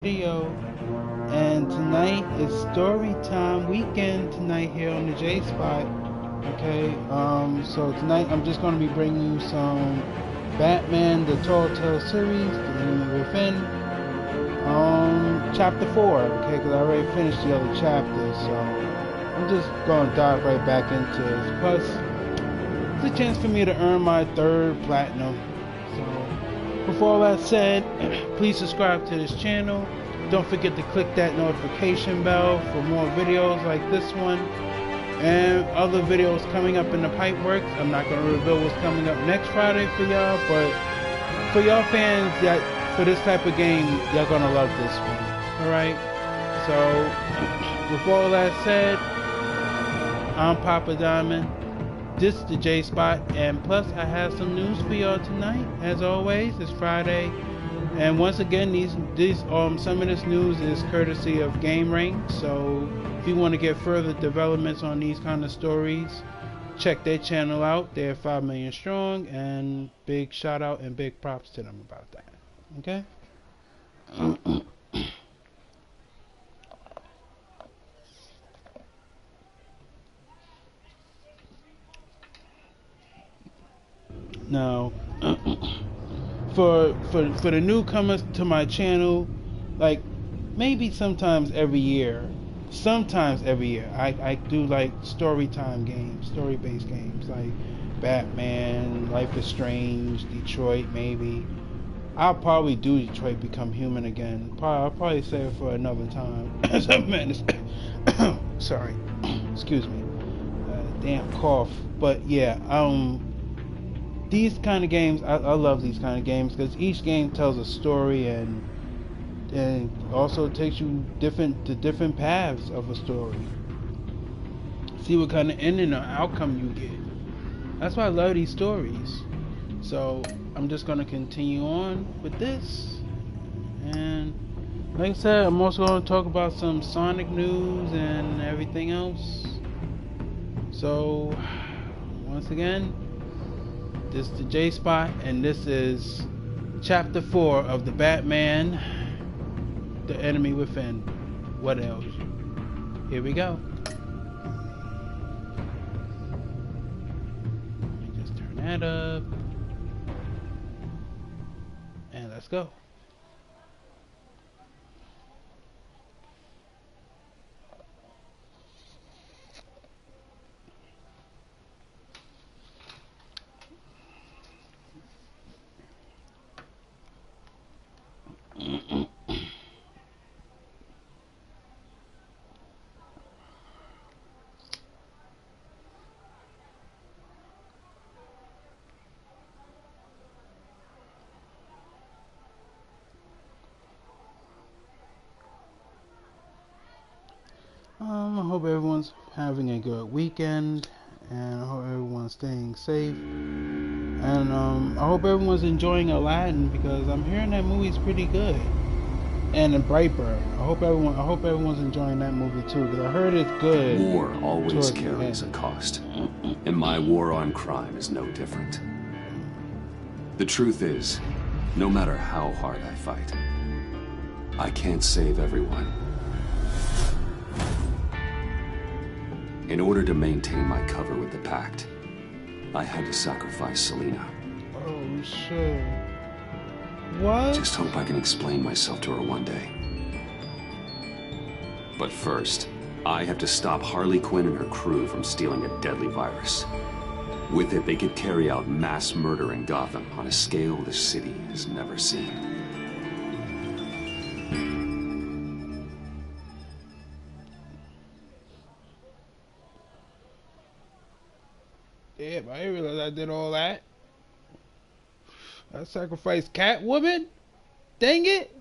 Video, and tonight is story time weekend tonight here on the J Spot. Okay, so tonight I'm just going to be bringing you some Batman the Tall Tale series, The Enemy Within, chapter 4, okay, because I already finished the other chapters, so I'm just going to dive right back into this. Plus, it's a chance for me to earn my third platinum. So, before all that said, please subscribe to this channel. Don't forget to click that notification bell for more videos like this one and other videos coming up in the pipe works. I'm not going to reveal what's coming up next Friday for y'all, but for y'all fans that for this type of game, y'all going to love this one. Alright? So, with all that said, I'm Papa Diamond. This is the J Spot, and plus I have some news for y'all tonight. As always, it's Friday, and once again, some of this news is courtesy of Game Ring. So if you want to get further developments on these kind of stories, check their channel out. They're 5 million strong, and big shout out and big props to them about that. Okay. Now, for the newcomers to my channel, like maybe sometimes every year, I do like storytime games, story-based games like Batman, Life is Strange, Detroit. Maybe I'll probably do Detroit Become Human again. I'll probably save it for another time. Sorry, excuse me, damn cough. But yeah, these kind of games, I love these kind of games because each game tells a story and also takes you to different paths of a story. See what kind of ending or outcome you get. That's why I love these stories. So I'm just gonna continue on with this, and like I said, I'm also gonna talk about some Sonic news and everything else. So once again, this is the J Spot, and this is chapter 4 of the Batman, The Enemy Within. What else? Here we go. Let me just turn that up, and let's go. I hope everyone's having a good weekend, and I hope everyone's staying safe. And I hope everyone's enjoying Aladdin because I'm hearing that movie's pretty good. And Brightburn. I hope everyone's enjoying that movie too because I heard it's good. War always carries a cost, and my war on crime is no different. The truth is, no matter how hard I fight, I can't save everyone. In order to maintain my cover with the Pact, I had to sacrifice Selina. Oh shit. What? Just hope I can explain myself to her one day. But first, I have to stop Harley Quinn and her crew from stealing a deadly virus. With it, they could carry out mass murder in Gotham on a scale the city has never seen. Damn, I didn't realize I did all that. I sacrificed Catwoman? Dang it!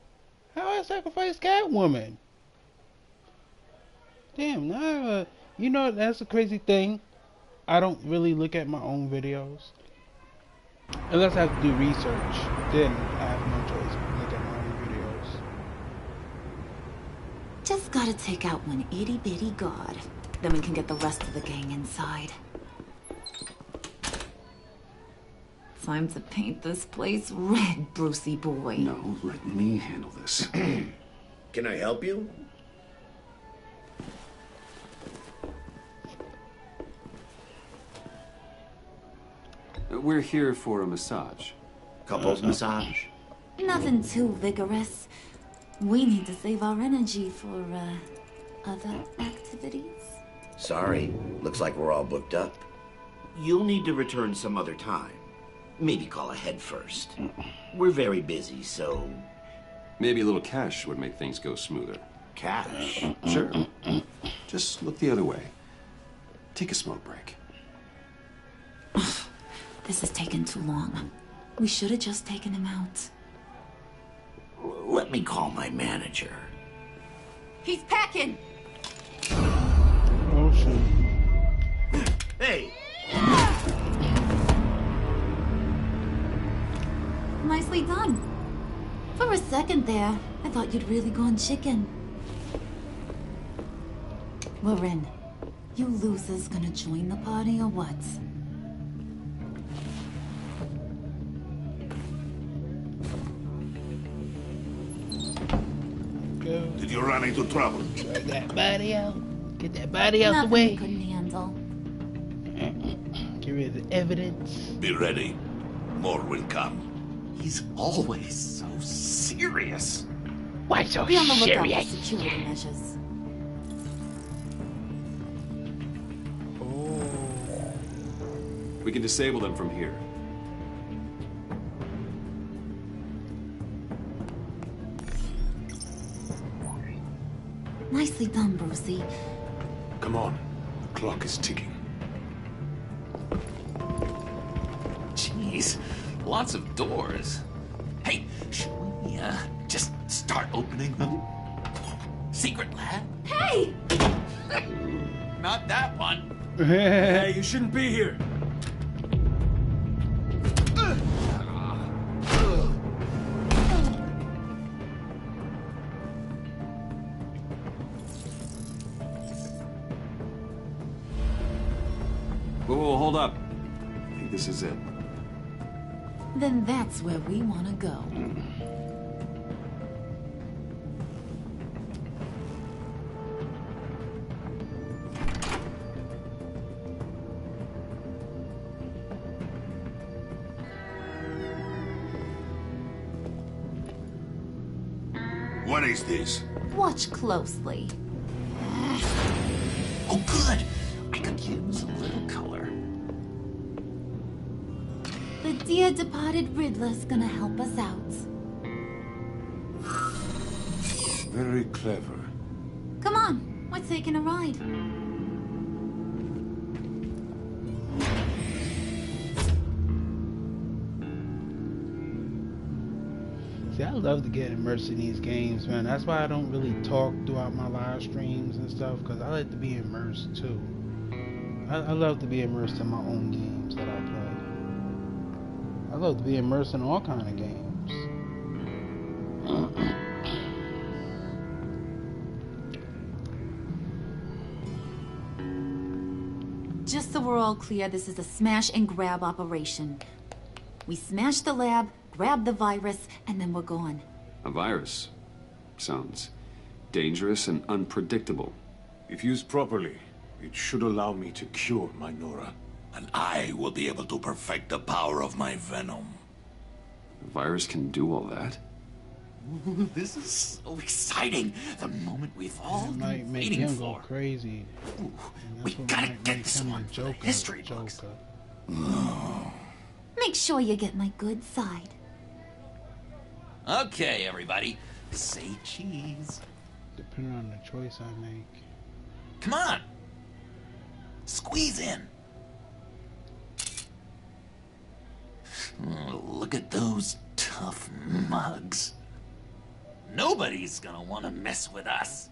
How I sacrificed Catwoman? Damn, now, you know, that's a crazy thing. I don't really look at my own videos. Unless I have to do research. Then I have no choice but look at my own videos. Just gotta take out one itty bitty god. Then we can get the rest of the gang inside. Time to paint this place red, Brucey boy. No, let me handle this. Can I help you? We're here for a massage. Couples massage? Nothing too vigorous. We need to save our energy for, other activities. Sorry, looks like we're all booked up. You'll need to return some other time. Maybe call ahead first. We're very busy, so... Maybe a little cash would make things go smoother. Cash? Sure. Just look the other way. Take a smoke break. This is taking too long. We should have just taken him out. Let me call my manager. He's packing! Oh shit. Hey! Nicely done. For a second there, I thought you'd really gone chicken. We're in. You losers gonna join the party or what? Go. Did you run into trouble? Get that body out. Get that body out the Nothing way. we couldn't handle. Get rid of the evidence. Be ready. More will come. He's always so serious. Why so Be on the lookout for serious? security measures. Oh. We can disable them from here. Nicely done, Brucey. Come on. The clock is ticking. Jeez, lots of doors. Hey, should we just start opening them? Secret lab? Hey! Not that one. Hey, you shouldn't be here. Whoa, hold up. I think this is it. Then that's where we want to go. What is this? Watch closely. Oh, good. I could use a little color. The dear departed Riddler's gonna help us out. Very clever. Come on, we're taking a ride. See, I love to get immersed in these games, man. That's why I don't really talk throughout my live streams and stuff, because I like to be immersed too. I love to be immersed in my own games that I play. I love to be immersed in all kind of games. Just so we're all clear, this is a smash and grab operation. We smash the lab, grab the virus, and then we're gone. A virus. Sounds dangerous and unpredictable. If used properly, it should allow me to cure my Nora. And I will be able to perfect the power of my venom. A virus can do all that? Ooh, this is so exciting. The moment we've all It might been make waiting him for. go crazy. Ooh, And we that's what gotta might get make this him one the for the Joker, history books. Make sure you get my good side. Okay, everybody, say cheese. Depending on the choice I make. Come on. Squeeze in. Oh, look at those tough mugs. Nobody's gonna want to mess with us.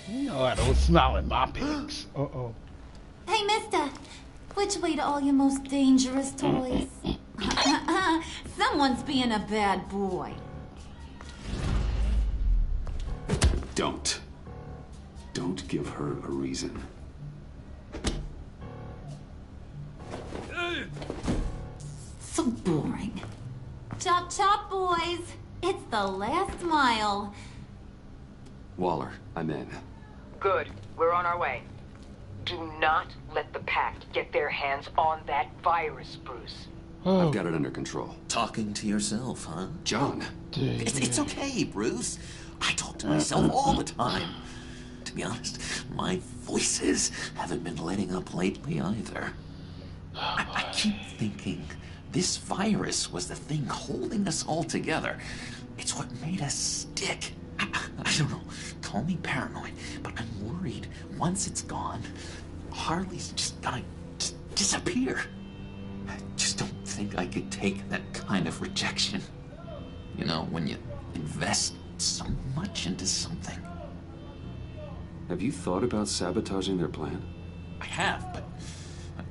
You know I don't smile at my pigs. Uh-oh. Hey, mister. Which way to all your most dangerous toys? Someone's being a bad boy. Don't. Don't give her a reason. So boring. Chop chop, boys. It's the last mile. Waller, I'm in. Good. We're on our way. Do not let the Pact get their hands on that virus, Bruce. I've got it under control. Talking to yourself, huh? John. It's okay, Bruce. I talk to myself all the time. To be honest, my voices haven't been letting up lately either. I keep thinking this virus was the thing holding us all together. It's what made us stick. I don't know, call me paranoid, but I'm worried once it's gone, Harley's just gonna disappear. I just don't think I could take that kind of rejection. You know, when you invest so much into something. Have you thought about sabotaging their plan? I have, but I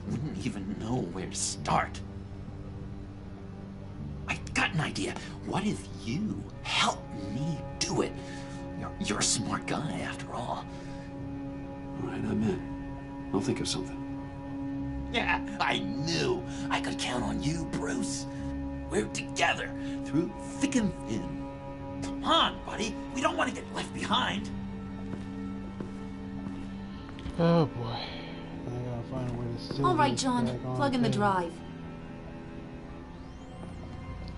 wouldn't even know where to start. I got an idea. What if you help me do it? You're a smart guy, after all. All right, I'm in. I'll think of something. Yeah, I knew I could count on you, Bruce. We're together through thick and thin. Come on, buddy. We don't want to get left behind. Oh boy. I gotta find a way to send All right, this John. back on Plug in the thing. drive.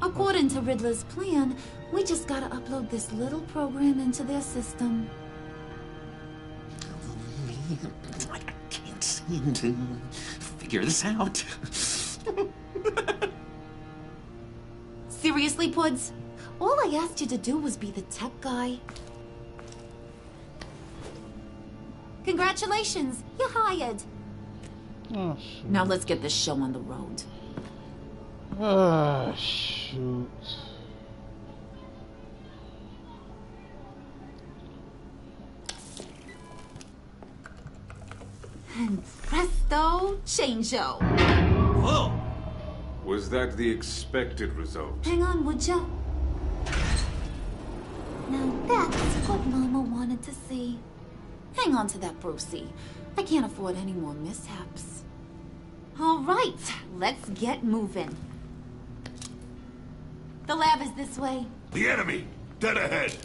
According to Riddler's plan, we just gotta upload this little program into their system. I can't seem to figure this out. Seriously, Puds? All I asked you to do was be the tech guy. Congratulations, you're hired. Oh shoot. Now let's get this show on the road. Ah, shoot. And presto, changeo. Whoa! Was that the expected result? Hang on, would ya? Now that's what Mama wanted to see. Hang on to that, Brucey. I can't afford any more mishaps. All right, let's get moving. The lab is this way. The enemy! Dead ahead!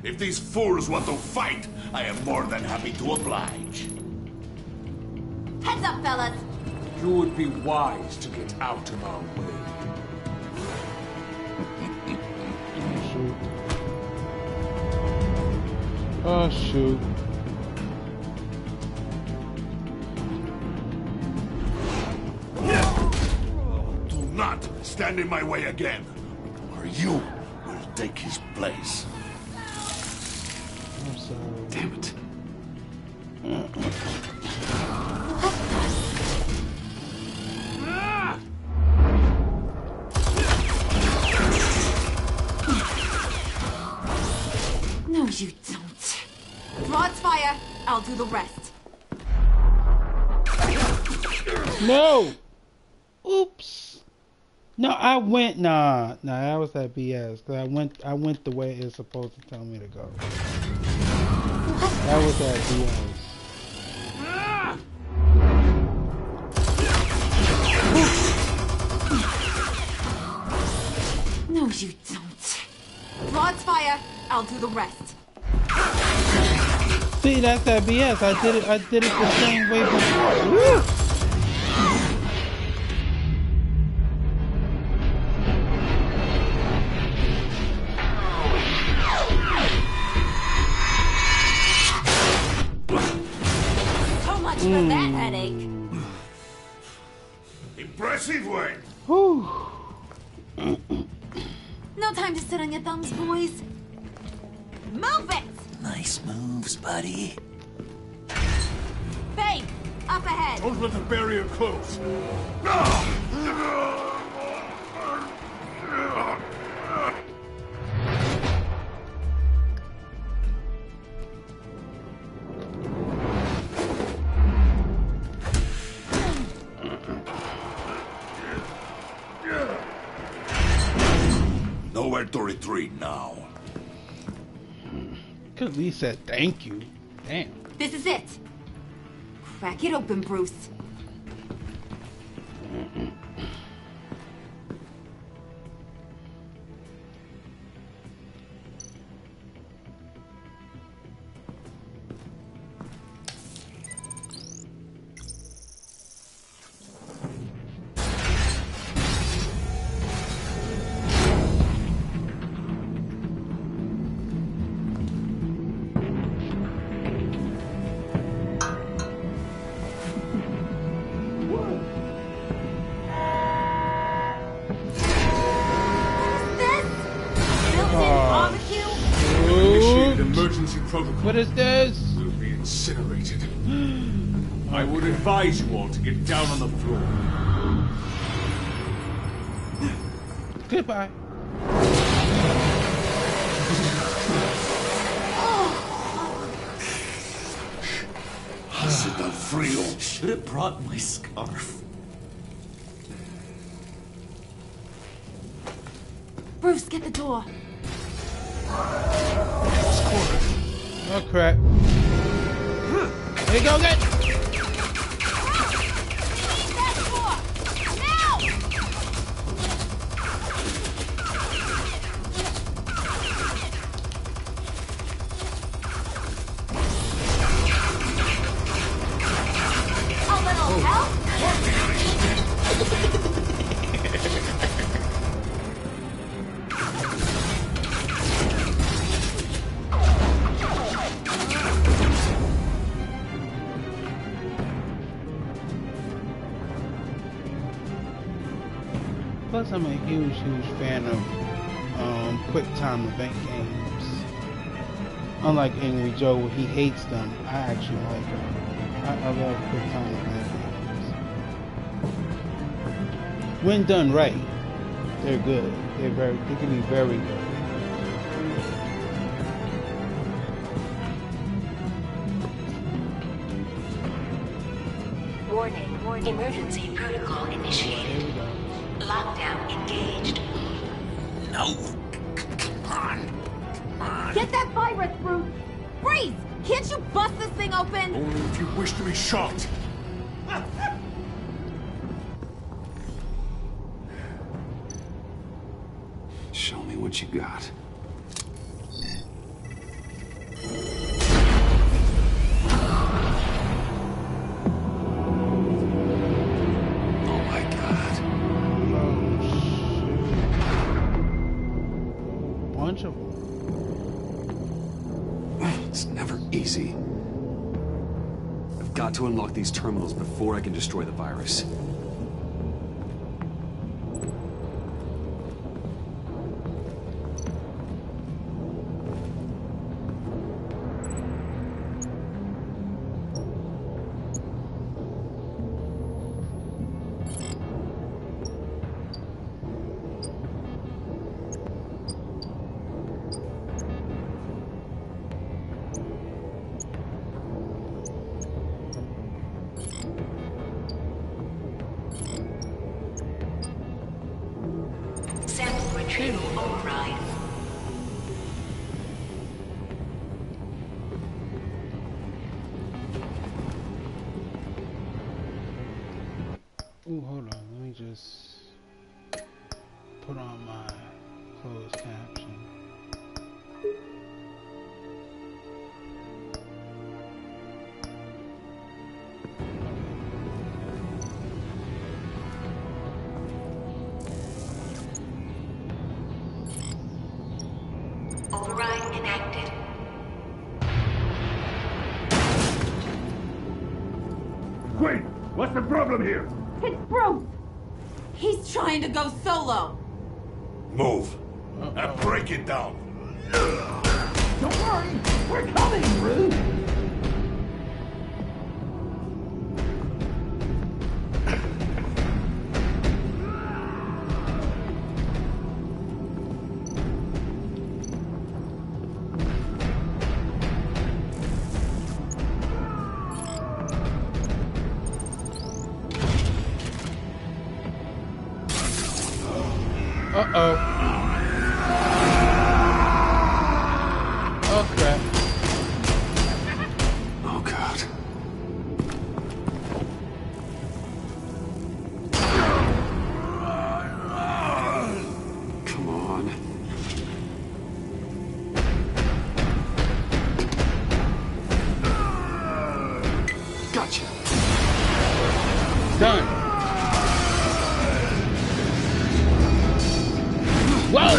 If these fools want to fight, I am more than happy to oblige. Heads up, fellas. You would be wise to get out of our way. Oh shoot. Do not stand in my way again, or you will take his place. I'm sorry. Damn it. No, you don't. Rod's fire. I'll do the rest. No! Oops. No, I went nah, that was that BS. 'Cause I went the way it's supposed to tell me to go. That was that BS. No, you don't. Rod's fire. I'll do the rest. See, that's that BS. I did it the same way before. Woo! So much for that headache. Impressive, Wayne. Whew. No time to sit on your thumbs, boys. Move it! Nice moves, buddy. Babe, up ahead. Don't let the barrier close. Nowhere to retreat now. Could at least said thank you. Damn. This is it. crack it open, Bruce. Emergency protocol. What is this? Will be incinerated. I would advise you all to get down on the floor. Goodbye. Ácido frío. Should have brought my scarf. Bruce, get the door. Oh crap. Here you go, get! That door! Now! A little help? Plus, I'm a huge fan of quick time event games. Unlike Angry Joe, where he hates them, I actually like them. I love quick time event games. When done right, they're good. They can be very good. Warning. Emergency protocol initiated. Lockdown engaged. No. Come on. Get that virus, Bruce! Freeze! Can't you bust this thing open? Only if you wish to be shot. Show me what you got. Oh my God. Bunch of them. It's never easy. I've got to unlock these terminals before I can destroy the virus. Sample retrieval override. Ooh, hold on. Let me just put on my closed caption. Override enacted. Wait, what's the problem here? It's Bruce! He's trying to go solo! Move. And break it down. Don't worry, we're coming, Bruce. Uh-oh. Oh, crap. Oh God. Done. Whoa!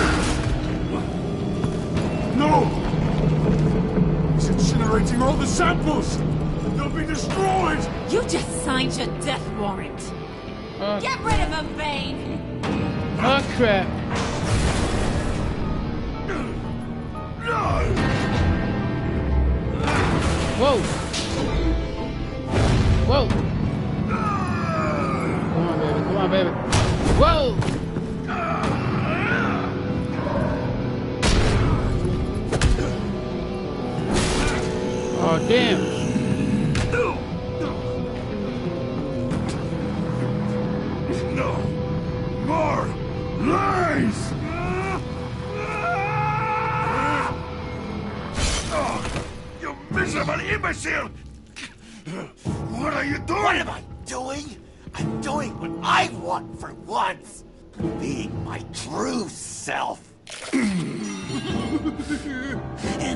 No! He's incinerating all the samples! They'll be destroyed! You just signed your death warrant. Get rid of him, Bane! Oh, crap. Whoa! Whoa! Come on, baby. Come on, baby. Whoa! Oh, damn. No! More! Lies! Oh, you miserable imbecile! What are you doing? What am I doing? I'm doing what I want for once. Being my true self. And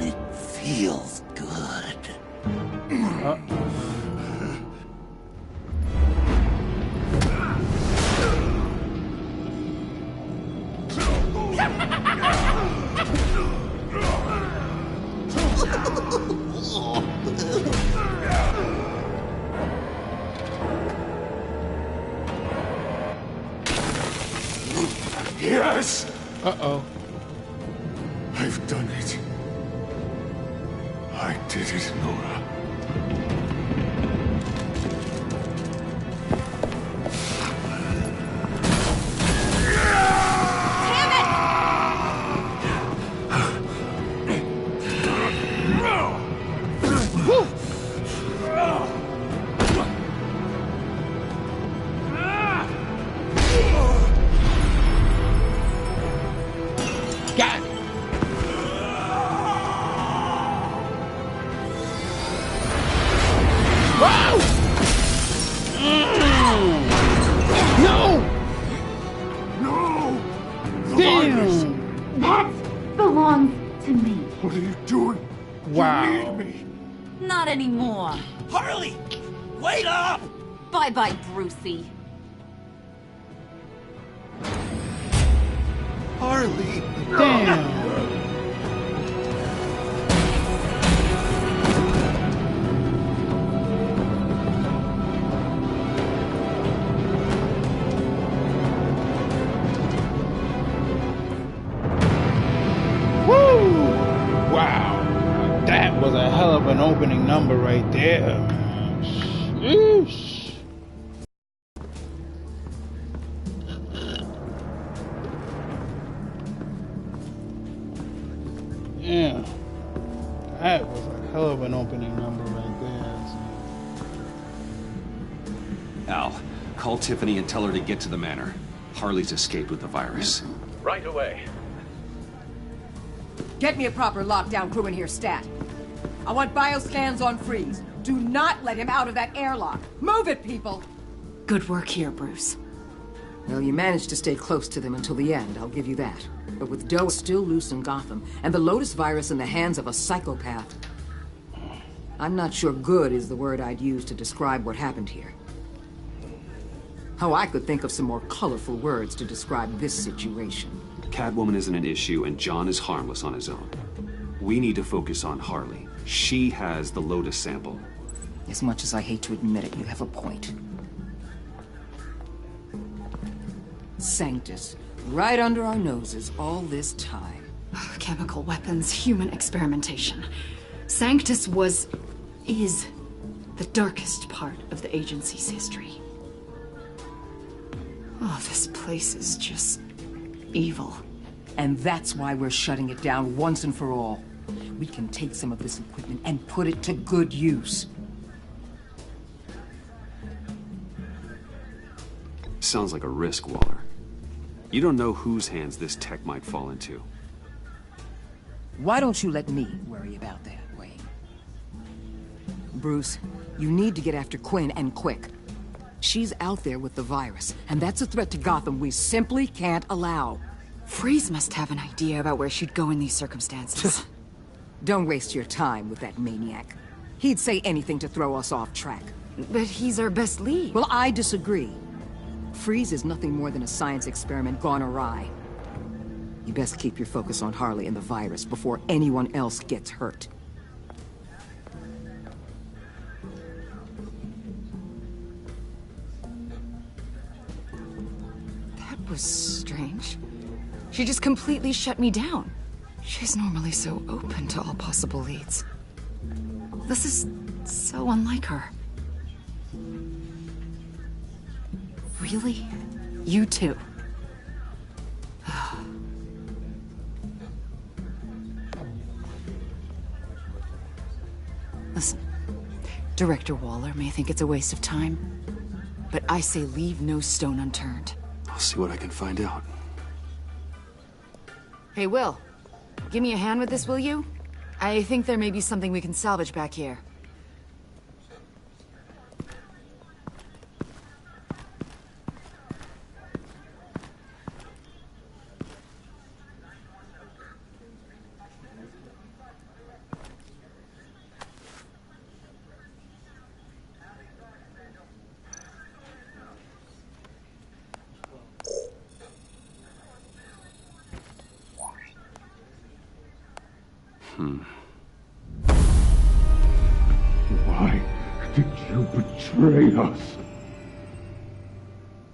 it feels good. Yes! Uh-oh. I've done it. I did it, Nora. God. Whoa! No! No! Damn! That belongs to me. What are you doing? Wow. You need me. Not anymore. Harley! Wait up! Bye-bye, Brucey. Harley! Damn! Woo! Wow. That was a hell of an opening number right there. Sheesh. Yeah, that was a hell of an opening number right there. Al, call Tiffany and tell her to get to the manor. Harley's escaped with the virus. Right away. Get me a proper lockdown crew in here, stat. I want bioscans on freeze. Do not let him out of that airlock. Move it, people! Good work here, Bruce. Well, you managed to stay close to them until the end, I'll give you that. But with Doe still loose in Gotham, and the Lotus virus in the hands of a psychopath, I'm not sure good is the word I'd use to describe what happened here. Oh, I could think of some more colorful words to describe this situation. Catwoman isn't an issue, and John is harmless on his own. We need to focus on Harley. She has the Lotus sample. As much as I hate to admit it, you have a point. Sanctus, right under our noses all this time. Chemical weapons, human experimentation. Sanctus is the darkest part of the agency's history. Oh, this place is just evil. And that's why we're shutting it down once and for all. We can take some of this equipment and put it to good use. Sounds like a risk, Waller. You don't know whose hands this tech might fall into. Why don't you let me worry about that, Wayne? Bruce, you need to get after Quinn, and quick. She's out there with the virus, and that's a threat to Gotham we simply can't allow. Freeze must have an idea about where she'd go in these circumstances. Don't waste your time with that maniac. He'd say anything to throw us off track. But he's our best lead. Well, I disagree. Freeze is nothing more than a science experiment gone awry. You best keep your focus on Harley and the virus before anyone else gets hurt. That was strange. She just completely shut me down. She's normally so open to all possible leads. This is so unlike her. Really? You too? Listen, Director Waller may think it's a waste of time, but I say leave no stone unturned. I'll see what I can find out. Hey, Will. Give me a hand with this, will you? I think there may be something we can salvage back here. Why did you betray us?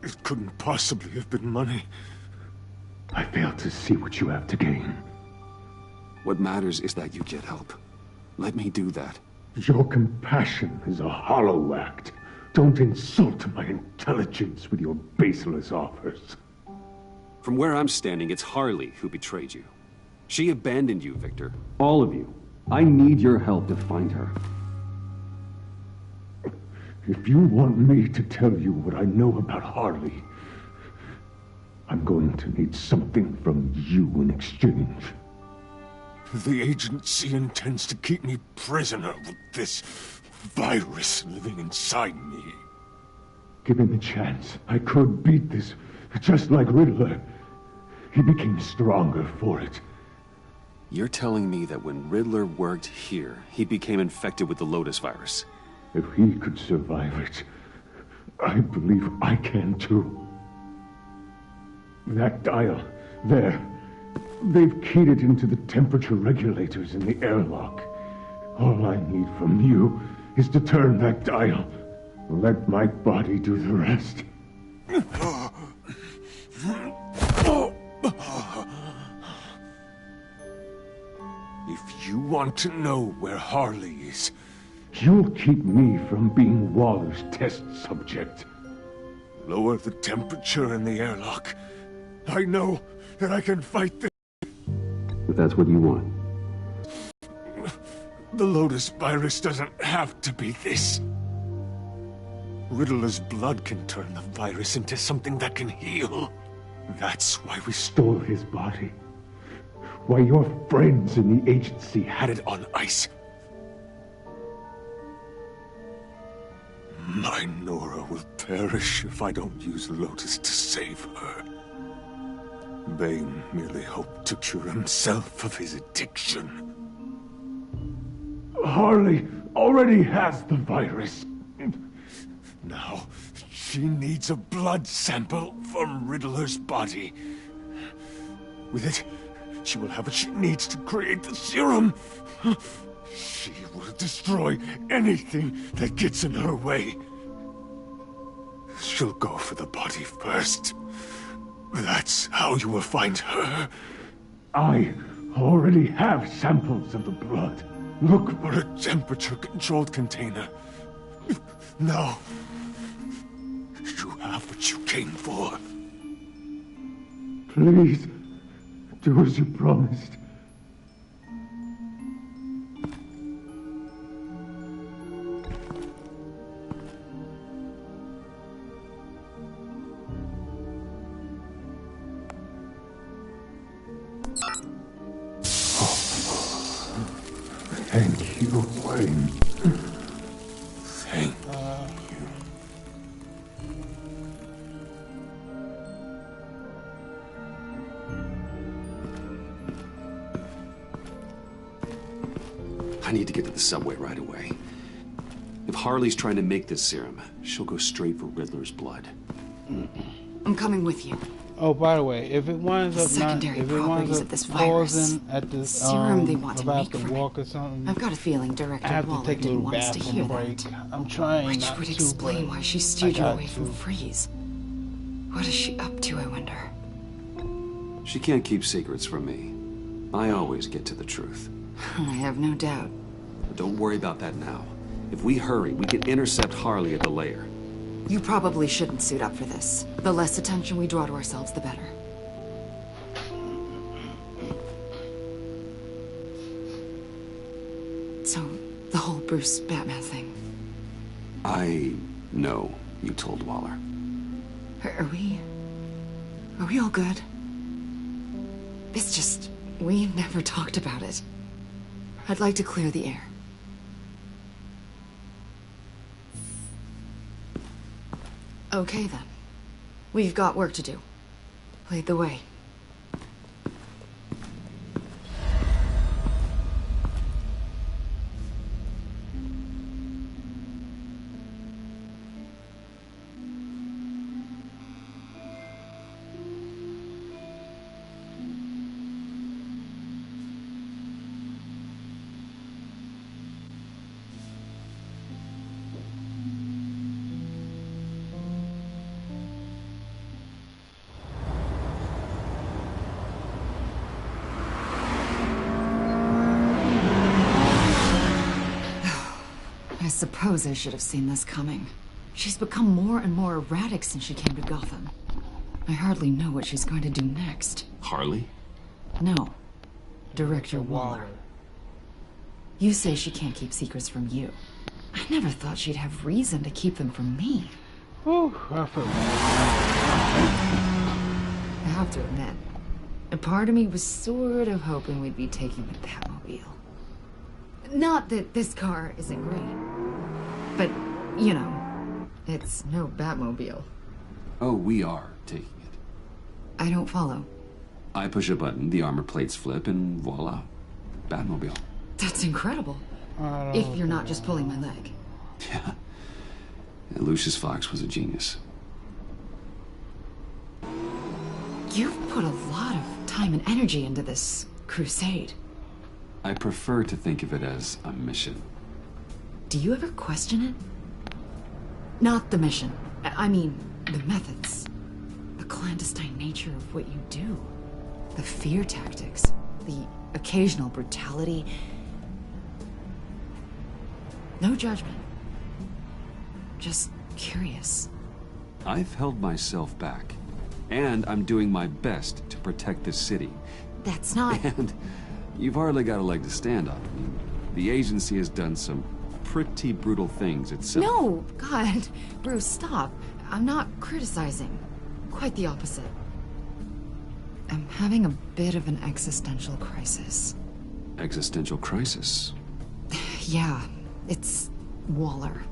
It couldn't possibly have been money. I fail to see what you have to gain. What matters is that you get help. Let me do that. Your compassion is a hollow act. Don't insult my intelligence with your baseless offers. From where I'm standing, it's Harley who betrayed you. She abandoned you, Victor. All of you. I need your help to find her. If you want me to tell you what I know about Harley, I'm going to need something from you in exchange. The agency intends to keep me prisoner with this virus living inside me. Given the chance, I could beat this, just like Riddler. He became stronger for it. You're telling me that when Riddler worked here, he became infected with the Lotus virus? If he could survive it, I believe I can too. That dial, there. They've keyed it into the temperature regulators in the airlock. All I need from you is to turn that dial. Let my body do the rest. If you want to know where Harley is, you'll keep me from being Waller's test subject. Lower the temperature in the airlock. I know that I can fight this. If that's what you want. The Lotus virus doesn't have to be this. Riddler's blood can turn the virus into something that can heal. That's why we stole his body. Why your friends in the agency had it on ice. My Nora will perish if I don't use Lotus to save her. Bane merely hoped to cure himself of his addiction. Harley already has the virus. Now, she needs a blood sample from Riddler's body. With it, she will have what she needs to create the serum. She will destroy anything that gets in her way. She'll go for the body first. That's how you will find her. I already have samples of the blood. Look for a temperature-controlled container. Now, you have what you came for. Please, do as you promised. Thank you, Wayne. Thank you. I need to get to the subway right away. If Harley's trying to make this serum, she'll go straight for Riddler's blood. I'm coming with you. Oh, by the way, if it winds up Secondary if it winds properties up of this virus. pausing at the Serum they want to about make to from walk it. or something, I've got a feeling I Director have to Waller take a didn't little want us to hear bathroom break. that. I'm trying Which not would to, explain but why she I steered you got away from to. Freeze. What is she up to, I wonder? She can't keep secrets from me. I always get to the truth. I have no doubt. But don't worry about that now. If we hurry, we can intercept Harley at the lair. You probably shouldn't suit up for this. The less attention we draw to ourselves, the better. So, the whole Bruce Batman thing. I know you told Waller. Are we all good? It's just, we never talked about it. I'd like to clear the air. Okay then. We've got work to do. Lead the way. I suppose I should have seen this coming. She's become more and more erratic since she came to Gotham. I hardly know what she's going to do next. Harley? No. Director Waller. You say she can't keep secrets from you. I never thought she'd have reason to keep them from me. Whew, I feel bad. I have to admit, a part of me was sort of hoping we'd be taking the Batmobile. Not that this car isn't great, but, you know, it's no Batmobile. Oh, we are taking it. I don't follow. I push a button, the armor plates flip, and voila. Batmobile. That's incredible. If you're not just pulling my leg. Yeah. Lucius Fox was a genius. You've put a lot of time and energy into this crusade. I prefer to think of it as a mission. Do you ever question it? Not the mission. I mean, the methods. The clandestine nature of what you do. The fear tactics. The occasional brutality. No judgment. Just curious. I've held myself back. And I'm doing my best to protect this city. That's not... And you've hardly got a leg to stand on. I mean, the agency has done some pretty brutal things itself. No! God. Bruce, stop. I'm not criticizing. Quite the opposite. I'm having a bit of an existential crisis. Existential crisis? Yeah, it's Waller.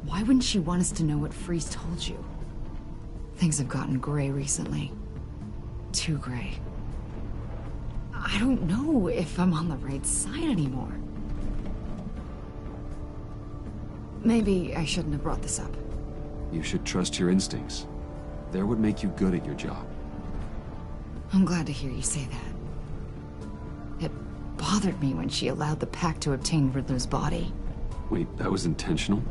Why wouldn't she want us to know what Freeze told you? Things have gotten gray recently. Too gray. I don't know if I'm on the right side anymore. Maybe I shouldn't have brought this up. You should trust your instincts. They're what make you good at your job. I'm glad to hear you say that. It bothered me when she allowed the Pact to obtain Riddler's body. Wait, that was intentional?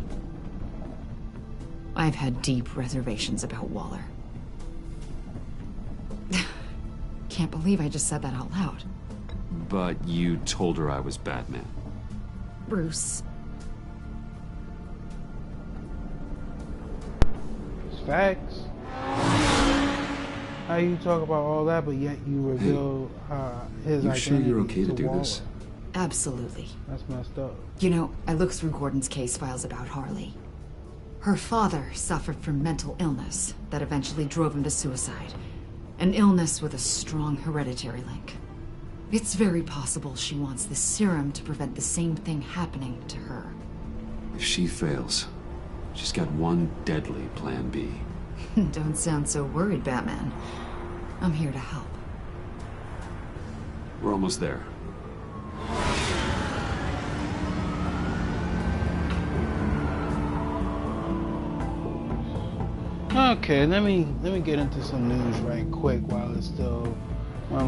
I've had deep reservations about Waller. Can't believe I just said that out loud. But you told her I was Batman. Bruce. It's facts. How you talk about all that, but yet you reveal his identity? You sure you're okay to do Waller? this? Absolutely. That's messed up. You know, I looked through Gordon's case files about Harley. Her father suffered from mental illness that eventually drove him to suicide. An illness with a strong hereditary link. It's very possible she wants this serum to prevent the same thing happening to her. If she fails, she's got one deadly plan B. Don't sound so worried, Batman. I'm here to help. We're almost there. Okay, let me get into some news right quick while I'm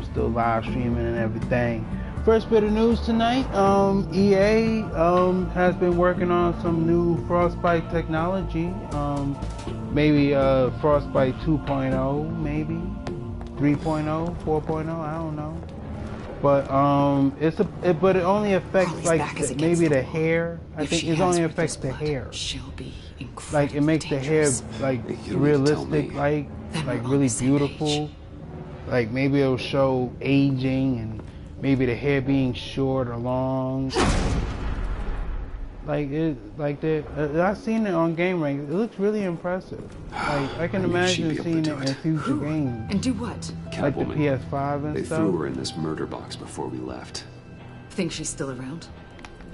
still live streaming and everything. First bit of news tonight, EA has been working on some new Frostbite technology. Maybe Frostbite 2.0, maybe 3.0, 4.0, I don't know. But but it only affects like maybe the hair. I think it only affects the hair. She'll be like it makes the hair like realistic, like really beautiful. Like maybe it'll show aging and maybe the hair being short or long. Like I've seen it on Game Rank. It looks really impressive. Like I can imagine seeing it in future games. And do what? Like the PS5 and they stuff. They threw her in this murder box before we left. Think she's still around?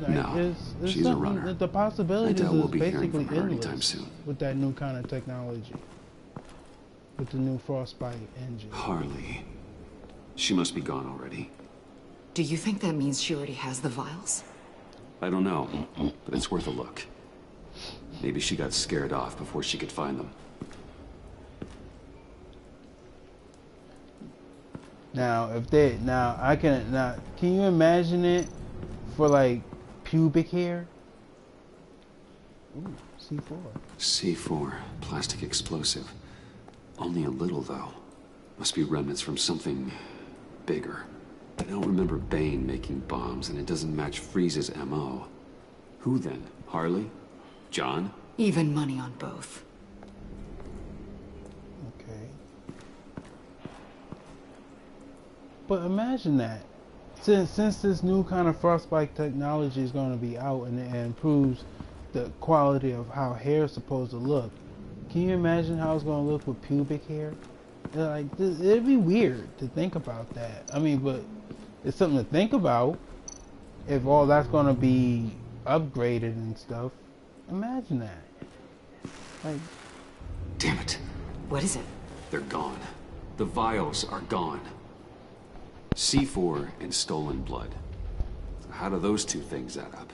Like, no, she's a runner. The possibilities we'll is be basically her endless anytime soon. with that new kind of technology. With the new Frostbite engine. Harley. She must be gone already. Do you think that means she already has the vials? I don't know, but it's worth a look. Maybe she got scared off before she could find them. Can you imagine it for like pubic hair? Ooh, C4. C4, plastic explosive. Only a little though. Must be remnants from something bigger. I don't remember Bane making bombs, and it doesn't match Freeze's MO. Who then? Harley? John? Even money on both. Okay. But imagine that. Since this new kind of Frostbite technology is going to be out and it improves the quality of how hair is supposed to look, can you imagine how it's going to look with pubic hair? Like, it'd be weird to think about that. I mean, but it's something to think about. If all that's going to be upgraded and stuff, imagine that. Like, damn it. What is it? They're gone. The vials are gone. C4 and stolen blood. How do those two things add up?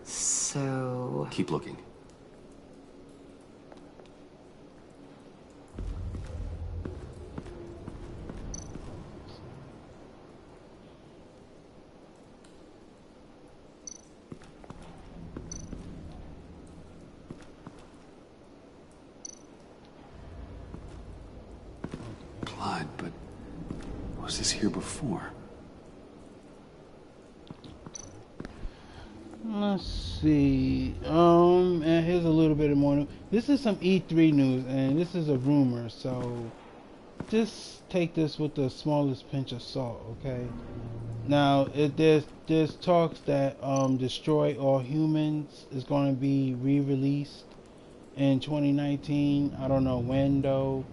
So... Keep looking. Blood, but was this here before? Let's see. And here's a little bit more news. This is some E3 news, and this is a rumor, so just take this with the smallest pinch of salt, okay? Now, there's talks that Destroy All Humans is going to be re-released in 2019. I don't know when though.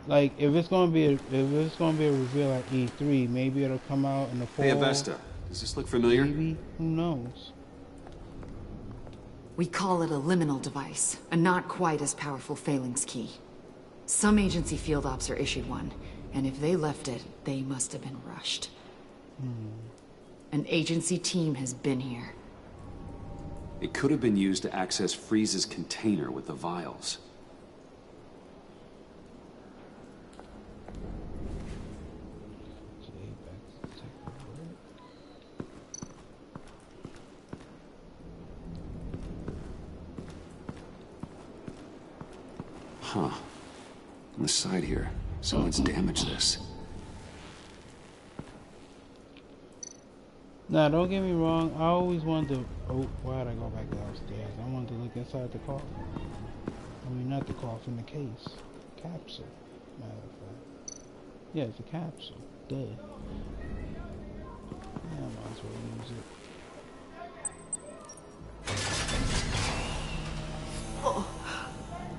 Like, if it's gonna be a reveal at E3, maybe it'll come out in the fall. Hey, Avesta, does this look familiar? Maybe, who knows? We call it a liminal device, a not quite as powerful phalanx key. Some agency field ops are issued one, and if they left it, they must have been rushed. An agency team has been here. It could have been used to access Freeze's container with the vials. Huh. On the side here, someone's damaged this. Now, don't get me wrong, I always wanted to... Oh, why'd I go back downstairs? I wanted to look inside the coffin. I mean, not the coffin, the case. Capsule, matter of fact. Yeah, it's a capsule. Duh. Yeah, I might as well use it.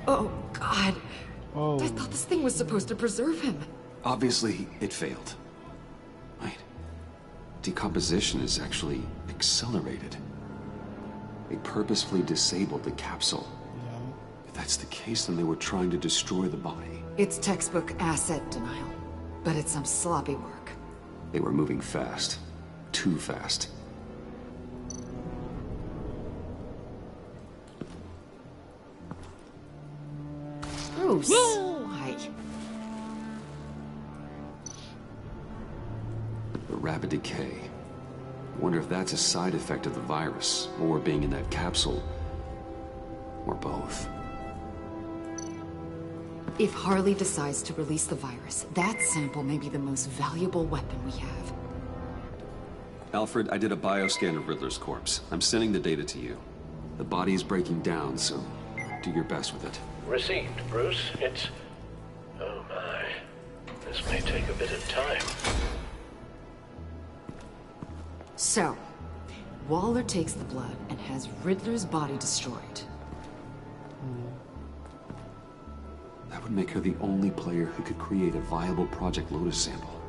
Oh, God. Oh. I thought this thing was supposed to preserve him. Obviously, it failed. Wait. Decomposition is actually accelerated. They purposefully disabled the capsule. Yeah. If that's the case, then they were trying to destroy the body. It's textbook asset denial, but it's some sloppy work. They were moving fast. Too fast. Bruce! Why? The rapid decay. Wonder if that's a side effect of the virus, or being in that capsule, or both. If Harley decides to release the virus, that sample may be the most valuable weapon we have. Alfred, I did a bioscan of Riddler's corpse. I'm sending the data to you. The body is breaking down, so do your best with it. Received, Bruce. It's... oh my. This may take a bit of time. So, Waller takes the blood and has Riddler's body destroyed. That would make her the only player who could create a viable Project Lotus sample.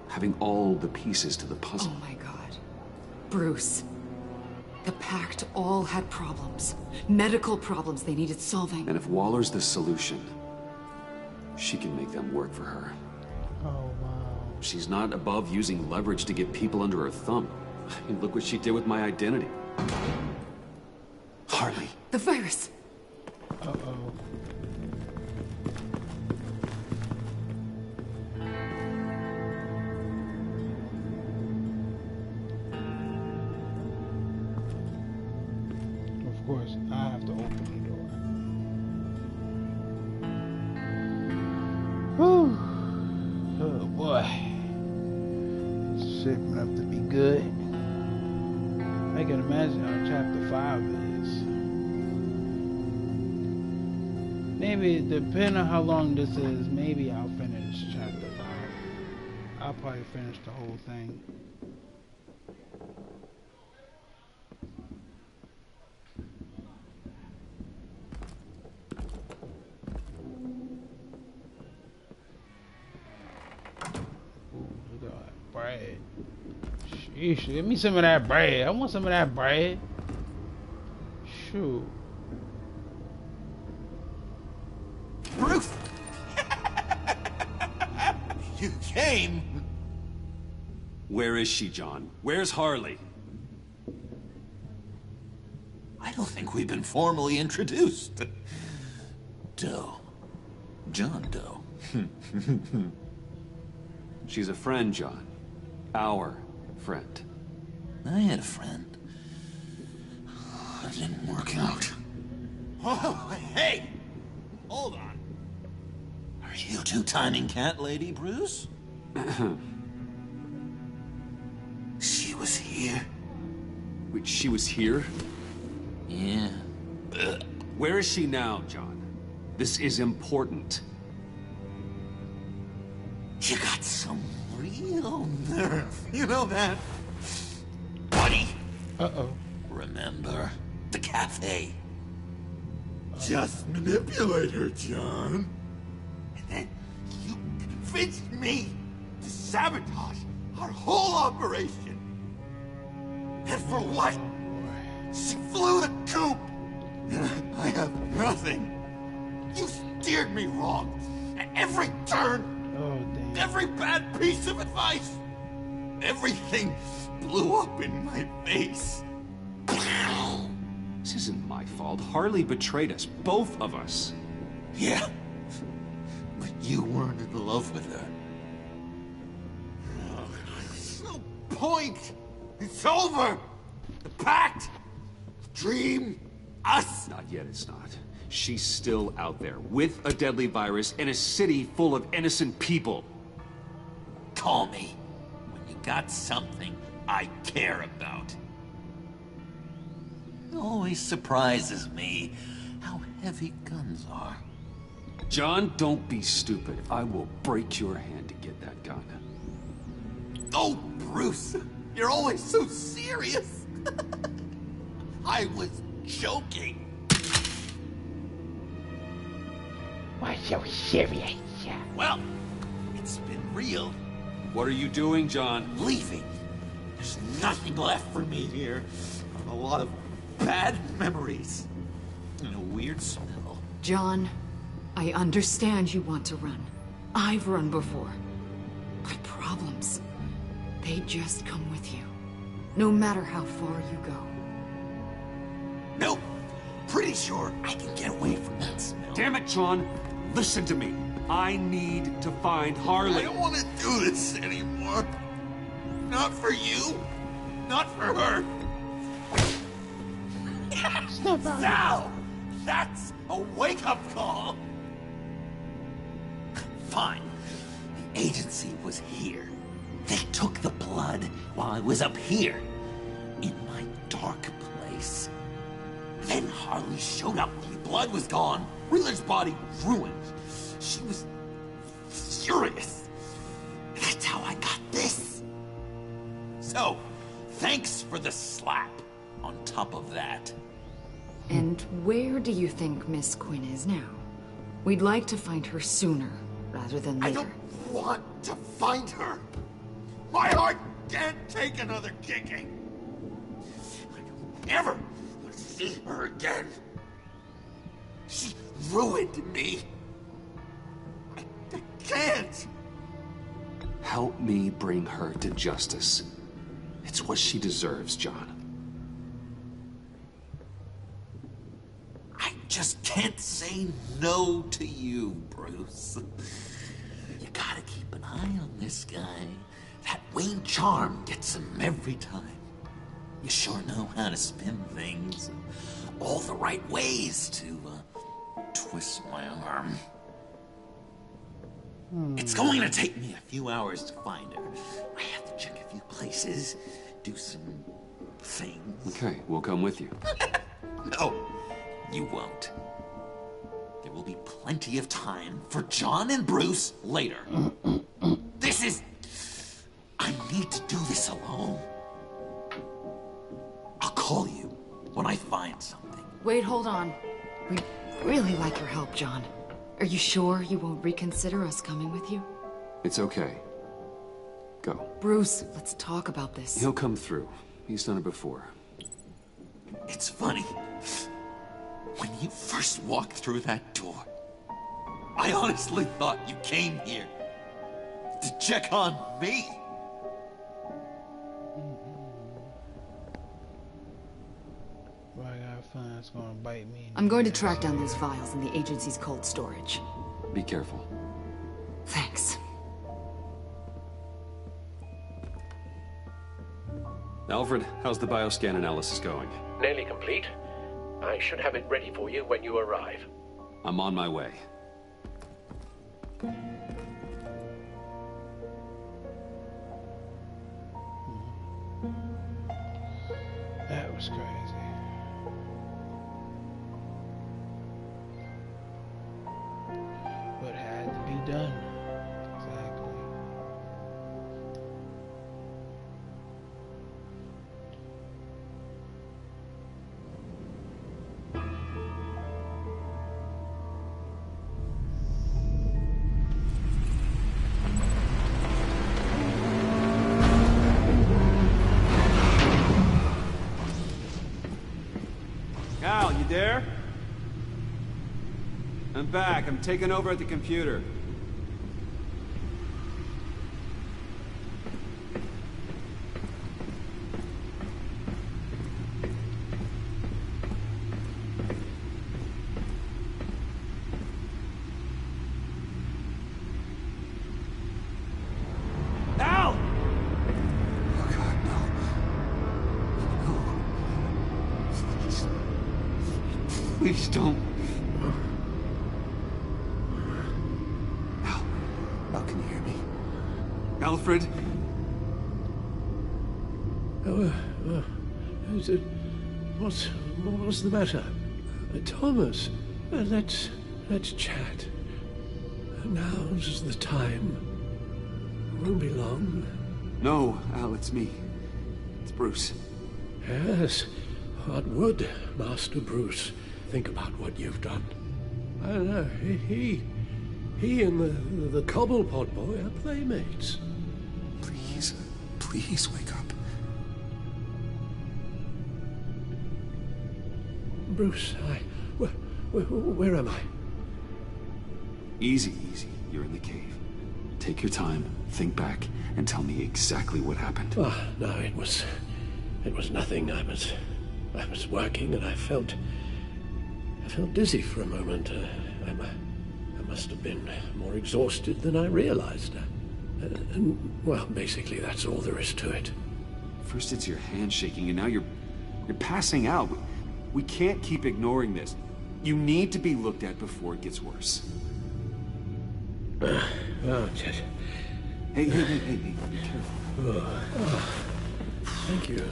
Having all the pieces to the puzzle. Oh my god. Bruce. The Pact all had problems. Medical problems they needed solving. And if Waller's the solution, she can make them work for her. Oh, wow. She's not above using leverage to get people under her thumb. I mean, look what she did with my identity. Harley. The virus. Uh-oh. Of course, I have to open the door. Whew. Oh boy. It's shaping up to be good. I can imagine how chapter 5 is. Maybe, depending on how long this is, maybe I'll finish chapter 5. I'll probably finish the whole thing. Bread. Sheesh, give me some of that bread. I want some of that bread. Shoot. Bruce! You came! Where is she, John? Where's Harley? I don't think we've been formally introduced. Doe. John Doe. She's a friend, John. Our friend. I had a friend. It didn't work out. Oh, hey! Hold on. Are you two-timing cat lady, Bruce? She was here. Wait, she was here? Yeah. Where is she now, John? This is important. You got some real nerve. You know that? Buddy. Uh-oh. Remember the cafe? Just manipulate her, John. And then you convinced me to sabotage our whole operation. And for what? She flew the coop. And I have nothing. You steered me wrong at every turn. Oh, damn. Every bad piece of advice. Everything blew up in my face. This isn't my fault. Harley betrayed us, both of us. Yeah, but you weren't in love with her. There's no point. It's over. The pact, the dream, us. Not yet, it's not. She's still out there, with a deadly virus, in a city full of innocent people. Call me when you got something I care about. It always surprises me how heavy guns are. John, don't be stupid. I will break your hand to get that gun. Oh, Bruce, you're always so serious. I was joking. Why so serious? Well, it's been real. What are you doing, John? Leaving. There's nothing left for me here. A lot of bad memories. And a weird smell. John, I understand you want to run. I've run before. But problems, they just come with you. No matter how far you go. Nope. Pretty pretty sure I can get away from that smell. Damn it, John! Listen to me. I need to find Harley. I don't want to do this anymore. Not for you. Not for her. Now, that's a wake-up call. Fine. The agency was here. They took the blood while I was up here, in my dark place. Then Harley showed up. The blood was gone. Wheeler's body ruined. She was furious. That's how I got this. So, thanks for the slap on top of that. And where do you think Miss Quinn is now? We'd like to find her sooner, rather than later. I don't want to find her. My heart can't take another kicking. I don't ever want to see her again. She ruined me. I can't. Help me bring her to justice. It's what she deserves, John. I just can't say no to you, Bruce. You gotta keep an eye on this guy. That Wayne charm gets him every time. You sure know how to spin things. All the right ways to twist my arm. It's going to take me a few hours to find her. I have to check a few places, do some things. Okay, we'll come with you. No, you won't. There will be plenty of time for John and Bruce later. This is... I need to do this alone. I'll call you when I find something. Wait, hold on. We'd really like your help, John. Are you sure you won't reconsider us coming with you? It's okay. Go. Bruce, let's talk about this. He'll come through. He's done it before. It's funny. When you first walked through that door, I honestly thought you came here to check on me. Well, I gotta find it's gonna bite me. I'm going to track down those files in the agency's cold storage. Be careful. Thanks. Alfred, how's the bioscan analysis going? Nearly complete. I should have it ready for you when you arrive. I'm on my way. That was crazy. What had to be done. Exactly. Al, you there? I'm back. I'm taking over at the computer. Al! Oh, God, no. Please don't. Al, can you hear me? Alfred? What's the matter? Thomas, let's chat. Now's the time. Won't be long. No, Al, it's me. It's Bruce. Yes, what would Master Bruce think about what you've done? I know, he and the Cobblepot boy are playmates. Please wake up. Bruce, where am I? Easy. You're in the cave. Take your time, think back, and tell me exactly what happened. Oh, no, it was nothing. I was working and I felt felt dizzy for a moment. I must have been more exhausted than I realized. Well, basically, that's all there is to it. First it's your hand shaking, and now you're passing out. We can't keep ignoring this. You need to be looked at before it gets worse. Hey, be careful. Thank you,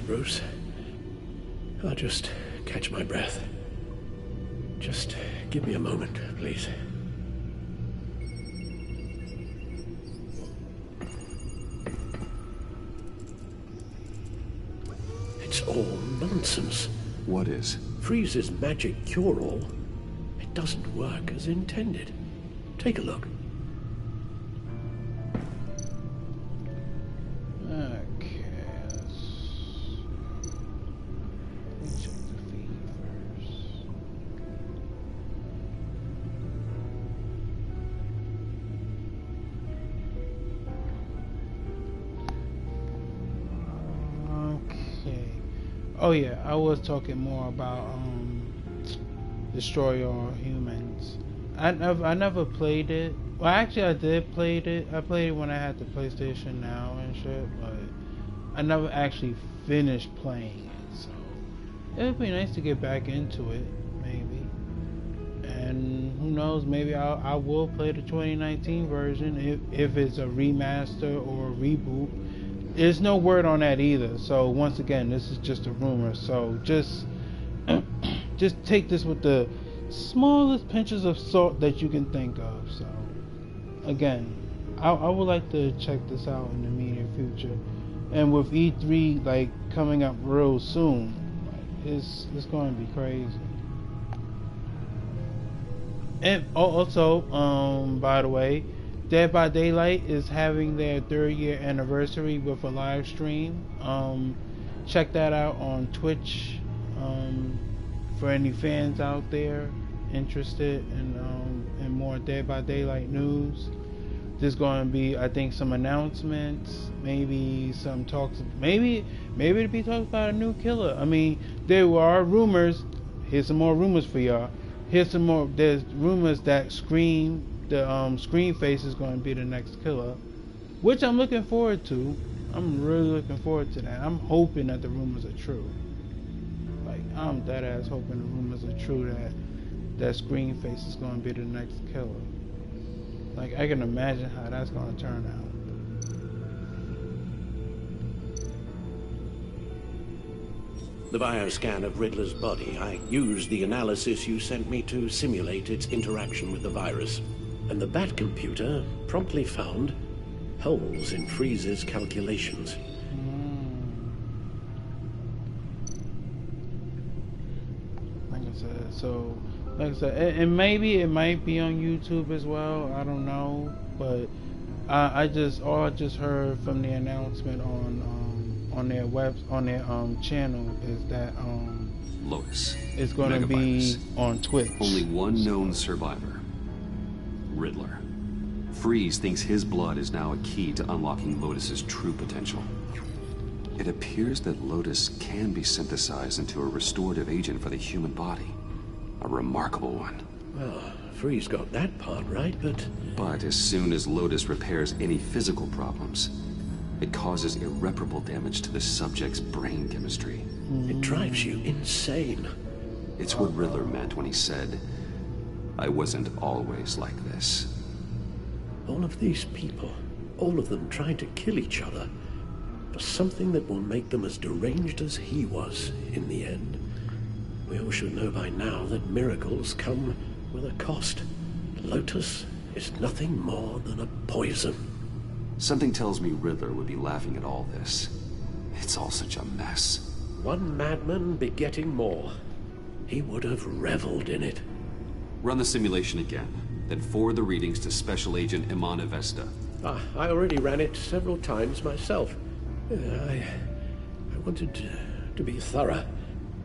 Bruce. I'll just catch my breath. Just give me a moment, please. It's all nonsense. What is? Freeze's magic cure-all. It doesn't work as intended. Take a look. Okay, let me check the feed first. Okay. Oh yeah, I was talking more about Destroy All Humans. I never played it. Well, actually, I did play it. I played it when I had the PlayStation Now and shit, but I never actually finished playing it. So it would be nice to get back into it, maybe. And who knows? Maybe I will play the 2019 version if it's a remaster or a reboot. There's no word on that either. So once again, this is just a rumor. So just take this with the smallest pinches of salt that you can think of. So again, I would like to check this out in the immediate future. And with E3 like coming up real soon, like, it's going to be crazy. And also, by the way, Dead by Daylight is having their 3rd year anniversary with a live stream. Check that out on Twitch. For any fans out there interested in more Dead by Daylight news, there's going to be, I think, some announcements, maybe some talks, maybe to be talked about a new killer. I mean, there are rumors. Here's some more rumors for y'all. Here's some more. There's rumors that Scream Face is going to be the next killer, which I'm looking forward to. I'm really looking forward to that. I'm hoping that the rumors are true. Like, I'm dead ass hoping the rumors are true that Scream Face is going to be the next killer. Like, I can imagine how that's going to turn out. The bioscan of Riddler's body. I used the analysis you sent me to simulate its interaction with the virus. And the Bat computer promptly found holes in Freeze's calculations. Like I said, and maybe it might be on YouTube as well. I don't know, but I just heard from the announcement on their channel is that Lotus is going to be on Twitch. Only one known survivor, Riddler. Freeze thinks his blood is now a key to unlocking Lotus's true potential. It appears that Lotus can be synthesized into a restorative agent for the human body. A remarkable one. Well, Freeze got that part right, But as soon as Lotus repairs any physical problems, it causes irreparable damage to the subject's brain chemistry. It drives you insane. It's what Riddler meant when he said, "I wasn't always like this." All of these people, all of them trying to kill each other, for something that will make them as deranged as he was in the end. We all should know by now that miracles come with a cost. Lotus is nothing more than a poison. Something tells me Riddler would be laughing at all this. It's all such a mess. One madman begetting more. He would have reveled in it. Run the simulation again, then forward the readings to Special Agent Iman Avesta. I already ran it several times myself. I wanted to be thorough.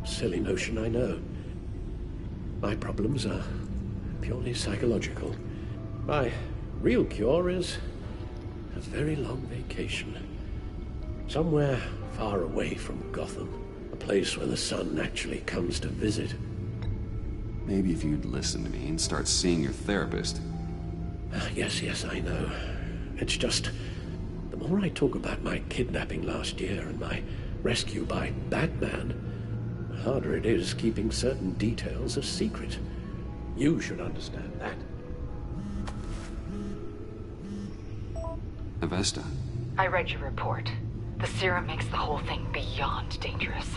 Silly notion, I know. My problems are purely psychological. My real cure is a very long vacation. Somewhere far away from Gotham. A place where the sun actually comes to visit. Maybe if you'd listen to me and start seeing your therapist. Yes, I know. It's just, the more I talk about my kidnapping last year and my rescue by Batman, the harder it is keeping certain details a secret. You should understand that. Avesta. I read your report. The serum makes the whole thing beyond dangerous.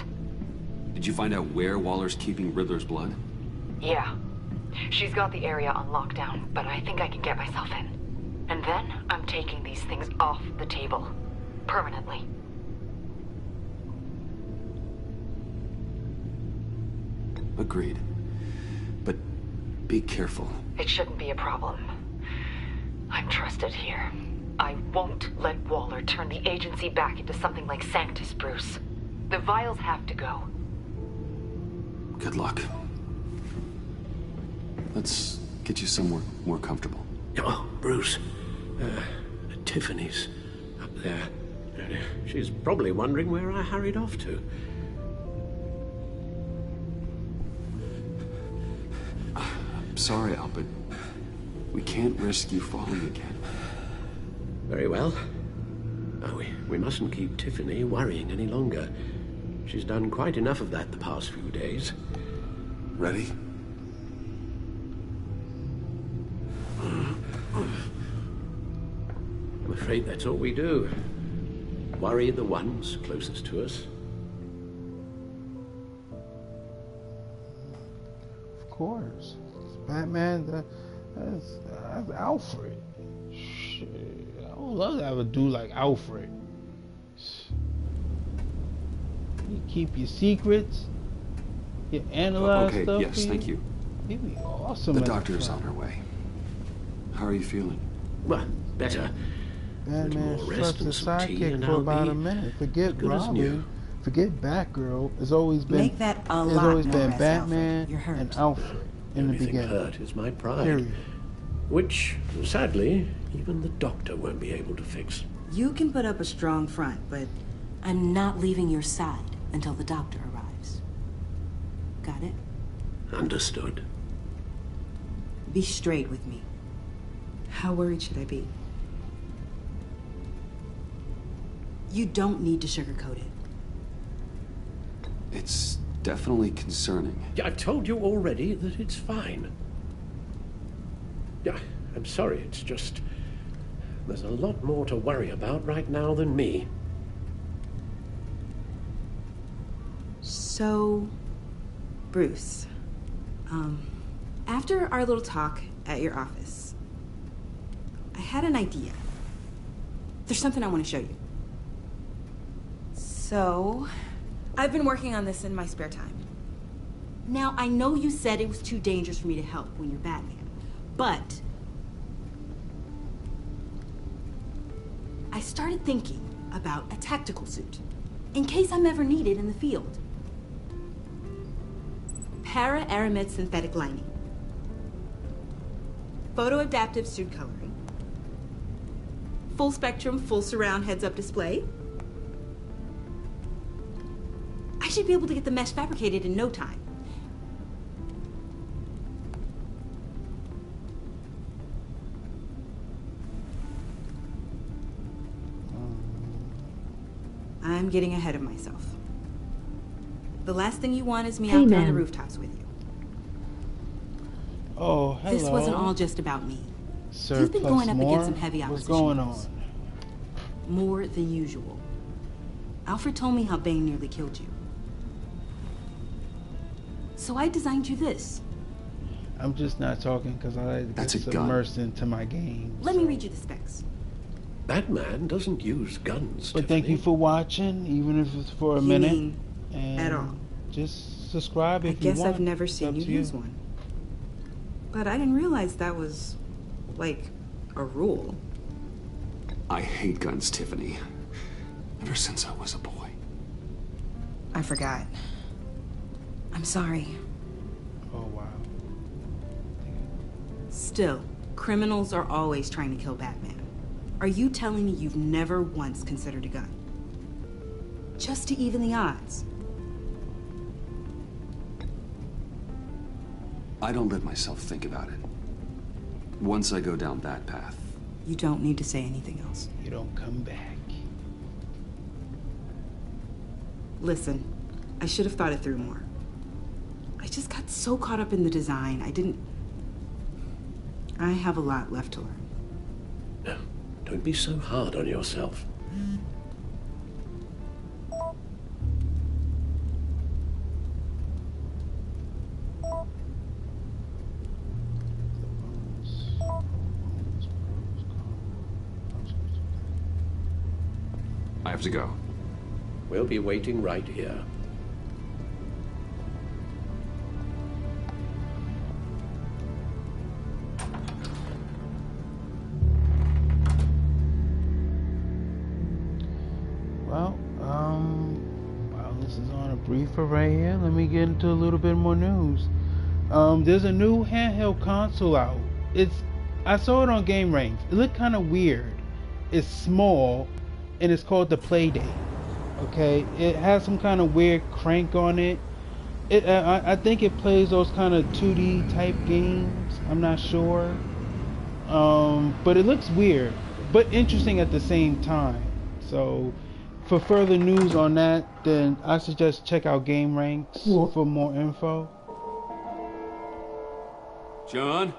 Did you find out where Waller's keeping Riddler's blood? Yeah. She's got the area on lockdown, but I think I can get myself in. And then I'm taking these things off the table. Permanently. Agreed. But be careful. It shouldn't be a problem. I'm trusted here. I won't let Waller turn the agency back into something like Sanctus, Bruce. The vials have to go. Good luck. Let's get you somewhere more comfortable. Oh, Bruce. Tiffany's up there. She's probably wondering where I hurried off to. I'm sorry, Al, but we can't risk you falling again. Very well. Oh, we mustn't keep Tiffany worrying any longer. She's done quite enough of that the past few days. Ready? I'm afraid that's all we do. Worry the ones closest to us. Of course. It's Batman, that's Alfred. Shit. I would love to have a dude like Alfred. You keep your secrets. You analyze stuff. Okay, yes, thank you. He'd be awesome. The doctor's on her way. How are you feeling? Well, better. Batman's trusted sidekick for about a minute. Forget Robin. Forget Batgirl. It's always been Batman and Alfred in the beginning. Hurt is my pride. Period. Which, sadly, even the doctor won't be able to fix. You can put up a strong front, but I'm not leaving your side until the doctor arrives. Got it? Understood. Be straight with me. How worried should I be? You don't need to sugarcoat it. It's definitely concerning. I've told you already that it's fine. I'm sorry, it's just... there's a lot more to worry about right now than me. So, Bruce, after our little talk at your office, I had an idea. There's something I want to show you. So, I've been working on this in my spare time. Now, I know you said it was too dangerous for me to help when you're Batman, but I started thinking about a tactical suit, in case I'm ever needed in the field. Para-aramid synthetic lining. Photo-adaptive suit coloring. Full spectrum, full surround heads-up display. I should be able to get the mesh fabricated in no time. I'm getting ahead of myself. The last thing you want is me out there on the rooftops with you. Oh, hello. This wasn't all just about me. Sir, You've been going up more? against some heavy opposition. What's going on? More than usual. Alfred told me how Bane nearly killed you. So I designed you this. I'm just not talking because I like to get submersed into my game. Let me read you the specs. Batman doesn't use guns, But thank you for watching, even if it's for a You minute. mean And at all? Just subscribe if I guess you want. I've never It's seen up you to use one. But I didn't realize that was, like, a rule. I hate guns, Tiffany. Ever since I was a boy. I forgot. I'm sorry. Oh, wow. Still, criminals are always trying to kill Batman. Are you telling me you've never once considered a gun? Just to even the odds? I don't let myself think about it. Once I go down that path... You don't need to say anything else. You don't come back. Listen, I should have thought it through more. I just got so caught up in the design, I have a lot left to learn. No, don't be so hard on yourself. I have to go. We'll be waiting right here. While this is on a brief array here, let me get into a little bit more news. There's a new handheld console out. I saw it on GameRange. It looked kind of weird. It's small, and it's called the Playdate. Okay, it has some kind of weird crank on it. I think it plays those kind of 2D type games. I'm not sure. But it looks weird, but interesting at the same time. So, for further news on that, then I suggest check out GameRanks for more info. John?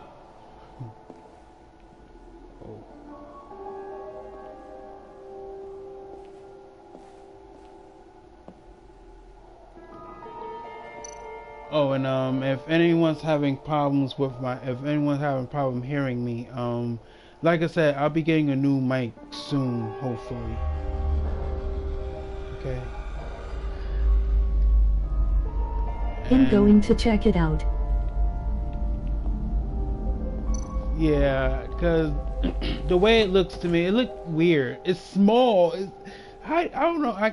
Oh, and if anyone's having problems with hearing me, like I said, I'll be getting a new mic soon, hopefully. Okay. I'm going to check it out. Yeah, because the way it looks to me, it looked weird. It's small. I don't know. I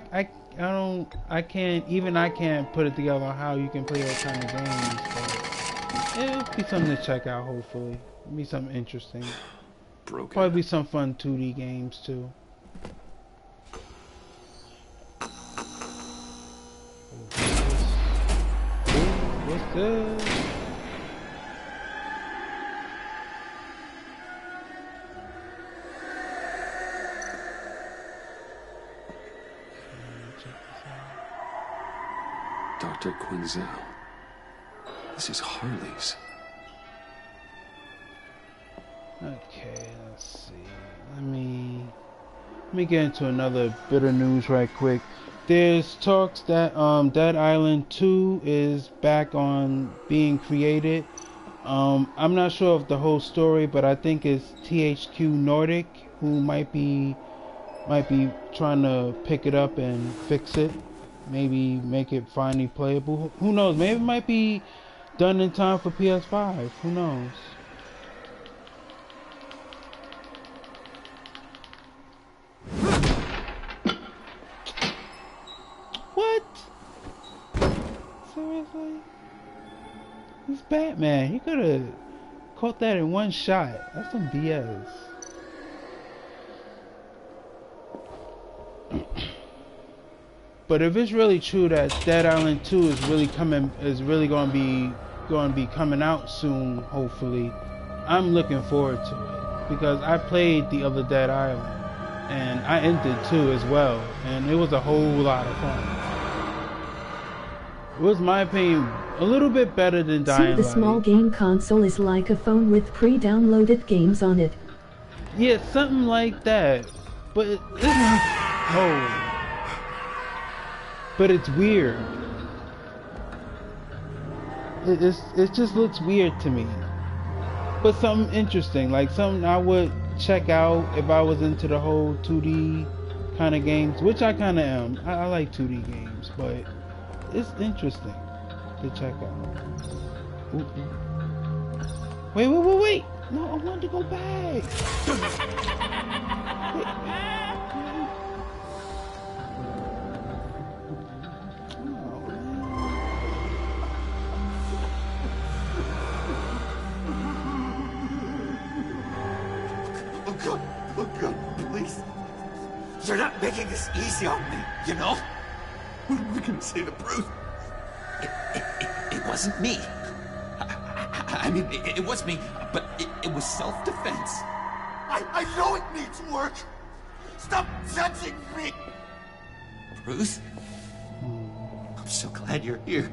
can't put it together on how you can play that kind of games. But it'll be something to check out. Hopefully, it'll be something interesting. Broken. Probably be some fun 2D games too. What's this? Dr. Quinzel. This is Harley's. Okay, let's see. Let me get into another bit of news right quick. There's talks that Dead Island 2 is back on being created. I'm not sure of the whole story, but I think it's THQ Nordic who might be trying to pick it up and fix it. Maybe make it finally playable. Who knows? Maybe it might be done in time for PS5. Who knows? What? Seriously? He's Batman. He could have caught that in one shot. That's some BS. But if it's really true that Dead Island 2 is really going to be coming out soon, hopefully, I'm looking forward to it because I played the other Dead Island and I ended 2 as well, and it was a whole lot of fun. It was, in my opinion, a little bit better than Dying Light. So the small game console is like a phone with pre-downloaded games on it. Yeah, something like that. But but it's weird. It just looks weird to me. But something interesting, like something I would check out if I was into the whole 2D kind of games, which I kind of am. I like 2D games, but it's interesting to check out. Ooh. Wait. No, I wanted to go back. Oh God, please. You're not making this easy on me, you know? What are we gonna say to Bruce? It wasn't me. I mean, it was me, but it was self-defense. I know it needs work. Stop judging me. Bruce, I'm so glad you're here.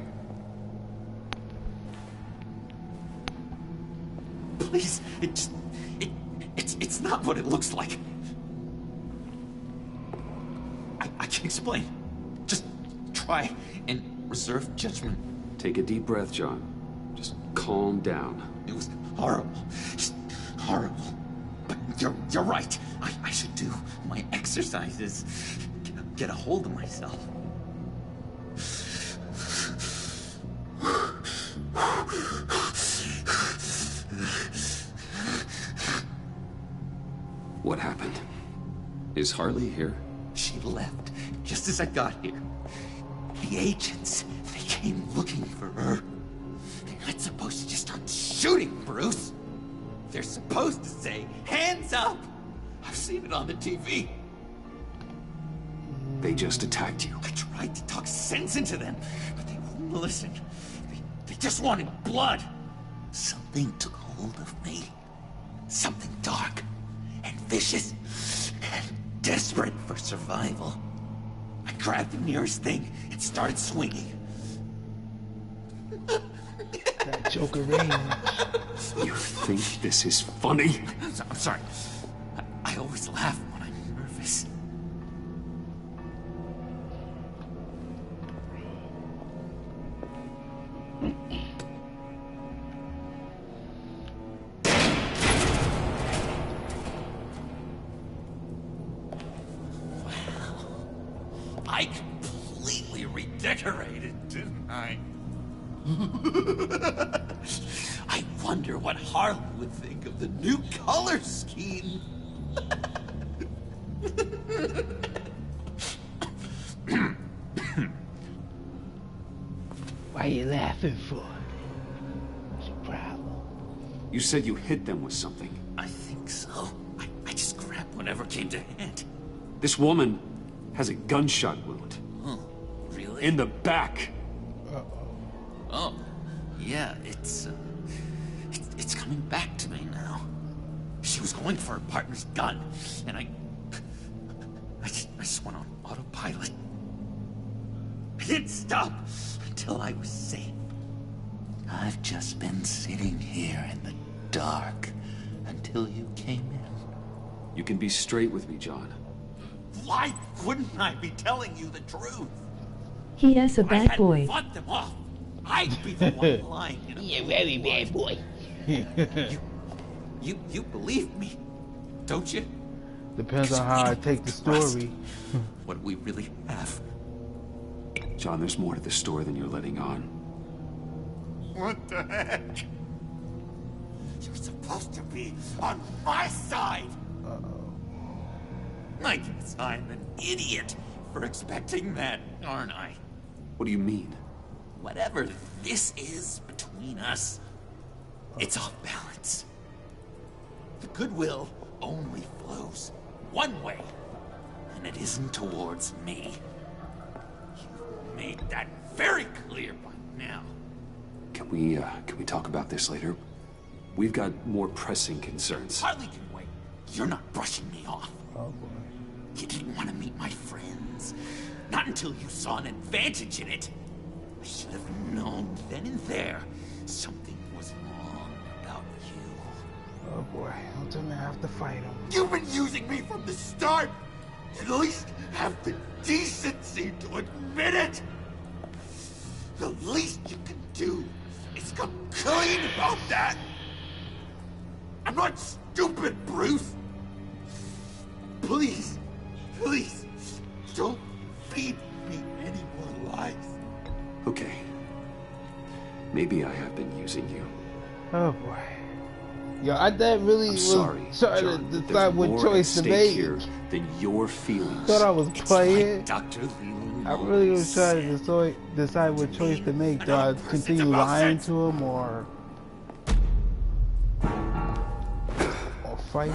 Please, it's not what it looks like. I can explain. Just try and reserve judgment. Take a deep breath, John. Just calm down. It was horrible. Just horrible. But you're right. I should do my exercises. Get a hold of myself. What happened? Is Harley here? She left just as I got here. The agents, they came looking for her. They're not supposed to just start shooting, Bruce. They're supposed to say, hands up! I've seen it on the TV. They just attacked you. I tried to talk sense into them, but they wouldn't listen. They just wanted blood. Something took hold of me. Something dark and vicious and desperate for survival. I grabbed the nearest thing and started swinging. That Joker range. You think this is funny? I'm sorry. I always laugh when I'm nervous. I completely redecorated, didn't I? I wonder what Harley would think of the new color scheme. Why are you laughing for? What's your problem? You said you hit them with something. I think so. I just grabbed whatever came to hand. This woman has a gunshot wound. Oh, really? In the back. Oh, yeah, it's coming back to me now. She was going for her partner's gun, and I just went on autopilot. I didn't stop until I was safe. I've just been sitting here in the dark until you came in. You can be straight with me, John. Why wouldn't I be telling you the truth? He is a bad boy. If I hadn't fought them off, I'd be the one lying in a You're a very bad boy. You believe me, don't you? Depends on how I take the story. What do we really have? John, there's more to the story than you're letting on. What the heck? You're supposed to be on my side. I guess I'm an idiot for expecting that, aren't I? What do you mean? Whatever this is between us, it's off balance. The goodwill only flows one way, and it isn't towards me. You've made that very clear by now. Can we talk about this later? We've got more pressing concerns. Harley can wait. You're not brushing me off. Oh boy. You didn't want to meet my friends. Not until you saw an advantage in it. I should have known then and there something was wrong about you. Oh boy, I'm gonna have to fight him. You've been using me from the start. At least have the decency to admit it. The least you can do is come clean about that. I'm not stupid, Bruce. Please, please, don't feed me any more lies. Okay. Maybe I have been using you. Oh boy. Yo, that really was sorry, trying John, to decide what choice to make. Here than your feelings. Thought I was playing. Like Dr. Leland I really was trying to decide what choice to make. Do I continue lying to him or fight?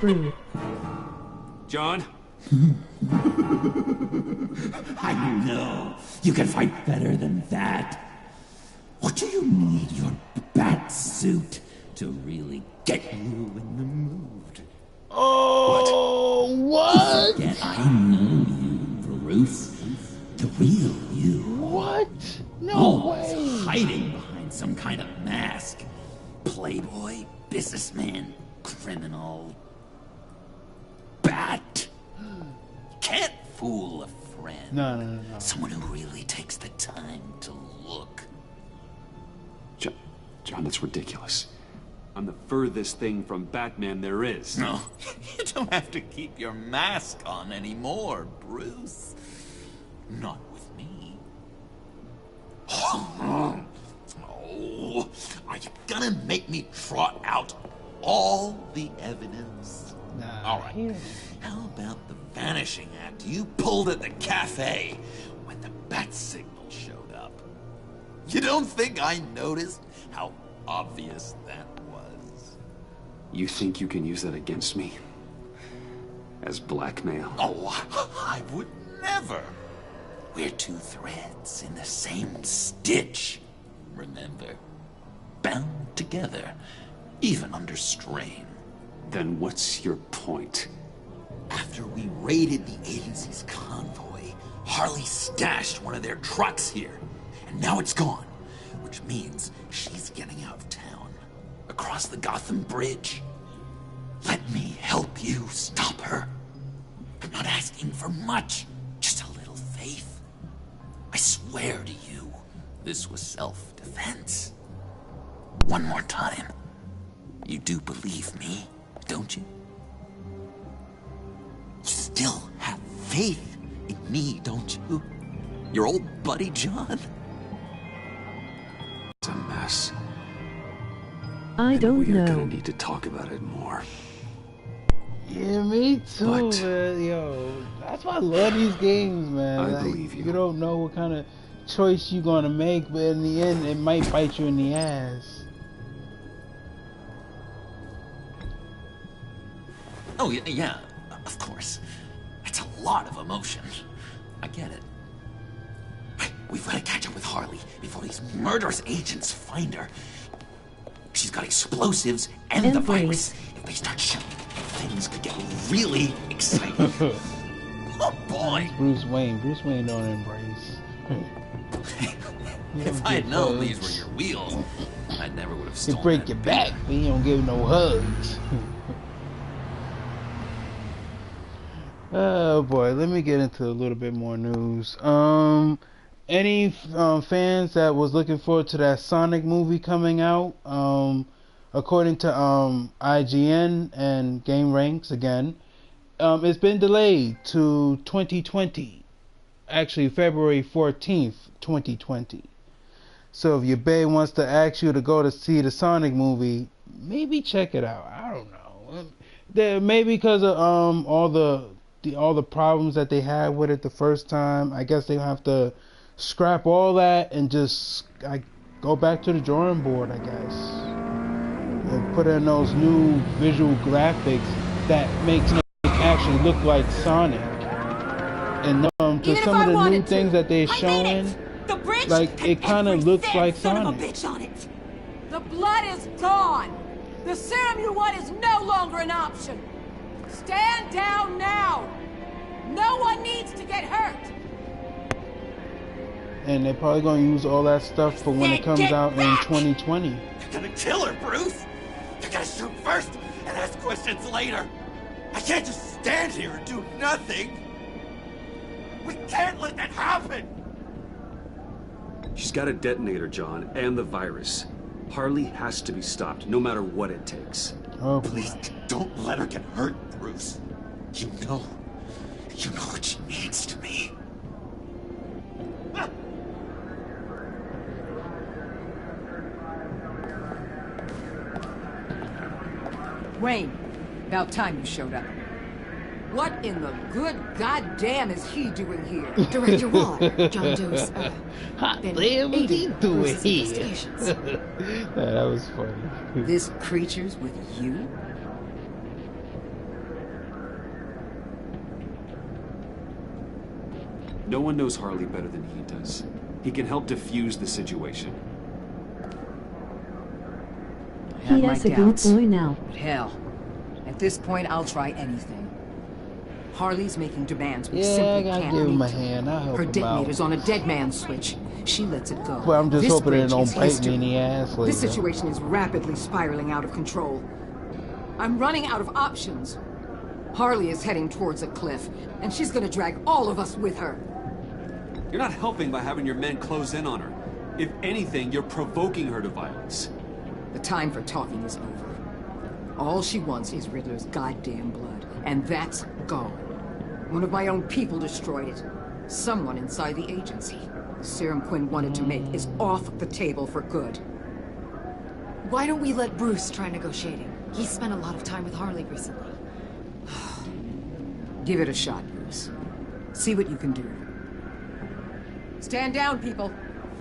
Rude. John? I know. You can fight better than that. What do you need your bat suit to really get you in the mood? Oh, what? Forget I know you, Bruce. The real you. What? No Always way. hiding behind some kind of mask. Playboy, businessman, criminal, bat. Can't fool a friend. No. Someone who really takes the time to look. John, that's ridiculous. I'm the furthest thing from Batman there is. No, you don't have to keep your mask on anymore, Bruce. Not with me. Oh, are you gonna make me trot out all the evidence? Nah. All right. How about the vanishing act you pulled at the cafe when the bat signal showed up? You don't think I noticed how obvious that was? You think you can use that against me? As blackmail? Oh, I would never. We're two threads in the same stitch, remember? Bound together, even under strain. Then what's your point? After we raided the agency's convoy, Harley stashed one of their trucks here, and now it's gone, which means she's getting out of town, across the Gotham Bridge. Let me help you stop her. I'm not asking for much, just a little faith. I swear to you, this was self-defense. One more time. You do believe me, don't you? You still have faith in me, don't you? Your old buddy, John? It's a mess. I don't We're know. gonna need to talk about it more. Yeah, me too, But man. Yo, that's why I love these games, man. I Like, believe you. You don't know what kind of choice you're gonna make, but in the end, it might bite you in the ass. Oh, yeah, of course. It's a lot of emotion. I get it. We've got to catch up with Harley before these murderous agents find her. She's got explosives and the virus. If they start shooting, things could get really exciting. Oh, boy. Bruce Wayne. Bruce Wayne don't embrace. If I had known these were your wheels, I never would have You stolen break your back, but you don't give no hugs. Oh boy, let me get into a little bit more news. Any fans that was looking forward to that Sonic movie coming out, according to IGN and Game Ranks again, it's been delayed to 2020. Actually, February 14th, 2020. So if your bae wants to ask you to go to see the Sonic movie, maybe check it out. I don't know. Maybe because of all the problems that they had with it the first time. I guess they have to scrap all that and just go back to the drawing board, I guess, and put in those new visual graphics that makes it actually look like Sonic. And to some of the new things that they're showing, like it kind of looks like Sonic. The blood is gone. The serum you want is no longer an option. Stand down now. No one needs to get hurt. And they're probably going to use all that stuff for when it comes out in 2020. You're gonna kill her, Bruce! You're gonna shoot first and ask questions later! I can't just stand here and do nothing! We can't let that happen! She's got a detonator, John, and the virus. Harley has to be stopped, no matter what it takes. Oh, please don't let her get hurt, Bruce. You know what she means to me. Wayne, about time you showed up. What in the good goddamn is he doing here? Director Waller, John Doe's, Hot been damn, what he aiding doing Bruce's here? investigations. That was funny. This creature's with you? No one knows Harley better than he does. He can help defuse the situation. Had He my is a good doubts. boy now. But hell, at this point, I'll try anything. Harley's making demands we Yeah, I simply gotta can't give him meet. a hand. I'll help Her him detonator's out. on a dead man switch. She lets it go. Well, I'm just This hoping it bridge don't is bite me history. in the ass later. This situation is rapidly spiraling out of control. I'm running out of options. Harley is heading towards a cliff, and she's gonna drag all of us with her. You're not helping by having your men close in on her. If anything, you're provoking her to violence. The time for talking is over. All she wants is Riddler's goddamn blood, and that's gone. One of my own people destroyed it. Someone inside the agency. The serum Quinn wanted to make is off the table for good. Why don't we let Bruce try negotiating? He's spent a lot of time with Harley recently. Give it a shot, Bruce. See what you can do. Stand down, people.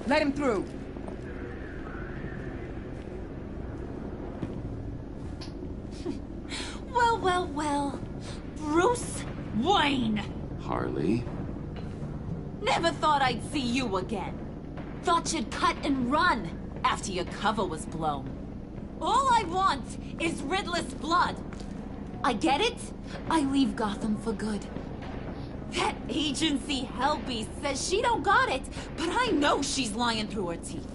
Let him through. Well, well, well. Bruce Wayne. Harley? Never thought I'd see you again. Thought you'd cut and run after your cover was blown. All I want is Riddler's blood. I get it. I leave Gotham for good. That agency hellbeast says she don't got it, but I know she's lying through her teeth.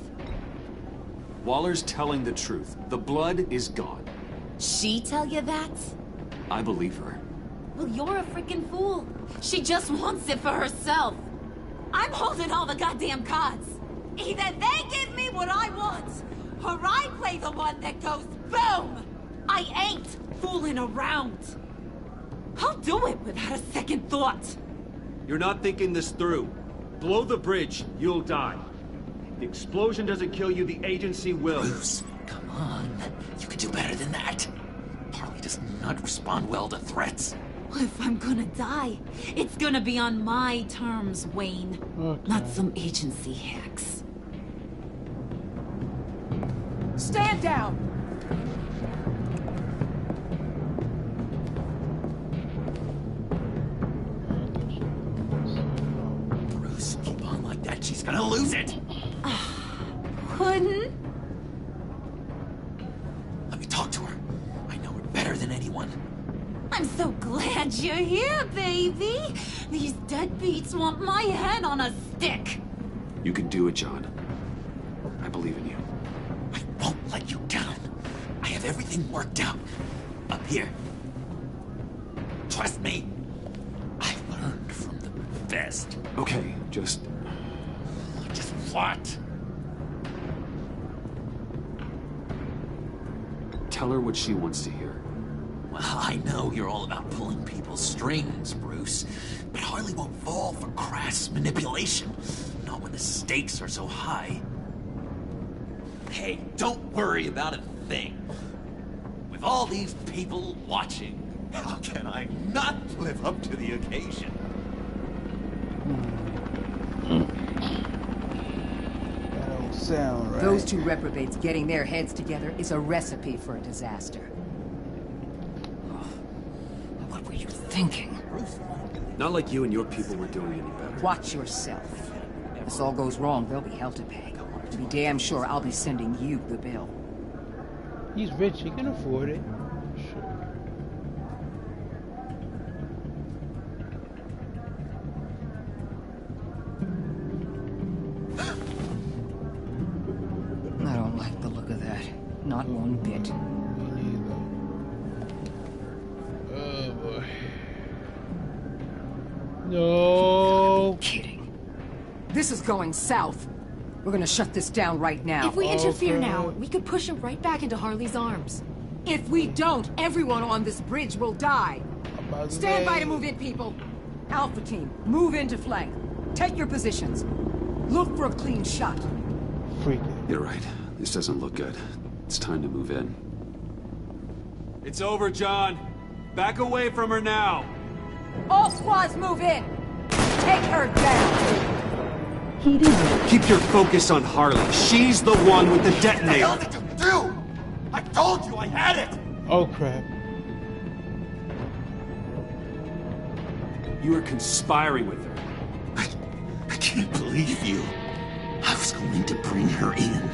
Waller's telling the truth. The blood is gone. She tell you that? I believe her. Well, you're a freaking fool. She just wants it for herself. I'm holding all the goddamn cards. Either they give me what I want, or I play the one that goes boom! I ain't fooling around. I'll do it without a second thought. You're not thinking this through. Blow the bridge, you'll die. If the explosion doesn't kill you, the agency will. Bruce, come on. You can do better than that. Harley does not respond well to threats. Well, if I'm gonna die, it's gonna be on my terms, Wayne. Okay. Not some agency hacks. Stand down! Bruce, keep on like that. She's gonna lose it. Couldn't? Let me talk to her. I know her better than anyone. I'm so glad you're here, baby. These deadbeats want my head on a stick. You can do it, John. I believe in you. I won't let you down. I have everything worked out. Up here. Trust me. I learned from the best. Okay, just what? tell her what she wants to hear. Well, I know you're all about pulling people's strings, Bruce, but Harley won't fall for crass manipulation. Not when the stakes are so high. Hey, don't worry about a thing. With all these people watching, how can I not live up to the occasion? That don't sound right. Those two reprobates getting their heads together is a recipe for a disaster. What were you thinking? Not like you and your people were doing any better. Watch yourself. If this all goes wrong, there'll be hell to pay. To be damn sure I'll be sending you the bill. He's rich, he can afford it. Sure. I don't like the look of that. Not one bit. Me neither. Oh boy. No. Kidding. This is going south. We're gonna shut this down right now. If we interfere now, we could push him right back into Harley's arms. If we don't, everyone on this bridge will die. Stand by to move in, people. Alpha team, move into flank. Take your positions. Look for a clean shot. Freaking. You're right. This doesn't look good. It's time to move in. It's over, John. Back away from her now. All squads move in. Take her down. He didn't. Keep your focus on Harley. She's the one with the What the hell detonator. did you do? I told you I had it! Oh crap. You were conspiring with her. I can't believe you. I was going to bring her in.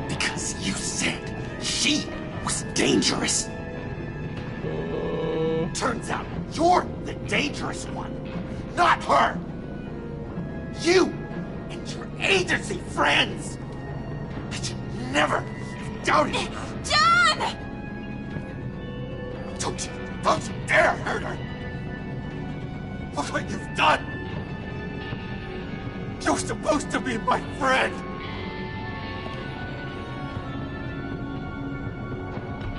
Because you said She was dangerous. Turns out you're the dangerous one, not her. You and your agency friends. I should never have doubted you. John! Don't you dare hurt her. Look what you've done. You're supposed to be my friend.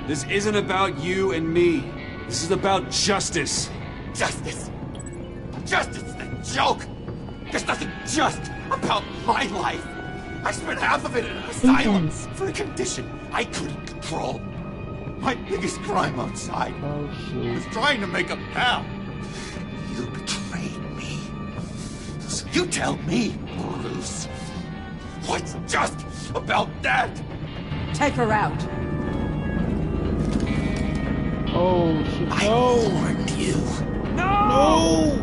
This isn't about you and me. This is about justice. Justice? Justice is a joke. There's nothing just about my life. I spent half of it in an asylum for a condition I couldn't control. My biggest crime outside was trying to make a pal. You betrayed me. So you tell me, Bruce, what's just about that? Take her out. Oh, shit. I warned you. No!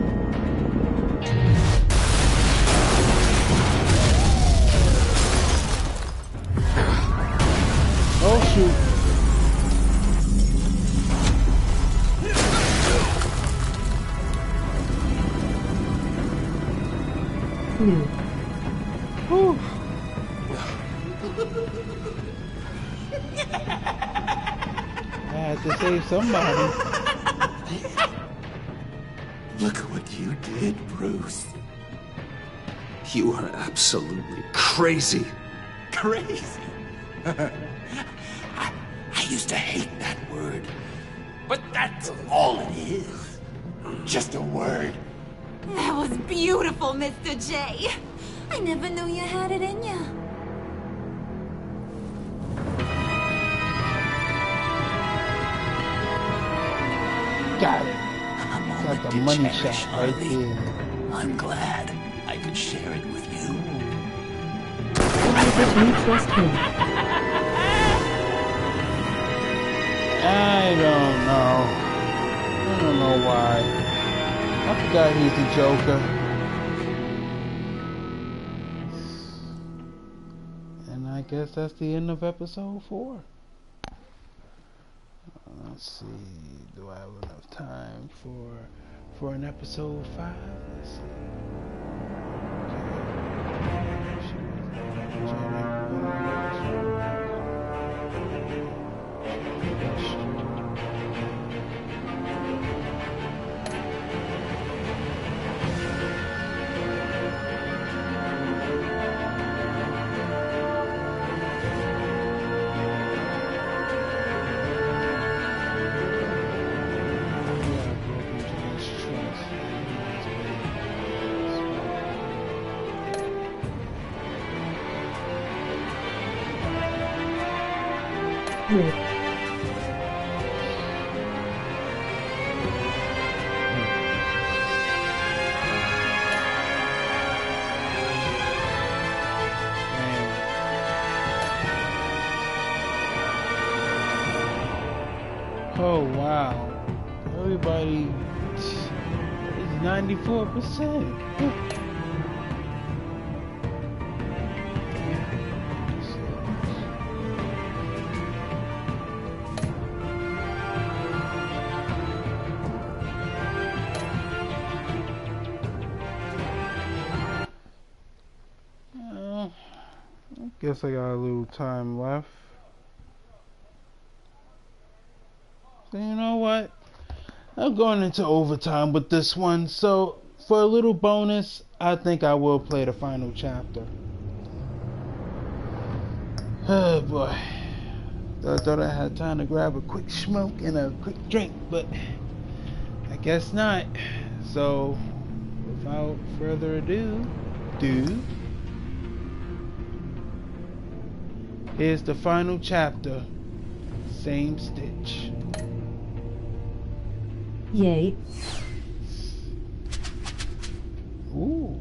Oh, shoot. Whew. I had to save somebody. Look what you did, Bruce. You are absolutely crazy. Crazy? I used to hate that word. But that's all it is. Just a word. That was beautiful, Mr. J. I never knew you had it in you. Got it. Got the money shot right there. I'm glad I could share it with you. Why did you trust him? I don't know. I don't know why. I forgot he's the Joker. And I guess that's the end of episode 4. Let's see. Do I have enough time for an episode 5? Let's see. Rip. Oh wow. Everybody is 94%. Guess I got a little time left. So you know what? I'm going into overtime with this one. So for a little bonus, I think I will play the final chapter. Oh boy. I thought I had time to grab a quick smoke and a quick drink, but I guess not. So without further ado, here's the final chapter. Same stitch. Yay. Ooh.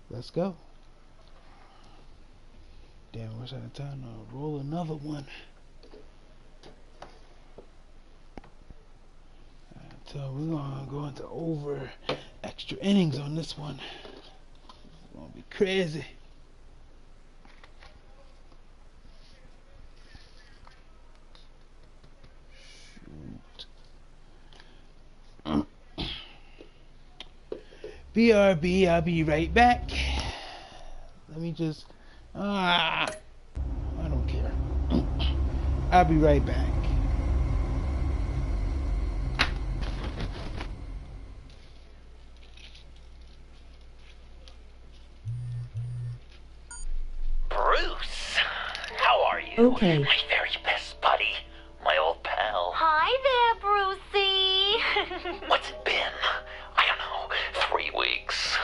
Let's go. Damn, what's out of time to roll another one. So we're gonna go into over extra innings on this one. It's gonna be crazy. Shoot. BRB, I'll be right back. Let me just I don't care. I'll be right back. Bruce, how are you? Okay. My very best buddy, my old pal. Hi there, Brucey. What's it been? I don't know, 3 weeks.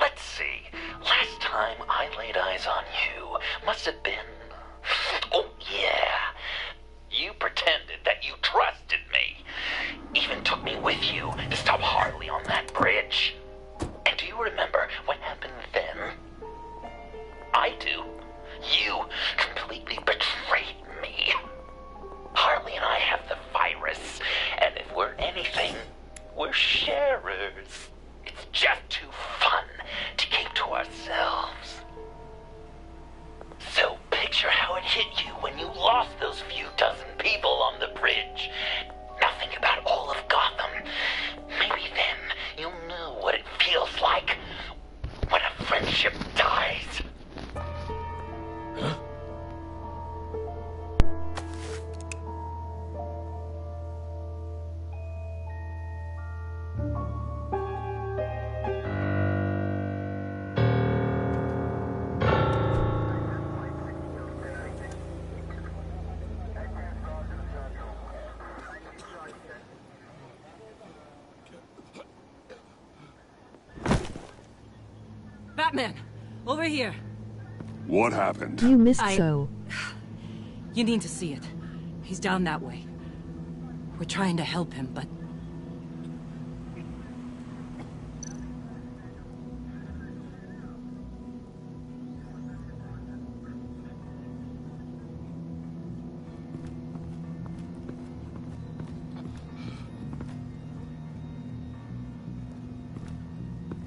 Let's see. Last time I laid eyes on you must have been... Oh, yeah. You pretended that you trusted me. Even took me with you to stop Harley on that bridge. And do you remember what happened then? I do. You completely betrayed me. Harley and I have the virus, and if we're anything, we're sharers. It's just too fun to keep to ourselves. So picture how it hit you when you lost those few dozen people on the bridge. Now think about all of Gotham. Maybe then you'll know what it feels like when a friendship dies. Batman, over here. What happened? You missed so. You need to see it. He's down that way. We're trying to help him, but...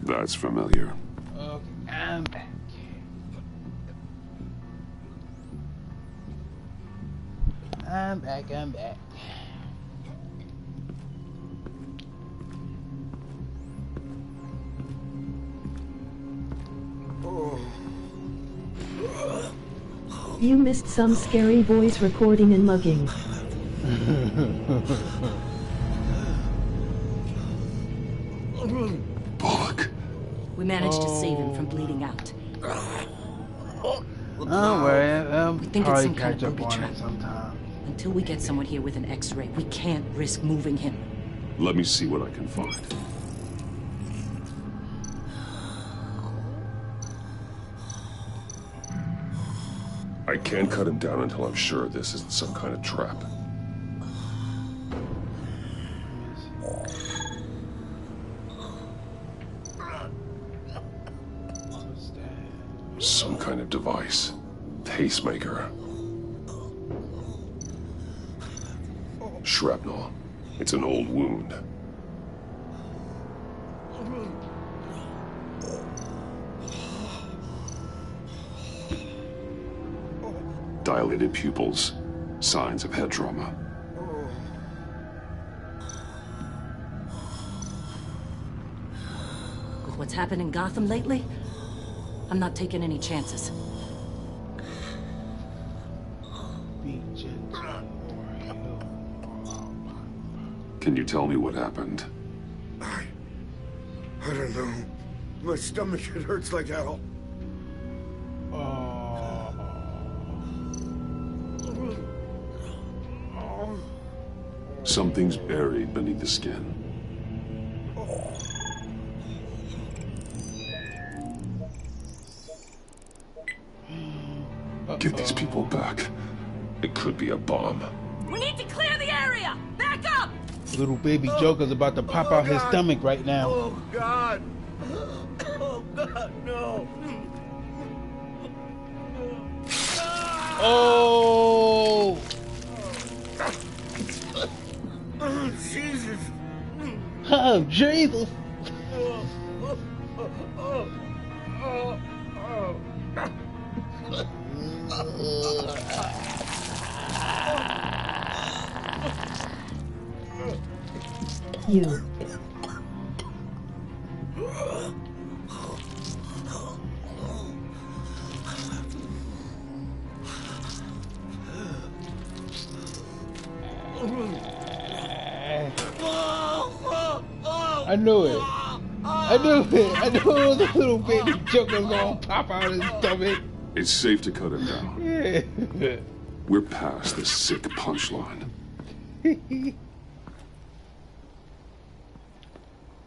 That's familiar. Okay, I'm back. I'm back. You missed some scary voice recording and mugging. Fuck. We managed to save him from bleeding out. Don't worry, I'll We think it's probably some kind catch of up booby on trap. it sometime. Until we get someone here with an X-ray, we can't risk moving him. Let me see what I can find. I can't cut him down until I'm sure this isn't some kind of trap. Some kind of device. Pacemaker. Shrapnel. It's an old wound. Dilated pupils. Signs of head trauma. With what's happened in Gotham lately, I'm not taking any chances. Can you tell me what happened? I don't know. My stomach, it hurts like hell. Something's buried beneath the skin. Get these people back. It could be a bomb. We need to clear the area! Back up! Little baby Joker's about to pop out his stomach right now. Oh, God. Oh, God, no. Oh, Jesus! You. I knew it. I knew it. I knew it was a little baby joker gonna pop out his stomach. It's safe to cut him down. Yeah. We're past the sick punchline. It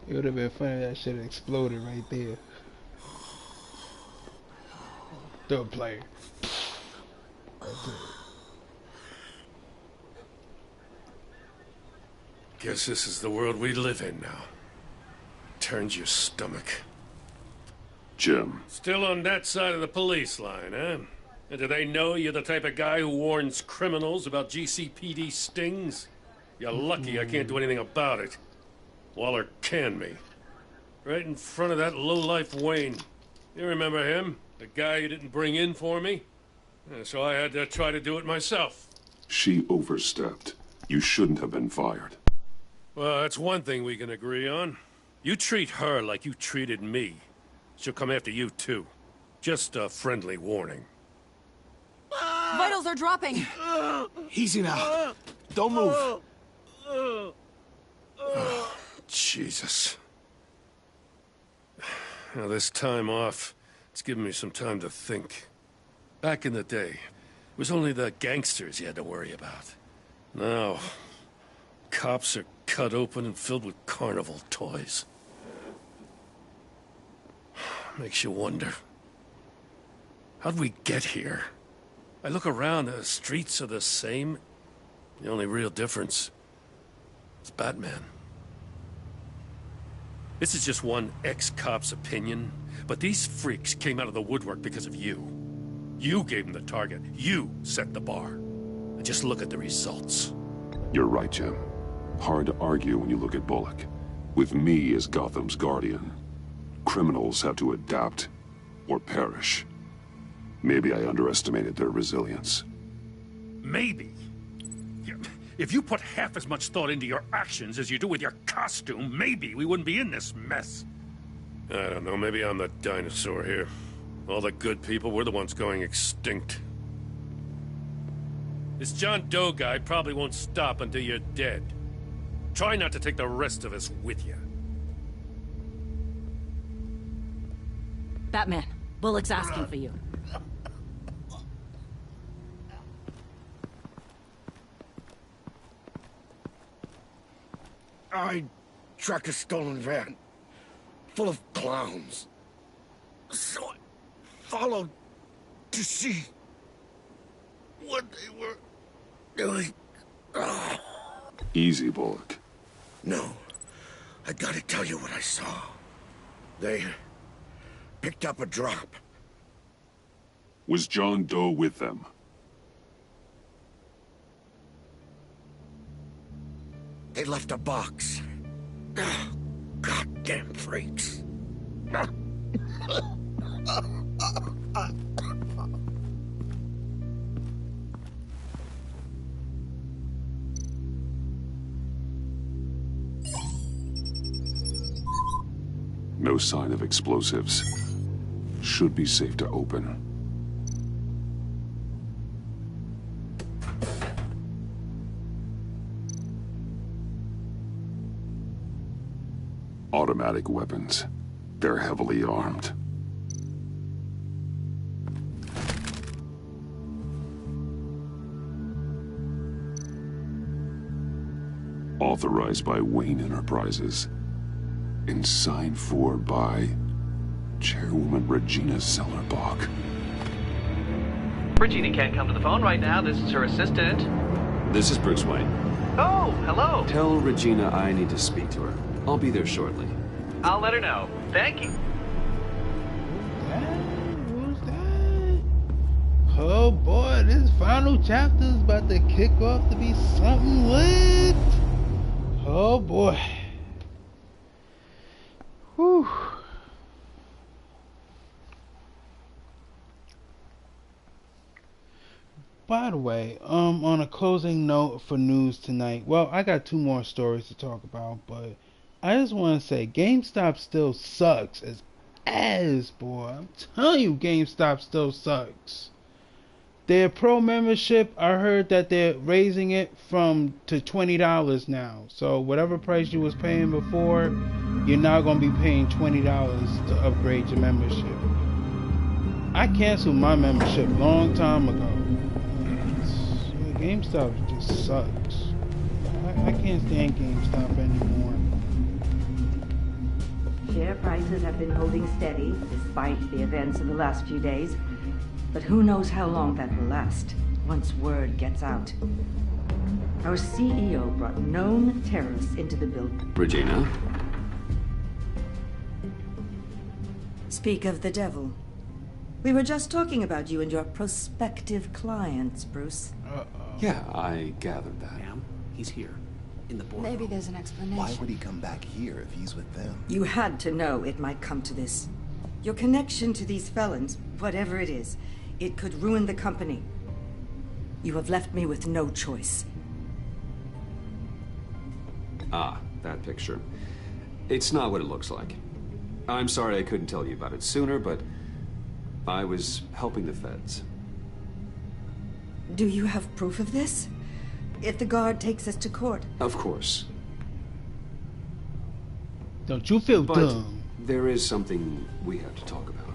would have been funny if that shit exploded right there. Third player. Guess this is the world we live in now. Turns your stomach. Jim. Still on that side of the police line, huh? And do they know you're the type of guy who warns criminals about GCPD stings? You're lucky I can't do anything about it. Waller canned me. Right in front of that lowlife Wayne. You remember him? The guy you didn't bring in for me? Yeah, so I had to try to do it myself. She overstepped. You shouldn't have been fired. Well, that's one thing we can agree on. You treat her like you treated me. She'll come after you, too. Just a friendly warning. Vitals are dropping. Easy now. Don't move. Oh, Jesus. Now, this time off, it's given me some time to think. Back in the day, it was only the gangsters you had to worry about. Now, cops are cut open and filled with carnival toys. Makes you wonder. How'd we get here? I look around, the streets are the same. The only real difference is Batman. This is just one ex-cop's opinion, but these freaks came out of the woodwork because of you. You gave them the target. You set the bar. And just look at the results. You're right, Jim. Hard to argue when you look at Bullock. With me as Gotham's guardian, criminals have to adapt or perish. Maybe I underestimated their resilience. Maybe. If you put half as much thought into your actions as you do with your costume, maybe we wouldn't be in this mess. I don't know, maybe I'm the dinosaur here. All the good people, we're the ones going extinct. This John Doe guy probably won't stop until you're dead. Try not to take the rest of us with you. Batman, Bullock's asking for you. I tracked a stolen van full of clowns. So I followed to see what they were doing. Easy, Bullock. No, I gotta tell you what I saw. They picked up a drop. Was John Doe with them? They left a box. Goddamn freaks. No sign of explosives. Should be safe to open. Automatic weapons. They're heavily armed. Authorized by Wayne Enterprises. And signed for by Chairwoman Regina Zellerbach. Regina can't come to the phone right now. This is her assistant. This is Bruce Wayne. Oh, hello. Tell Regina I need to speak to her. I'll be there shortly. I'll let her know. Thank you. Who's that? Oh boy, this final chapter is about to kick off to be something lit. Oh boy. Whew. By the way, on a closing note for news tonight, well, I got 2 more stories to talk about, but I just want to say GameStop still sucks as ass, boy. I'm telling you, GameStop still sucks. Their pro membership, I heard that they're raising it to $20 now. So whatever price you was paying before, you're now going to be paying $20 to upgrade your membership. I canceled my membership long time ago. GameStop just sucks. I can't stand GameStop anymore. Share prices have been holding steady despite the events of the last few days. But who knows how long that will last once word gets out. Our CEO brought known terrorists into the building. Regina? Speak of the devil. We were just talking about you and your prospective clients, Bruce. Yeah, I gathered that. Ma'am, he's here. In the boardroom. Maybe there's an explanation. Why would he come back here if he's with them? You had to know it might come to this. Your connection to these felons, whatever it is, it could ruin the company. You have left me with no choice. Ah, that picture. It's not what it looks like. I'm sorry I couldn't tell you about it sooner, but I was helping the feds. Do you have proof of this? If the guard takes us to court? Of course. Don't you feel dumb? There is something we have to talk about.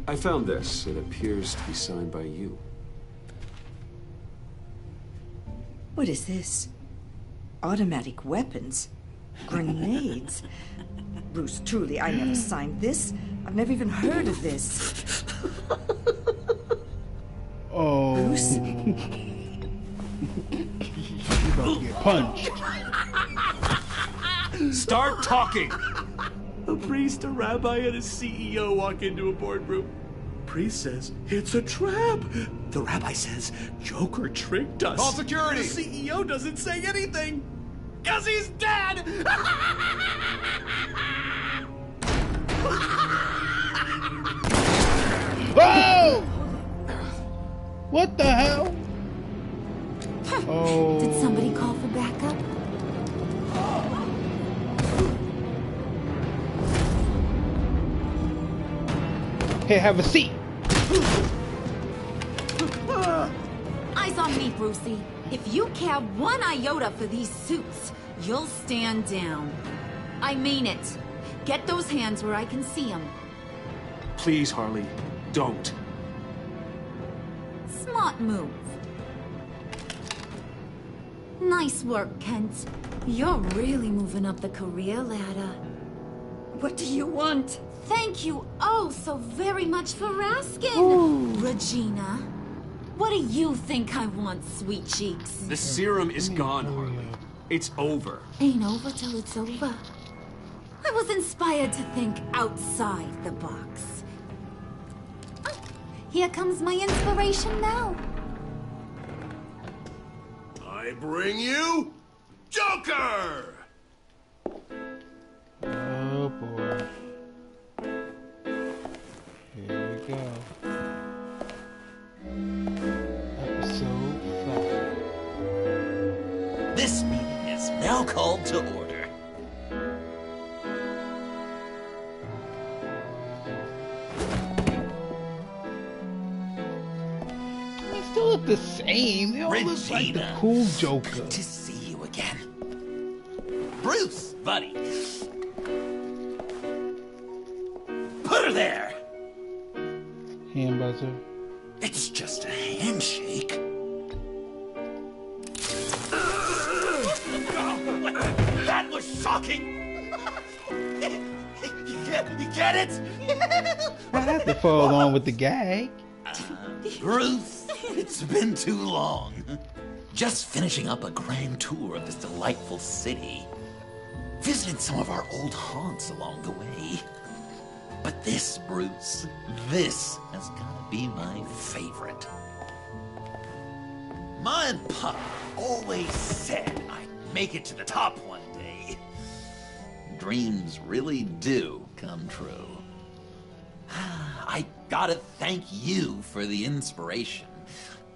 I found this. It appears to be signed by you. What is this? Automatic weapons? Grenades? Bruce, truly, I never signed this. I've never even heard of this. Oh. Bruce? You're about to get punched. Start talking! A priest, a rabbi, and a CEO walk into a boardroom. Priest says, it's a trap. The rabbi says, Joker tricked us. Call security! The CEO doesn't say anything, because he's dead! Whoa! What the hell? Oh. Did somebody call for backup? Hey, have a seat. Eyes on me, Brucey. If you care 1 iota for these suits, you'll stand down. I mean it. Get those hands where I can see them. Please, Harley, don't. Smart move. Nice work, Kent. You're really moving up the career ladder. What do you want? Thank you oh so very much for asking, Regina. What do you think I want, sweet cheeks? The serum is gone, Harley. It's over. Ain't over till it's over. I was inspired to think outside the box. Oh, here comes my inspiration now. I bring you Joker! Oh boy. Here we go. Episode 5. This meeting is now called to order. They still look the same. They all look like the cool Joker. Good to see you again. Bruce, buddy. Put her there. Hand buzzer. It's just a handshake. That was shocking. You get it? I have to follow along with the gag. Bruce, it's been too long. Just finishing up a grand tour of this delightful city. Visited some of our old haunts along the way. But this, Bruce, this has got to be my favorite. Ma and Pop always said I'd make it to the top one day. dreams really do come true. I gotta thank you for the inspiration.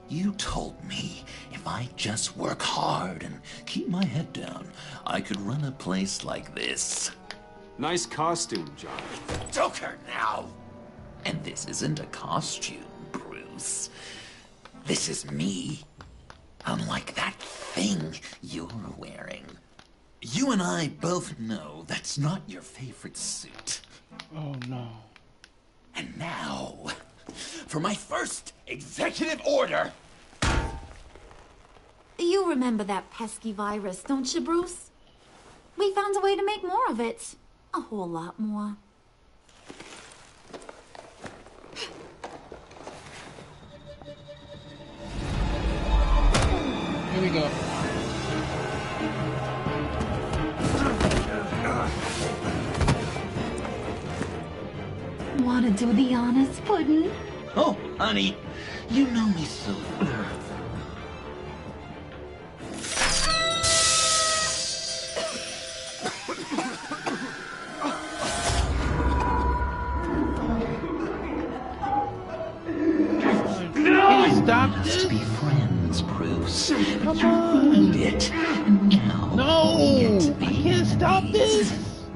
You told me if I just work hard and keep my head down, I could run a place like this. Nice costume, John. Joker now! And this isn't a costume, Bruce. This is me. Unlike that thing you're wearing. You and I both know that's not your favorite suit. Oh, no. And now, for my first executive order. You remember that pesky virus, don't you, Bruce? We found a way to make more of it. A whole lot more. Here we go. Wanna do the honors, Puddin'? Oh, honey, you know me so well. Stop this. Let's be friends, Bruce. Come You on. need it. Now, No, I can't stop this.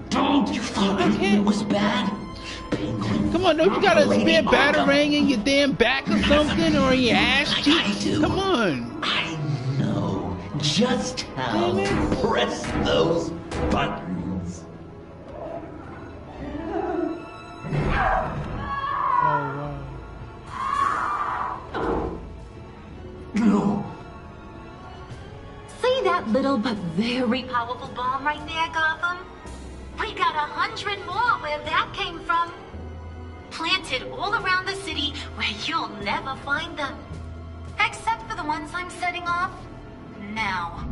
Don't you thought it was bad? Come on, don't you got a spare batarang in your damn back or something, or in your ass cheeks? Come on. I know just how to press those buttons. No. See that little but very powerful bomb right there, Gotham? We got 100 more where that came from. Planted all around the city where you'll never find them. Except for the ones I'm setting off now.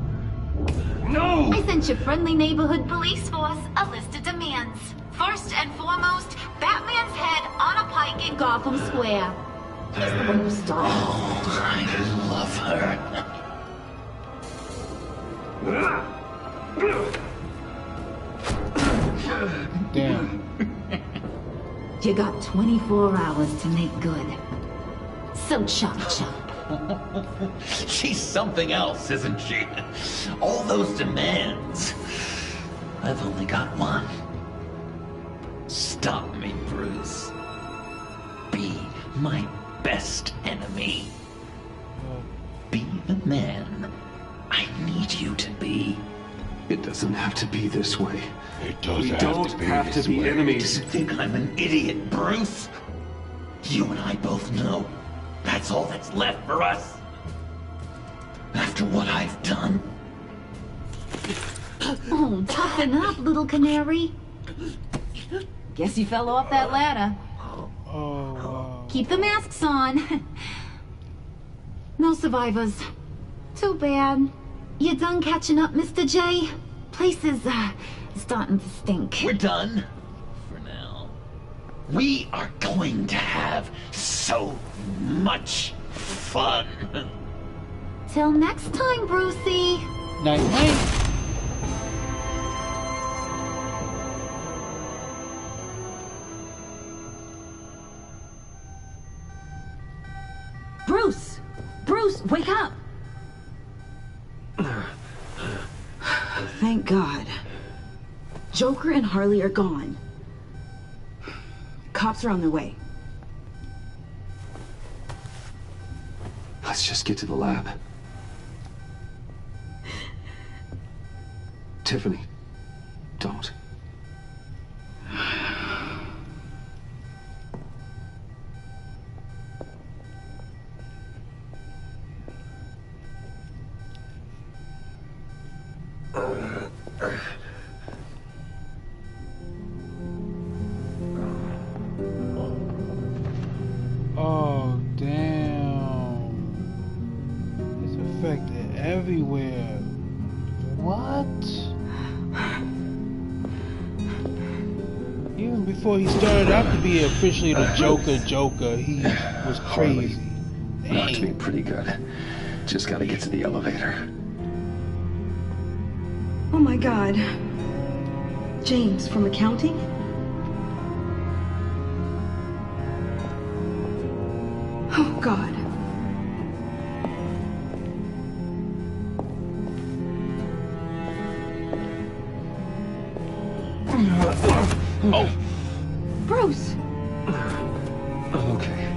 No! I sent your friendly neighborhood police force a list of demands. First and foremost, Batman's head on a pike in Gotham Square. He's the one who started. Oh, I love her. Damn. You got 24 hours to make good. So chop chop. She's something else, isn't she? All those demands. I've only got one. Stop me, Bruce. Be my best enemy. Be the man I need you to be. It doesn't have to be this way. It does We don't have to be enemies. You think I'm an idiot, Bruce? You and I both know that's all that's left for us. After what I've done. Oh, toughen up, little canary. Guess you fell off that ladder. Oh, wow. Keep the masks on. No survivors. Too bad. You done catching up, Mr. J? Place is, starting to stink. We're done. For now. We are going to have so much fun. Till next time, Brucey. Night night. Bruce! Bruce, wake up! Thank God. Joker and Harley are gone. Cops are on their way. Let's just get to the lab. Tiffany, don't. Oh, damn. It's affected everywhere. What? Even before he started out to be officially the Joker, he was crazy. Knocked me pretty good. Just gotta get to the elevator. Oh my God. James from accounting? Oh, God. Oh! Bruce! I'm okay.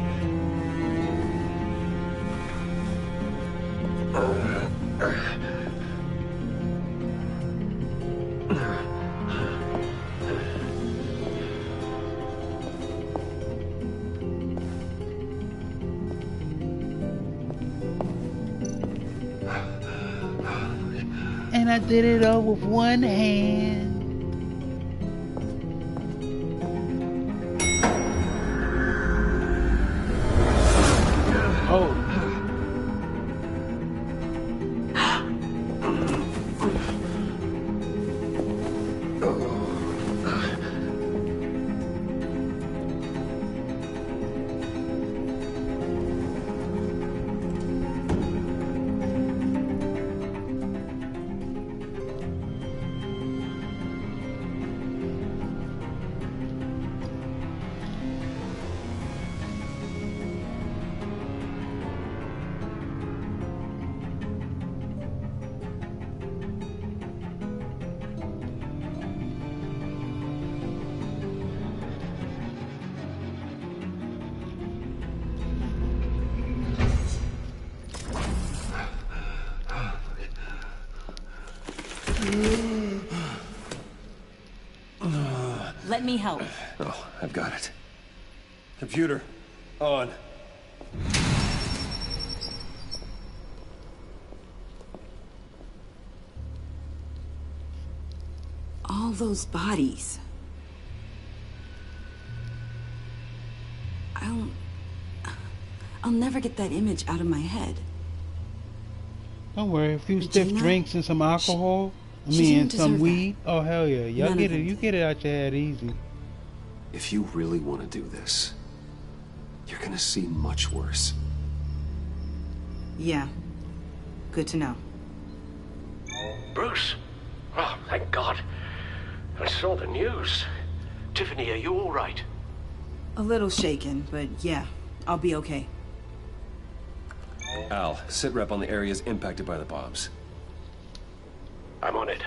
And I did it all with one hand. Oh. Let me help. Oh, I've got it. Computer, on. All those bodies. I'll never get that image out of my head. Don't worry, a few stiff Regina? drinks and some alcohol. She And didn't some deserve weed. Oh hell yeah, y'all None get of it. them You get it out your head easy. If you really want to do this, you're gonna see much worse. Yeah. Good to know. Bruce! Oh, thank God. I saw the news. Tiffany, are you all right? A little shaken, but yeah, I'll be okay. Al, sit rep on the areas impacted by the bombs. I'm on it.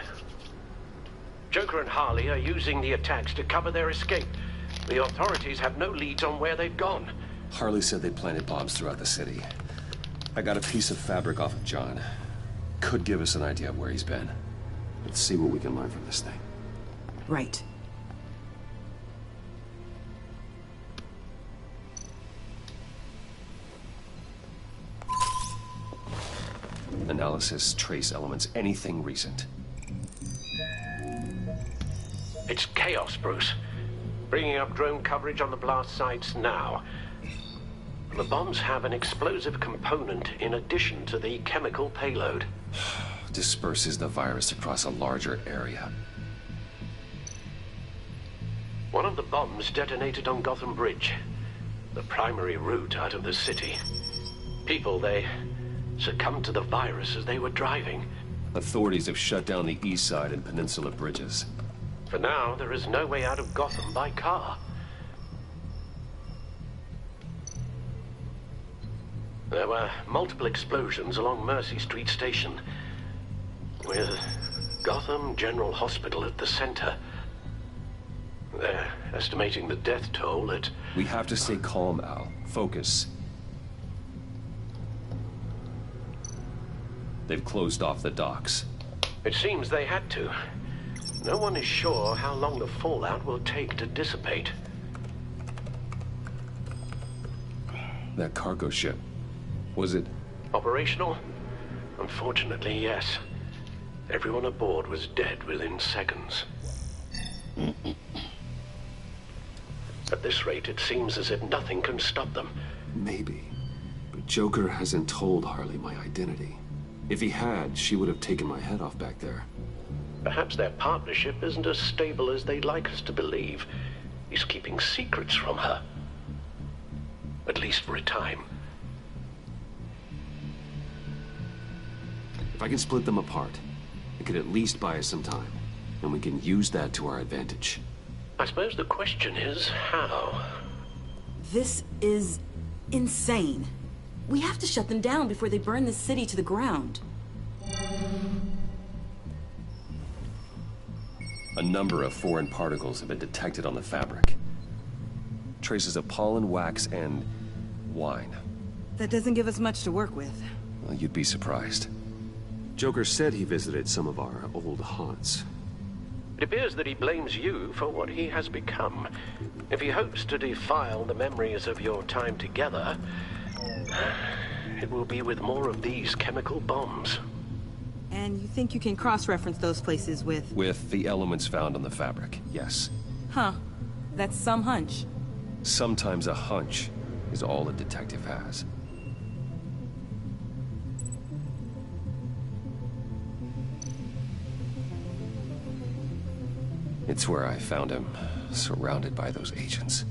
Joker and Harley are using the attacks to cover their escape. The authorities have no leads on where they've gone. Harley said they planted bombs throughout the city. I got a piece of fabric off of John. Could give us an idea of where he's been. Let's see what we can learn from this thing. Right. Analysis, trace elements, anything recent. It's chaos, Bruce. Bringing up drone coverage on the blast sites now. The bombs have an explosive component in addition to the chemical payload. Disperses the virus across a larger area. One of the bombs detonated on Gotham Bridge, the primary route out of the city. People, they succumbed to the virus as they were driving. Authorities have shut down the east side and peninsula bridges. For now, there is no way out of Gotham by car. There were multiple explosions along Mercy Street Station, with Gotham General Hospital at the center. They're estimating the death toll at... We have to stay calm, Al. Focus. They've closed off the docks. It seems they had to. No one is sure how long the fallout will take to dissipate. That cargo ship, was it... Operational? Unfortunately, yes. Everyone aboard was dead within seconds. At this rate, it seems as if nothing can stop them. Maybe. But Joker hasn't told Harley my identity. If he had, she would have taken my head off back there. Perhaps their partnership isn't as stable as they'd like us to believe. He's keeping secrets from her. At least for a time. If I can split them apart, it could at least buy us some time. and we can use that to our advantage. I suppose the question is, how? This is insane. We have to shut them down before they burn the city to the ground. A number of foreign particles have been detected on the fabric. Traces of pollen, wax, and wine. That doesn't give us much to work with. Well, you'd be surprised. Joker said he visited some of our old haunts. It appears that he blames you for what he has become. If he hopes to defile the memories of your time together, it will be with more of these chemical bombs. And you think you can cross-reference those places with... With the elements found on the fabric, yes. Huh. That's some hunch. Sometimes a hunch is all a detective has. It's where I found him, surrounded by those agents.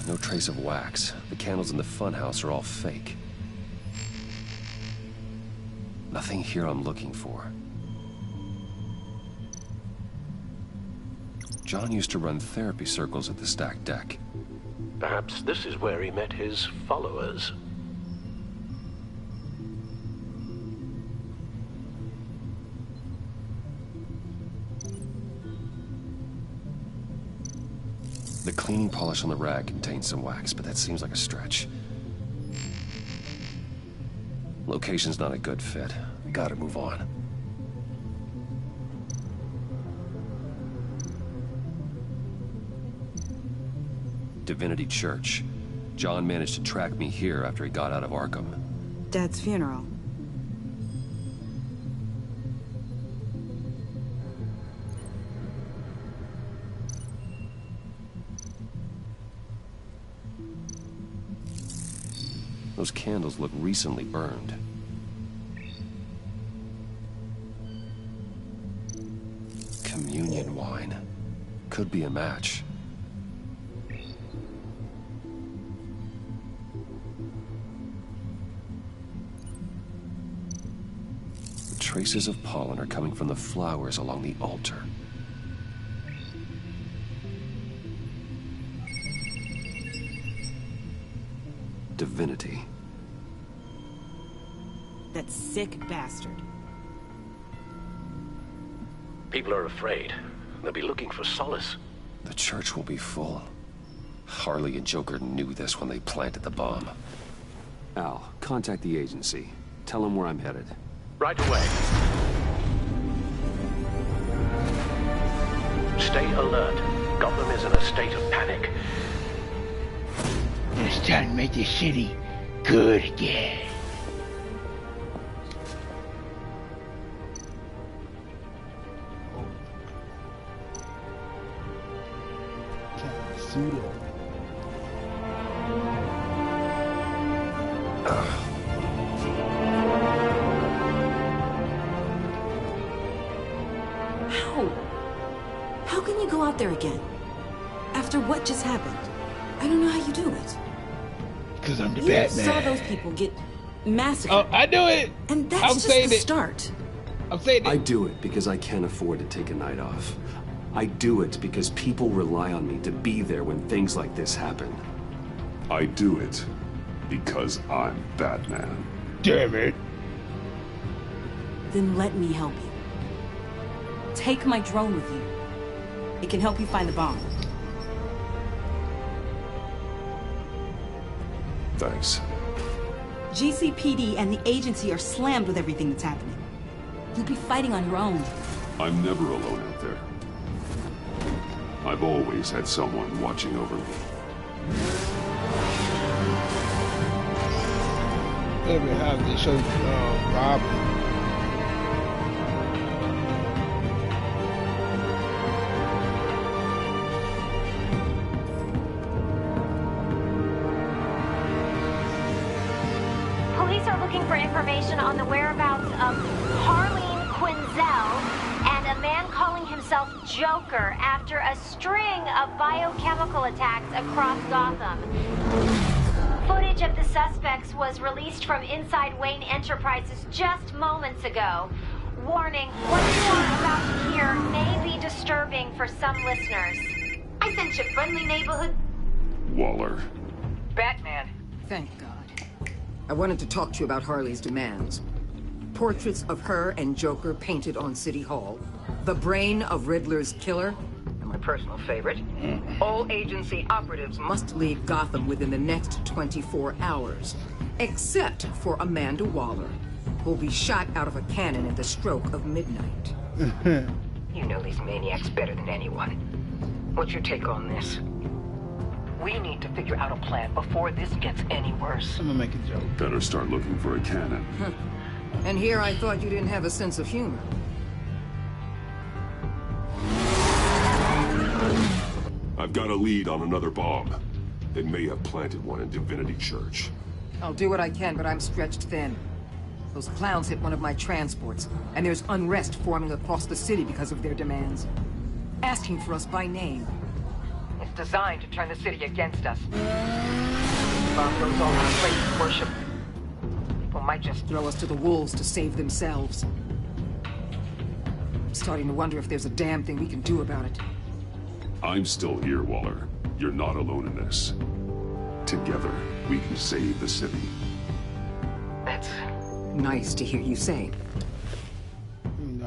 No trace of wax. The candles in the funhouse are all fake. Nothing here I'm looking for. John used to run therapy circles at the stacked deck. Perhaps this is where he met his followers. The cleaning polish on the rag contains some wax, but that seems like a stretch. Location's not a good fit. We gotta move on. Divinity Church. John managed to track me here after he got out of Arkham. Dad's funeral. Those candles look recently burned. Communion wine. Could be a match. The traces of pollen are coming from the flowers along the altar. Divinity. That sick bastard. People are afraid. They'll be looking for solace. The church will be full. Harley and Joker knew this when they planted the bomb. Al, contact the agency. Tell them where I'm headed. Right away. Stay alert. Gotham is in a state of panic. It's time to make this city good again. Pseudo. How can you go out there again? After what just happened? I don't know how you do it. Because I'm the You Batman. saw those people get massacred. Oh, I do it! And that's I'm just saying the it. start. I'm saying it. I do it because I can't afford to take a night off. I do it because people rely on me to be there when things like this happen. I do it because I'm Batman. Damn it. Then let me help you. Take my drone with you. It can help you find the bomb. Thanks. GCPD and the agency are slammed with everything that's happening. You'll be fighting on your own. I'm never alone out there. I've always had someone watching over me. Maybe have to show Robin. Police are looking for information on the whereabouts of Harleen Quinzel, and a man calling himself Joker after a string of biochemical attacks across Gotham. Footage of the suspects was released from inside Wayne Enterprises just moments ago. Warning, what you are about to hear may be disturbing for some listeners. I sent you friendly neighborhood... Waller. Batman. Thank God. I wanted to talk to you about Harley's demands. Portraits of her and Joker painted on City Hall. The brain of Riddler's killer. And my personal favorite. All agency operatives must leave Gotham within the next 24 hours. Except for Amanda Waller, who'll be shot out of a cannon at the stroke of midnight. You know these maniacs better than anyone. What's your take on this? We need to figure out a plan before this gets any worse. I'm gonna make a joke. Better start looking for a cannon. And here I thought you didn't have a sense of humor. I've got a lead on another bomb. They may have planted one in Divinity Church. I'll do what I can, but I'm stretched thin. Those clowns hit one of my transports, and there's unrest forming across the city because of their demands. Asking for us by name. It's designed to turn the city against us. Bomb goes all the place worship. People might just throw us to the wolves to save themselves. I'm starting to wonder if there's a damn thing we can do about it. I'm still here, Waller. You're not alone in this. Together, we can save the city. That's nice to hear you say.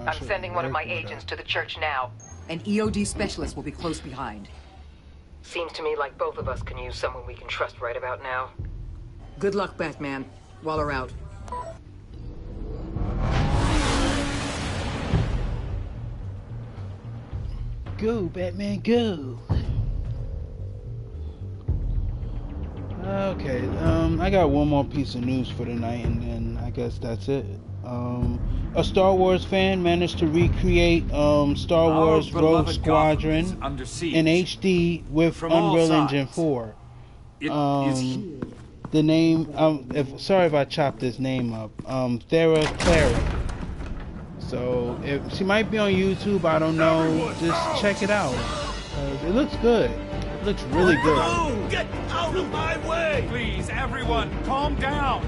I'm sending one of my agents to the church now. An EOD specialist will be close behind. Seems to me like both of us can use someone we can trust right about now. Good luck, Batman. Waller out. Go, Batman, go. Okay, I got one more piece of news for tonight, and then I guess that's it. A Star Wars fan managed to recreate Star Wars Rogue Squadron in HD with Unreal Engine 4. The name, sorry if I chopped this name up, Thera Clara. So, she might be on YouTube, I don't know, just check it out. It looks good. It looks really good. Oh, get out of my way! Please, everyone, calm down!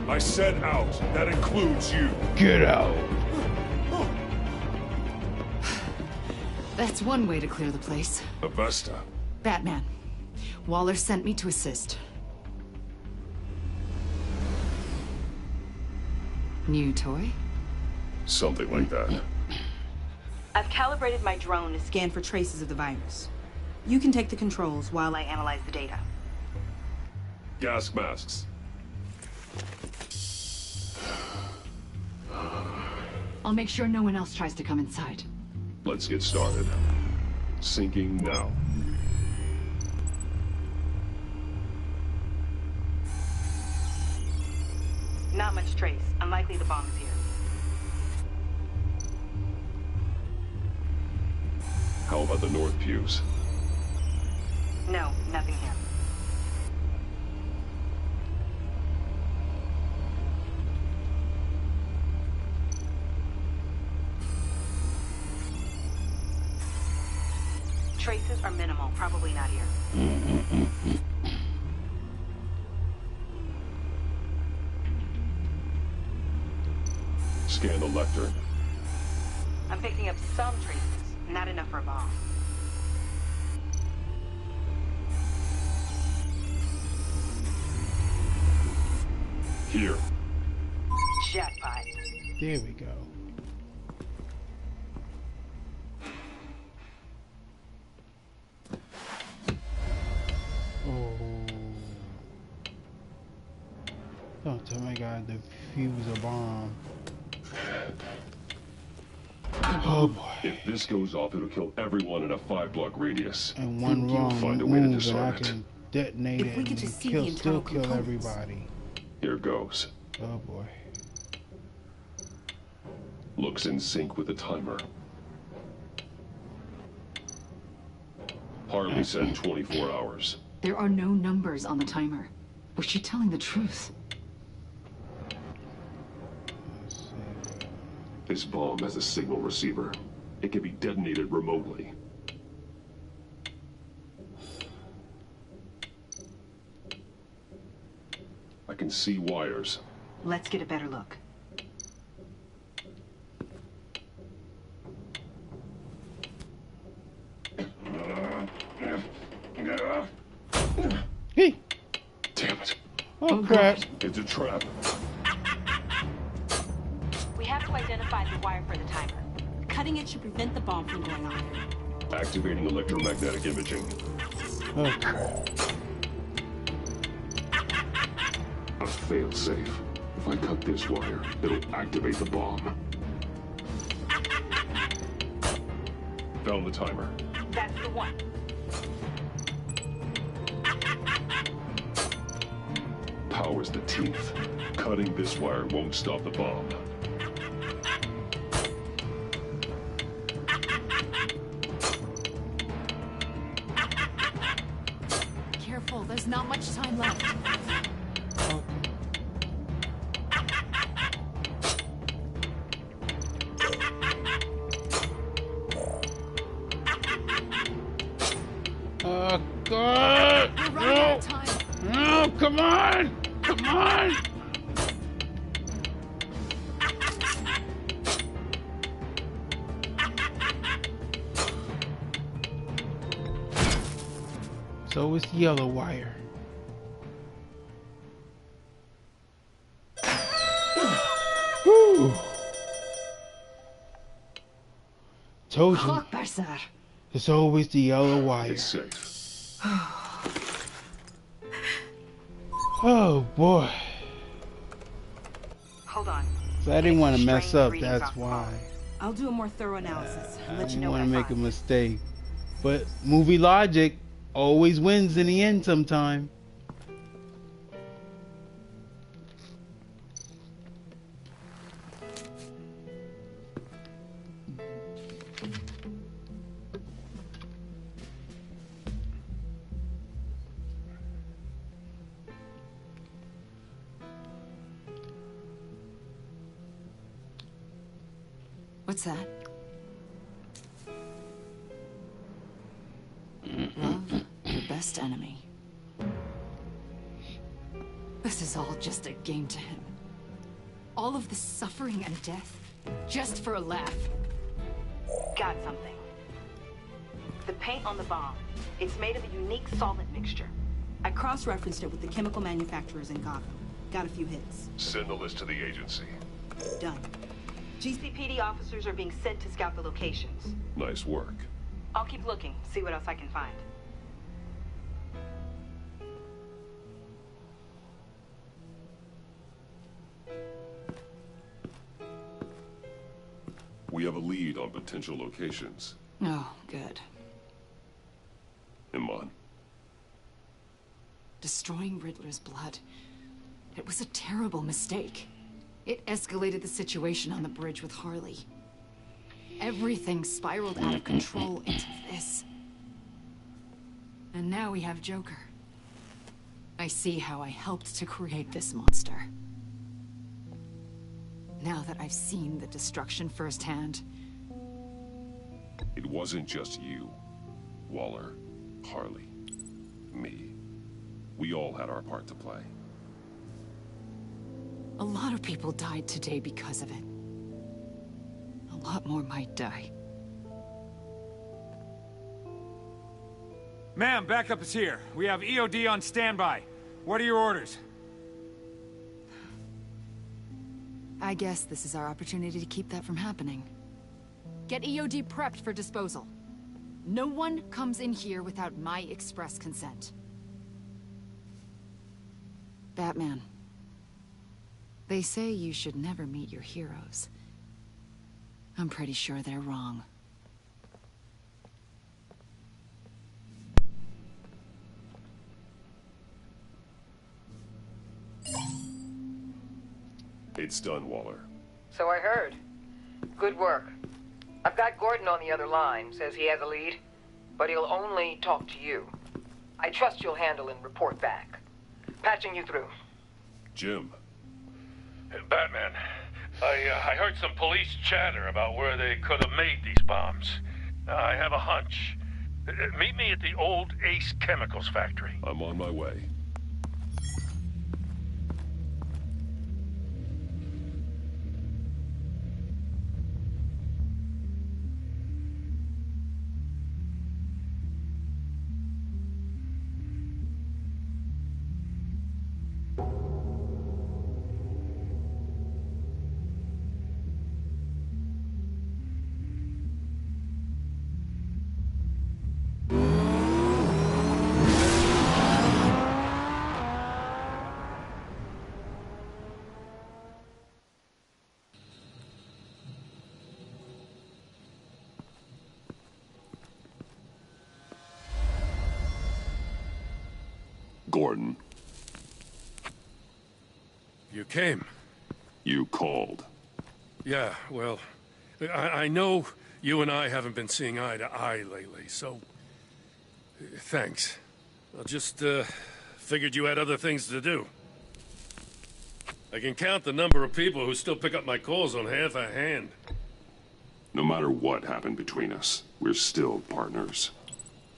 I said out. That includes you. Get out. That's one way to clear the place. Avesta. Batman. Waller sent me to assist. New toy? Something like that. I've calibrated my drone to scan for traces of the virus. You can take the controls while I analyze the data. Gas masks. I'll make sure no one else tries to come inside. Let's get started. Syncing now. Not much trace. Unlikely the bomb is here. How about the north pews? No, nothing here. Traces are minimal, probably not here. Scan the lectern. I'm picking up some traces, not enough for a bomb. Here. Jackpot. There we go. Oh. Don't tell me I gotta defuse a bomb. Oh boy. If this goes off, it'll kill everyone in a 5-block radius. And one wrong find a way to move and I disarm it. can detonate it and still kill everybody. Here goes. Oh boy. Looks in sync with the timer. Harley said 24 hours. There are no numbers on the timer. Was she telling the truth? This bomb has a signal receiver. It can be detonated remotely. I can see wires. Let's get a better look. Hey! Damn it. Oh, crap. It's a trap. We have to identify the wire for the timer. Cutting it should prevent the bomb from going off. Activating electromagnetic imaging. Oh, crap. A failsafe. If I cut this wire, it'll activate the bomb. Found the timer. That's the one. Power's the teeth. Cutting this wire won't stop the bomb. Careful, there's not much time left. Oh, God! We're running out of time. No, come on! Come on! So it's yellow wire. Woo! Told you. It's always the yellow wire. It's safe. Oh boy. Hold on. So I didn't want to mess up, that's why. I'll do a more thorough analysis and I let you didn't know what want I to make a find. mistake. But movie logic always wins in the end sometime. What's that? Love, your best enemy. This is all just a game to him. All of this suffering and death, just for a laugh. Got something. The paint on the bomb. It's made of a unique solvent mixture. I cross-referenced it with the chemical manufacturers in Gotham. Got a few hits. Send the list to the agency. Done. GCPD officers are being sent to scout the locations. Nice work. I'll keep looking, see what else I can find. We have a lead on potential locations. Oh, good. Iman. Destroying Riddler's blood. It was a terrible mistake. It escalated the situation on the bridge with Harley. Everything spiraled out of control into this. And now we have Joker. I see how I helped to create this monster. Now that I've seen the destruction firsthand. It wasn't just you, Waller, Harley, me. We all had our part to play. A lot of people died today because of it. A lot more might die. Ma'am, backup is here. We have EOD on standby. What are your orders? I guess this is our opportunity to keep that from happening. Get EOD prepped for disposal. No one comes in here without my express consent. Batman. They say you should never meet your heroes. I'm pretty sure they're wrong. It's done, Waller. So I heard. Good work. I've got Gordon on the other line. Says he has a lead, but he'll only talk to you. I trust you'll handle and report back. Patching you through. Jim. Batman, I heard some police chatter about where they could have made these bombs. I have a hunch. Meet me at the old Ace Chemicals factory. I'm on my way. Gordon. You came. You called. Yeah, well, I know you and I haven't been seeing eye to eye lately, so... thanks. I just, figured you had other things to do. I can count the number of people who still pick up my calls on half a hand. No matter what happened between us, we're still partners.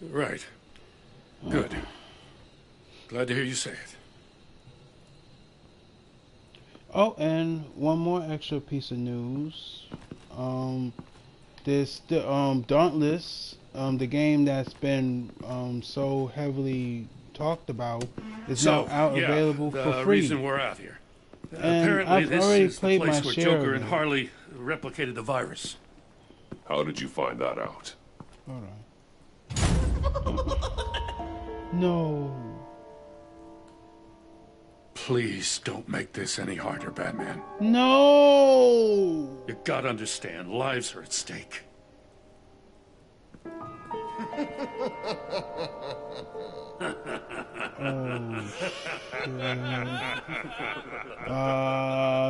Right. Good. Glad to hear you say it. Oh, and one more extra piece of news. This Dauntless, the game that's been so heavily talked about, is now out available for free. The reason we're out here. And Apparently, I've this already is the played place my where share Joker of and it. Harley replicated the virus. How did you find that out? Hold on. No. Please don't make this any harder, Batman. No. You gotta understand, lives are at stake.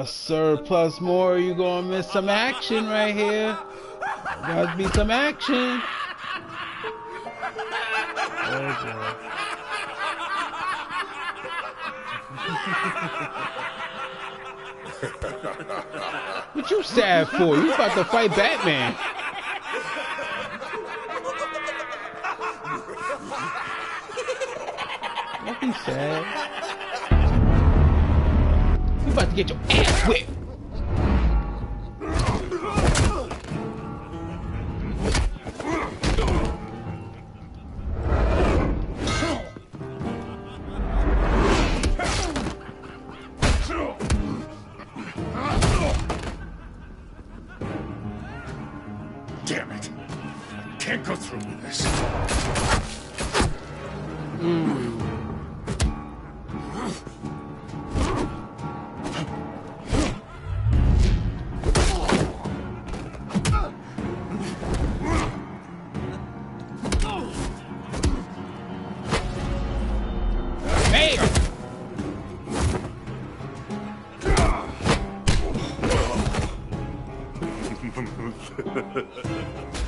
Sir plus more, you gonna miss some action right here. Gotta be some action. Oh boy. What you sad for? You about to fight Batman. Don't be sad. You about to get your ass whipped. Damn it. Can't go through with this.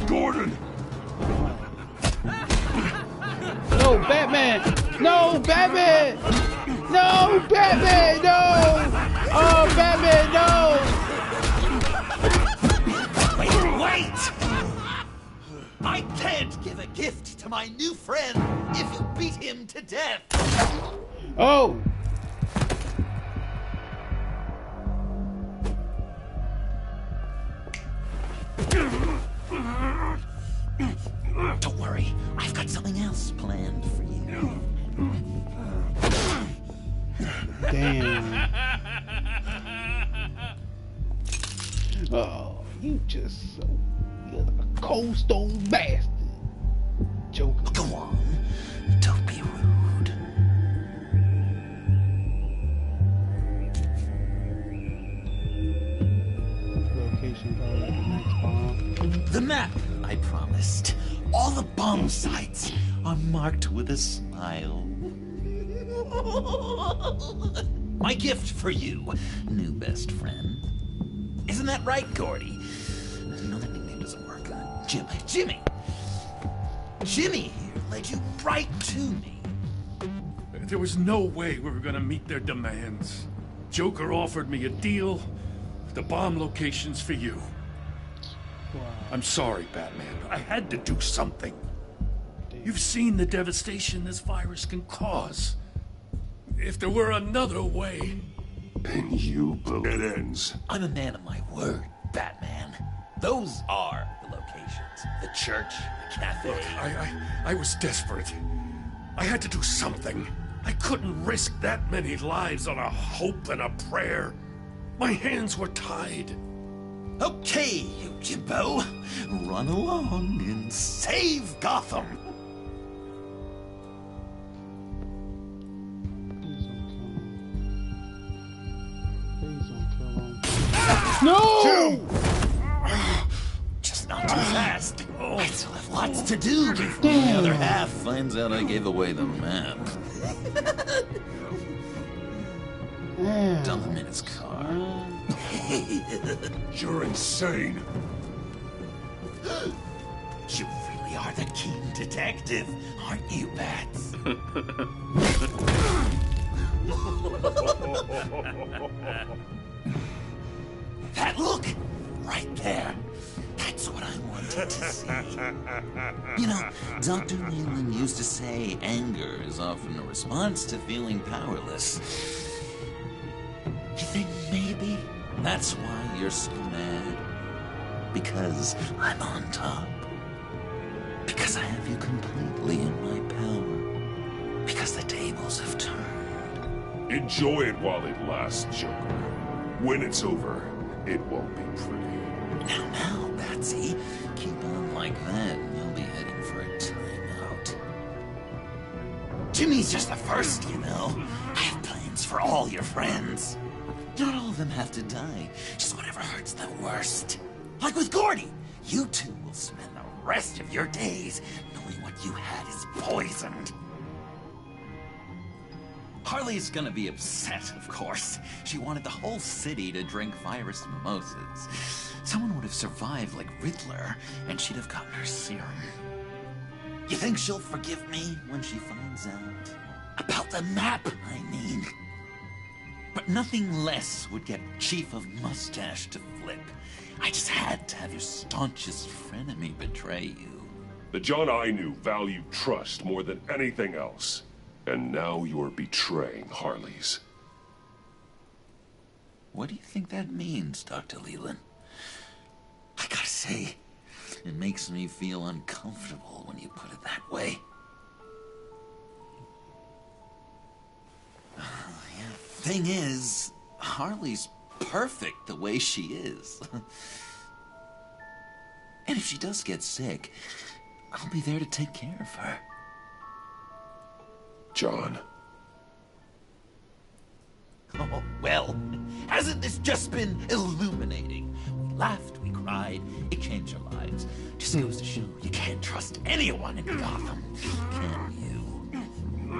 Gordon! No, Batman! No, Batman! No, Batman! No! Oh, Batman, no! Wait! I can't give a gift to my new friend if you beat him to death. Oh! Don't worry, I've got something else planned for you. Damn. Oh, you just so... You're a cold stone bastard. Joker. Go on. Don't be rude. Location card, the next bomb. The map I promised. All the bomb sites are marked with a smile. My gift for you, new best friend. Isn't that right, Gordy? No, that nickname doesn't work. Jimmy. Jimmy here led you right to me. There was no way we were gonna meet their demands. Joker offered me a deal. the bomb location's for you. I'm sorry, Batman. I had to do something. You've seen the devastation this virus can cause. If there were another way... And you believe it ends. I'm a man of my word, Batman. Those are the locations. The church, the cafe. Look, I was desperate. I had to do something. I couldn't risk that many lives on a hope and a prayer. My hands were tied. Okay, you Jimbo. Run along and save Gotham. No! Just not too fast. I still have lots to do before the other half finds out I gave away the map. Dump him in his car. You're insane. You really are the keen detective, aren't you, Bats? That look! Right there. That's what I wanted to see. You know, Dr. Leland used to say anger is often a response to feeling powerless. You think maybe that's why you're so mad? Because I'm on top. Because I have you completely in my power. Because the tables have turned. Enjoy it while it lasts, Joker. When it's over, it won't be pretty. Now, Batsy, keep on like that and you'll be heading for a timeout. Jimmy's just the first, you know. I have plans for all your friends. Not all of them have to die, just whatever hurts the worst. Like with Gordy, you two will spend the rest of your days knowing what you had is poisoned. Harley's gonna be upset, of course. She wanted the whole city to drink virus mimosas. Someone would have survived like Riddler, and she'd have gotten her serum. You think she'll forgive me when she finds out? About the map, I mean. But nothing less would get Chief of Mustache to flip. I just had to have your staunchest frenemy betray you. The John I knew valued trust more than anything else. And now you're betraying Harley's. What do you think that means, Dr. Leland? I gotta say, it makes me feel uncomfortable when you put it that way. Thing is, Harley's perfect the way she is. And if she does get sick, I'll be there to take care of her. John. Oh, well, hasn't this just been illuminating? We laughed, we cried, it changed our lives. Just goes to show you can't trust anyone in Gotham, can you?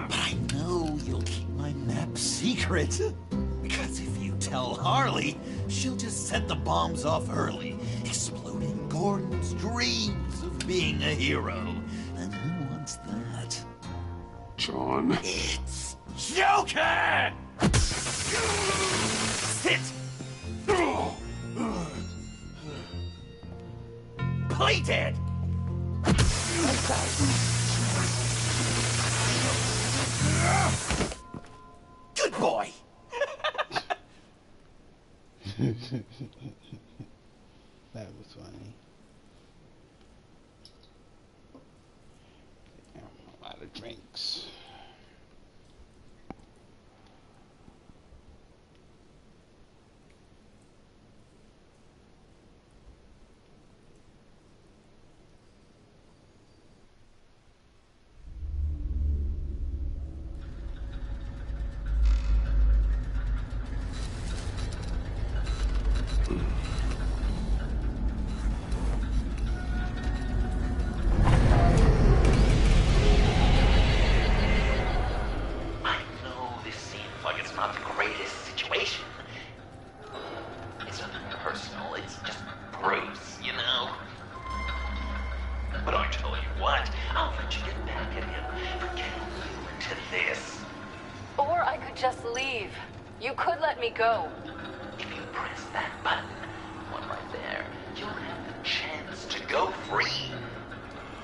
But I know you'll keep my map secret. Because if you tell Harley, she'll just set the bombs off early, exploding Gordon's dreams of being a hero. And who wants that? John. It's Joker! Sit! Play dead! Good boy! That was funny. Damn, a lot of drinks. press that button, one right there, you'll have the chance to go free,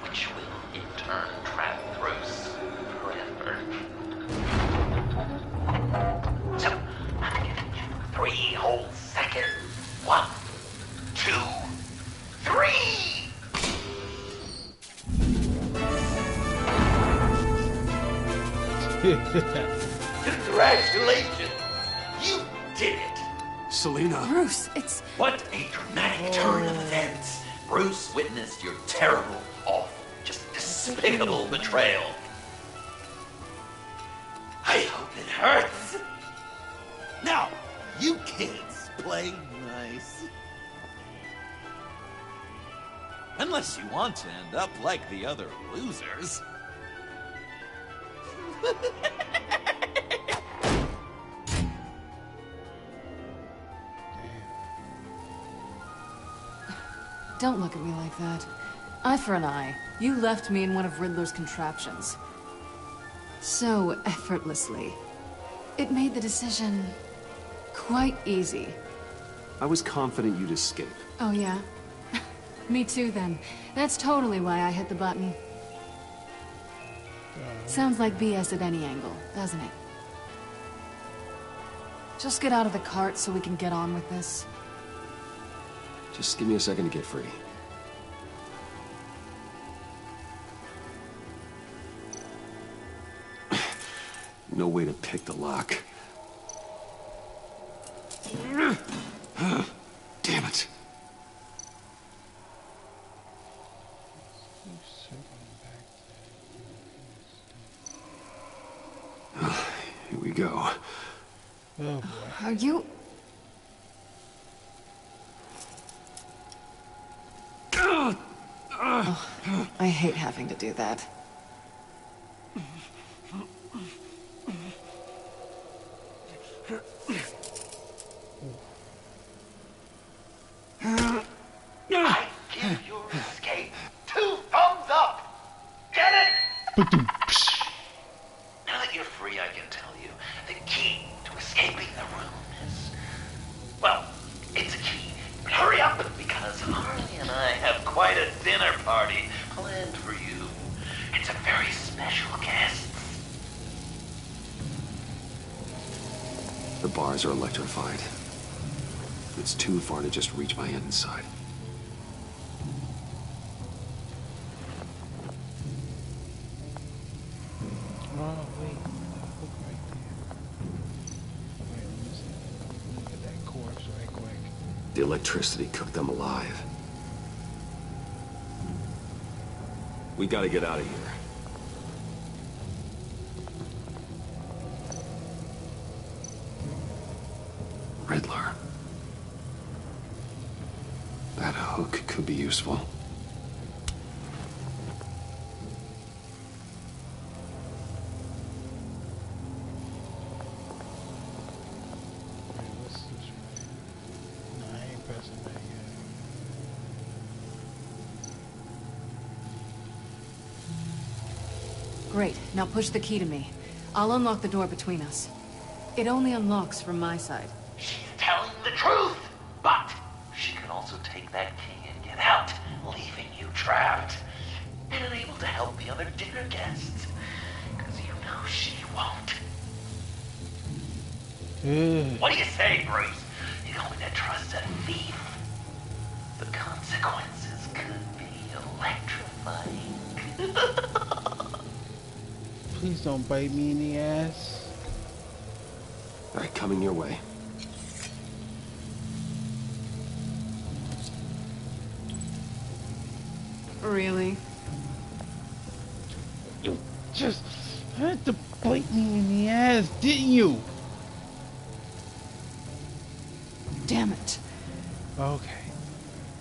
which will in turn trap Bruce forever. So, I'm giving you 3 whole seconds. 1, 2, 3! Congratulations! You did it! Selena. Bruce, it's... What a dramatic turn of events! Bruce witnessed your terrible, awful, just despicable betrayal. I hope it hurts! Now, you kids play nice. Unless you want to end up like the other losers. Don't look at me like that. Eye for an eye. You left me in one of Riddler's contraptions. So effortlessly. It made the decision quite easy. I was confident you'd escape. Oh, yeah? Me too, then. That's totally why I hit the button. Sounds like BS at any angle, doesn't it? Just get out of the cart so we can get on with this. Just give me a second to get free. No way to pick the lock. Damn it. Here we go. Oh boy. Are you... Oh, I hate having to do that. I give your escape 2 thumbs up! Get it? Now that you're free, I can tell you the key to escaping the room is... Well, it's a key. But hurry up, because Harley and I have quite a dinner party planned for you. It's a very special guest. The bars are electrified. It's too far to just reach my end inside. Oh, wait. Hook right there. Wait, let me see. Look at that corpse right quick. The electricity cooked them alive. We gotta get out of here. Riddler. That hook could be useful. What's this right here? No, I ain't pressing that yet. Great. Now push the key to me. I'll unlock the door between us. It only unlocks from my side. She's telling the truth, but she can also take that key and get out, leaving you trapped and unable to help the other dinner guests. Because you know she won't. What do you say, Bruce? You going to trust a thief? The consequences could be electrifying. Please don't bite me in the ass. All right, coming your way. Really? You just had to bite me in the ass, didn't you? Damn it. Okay.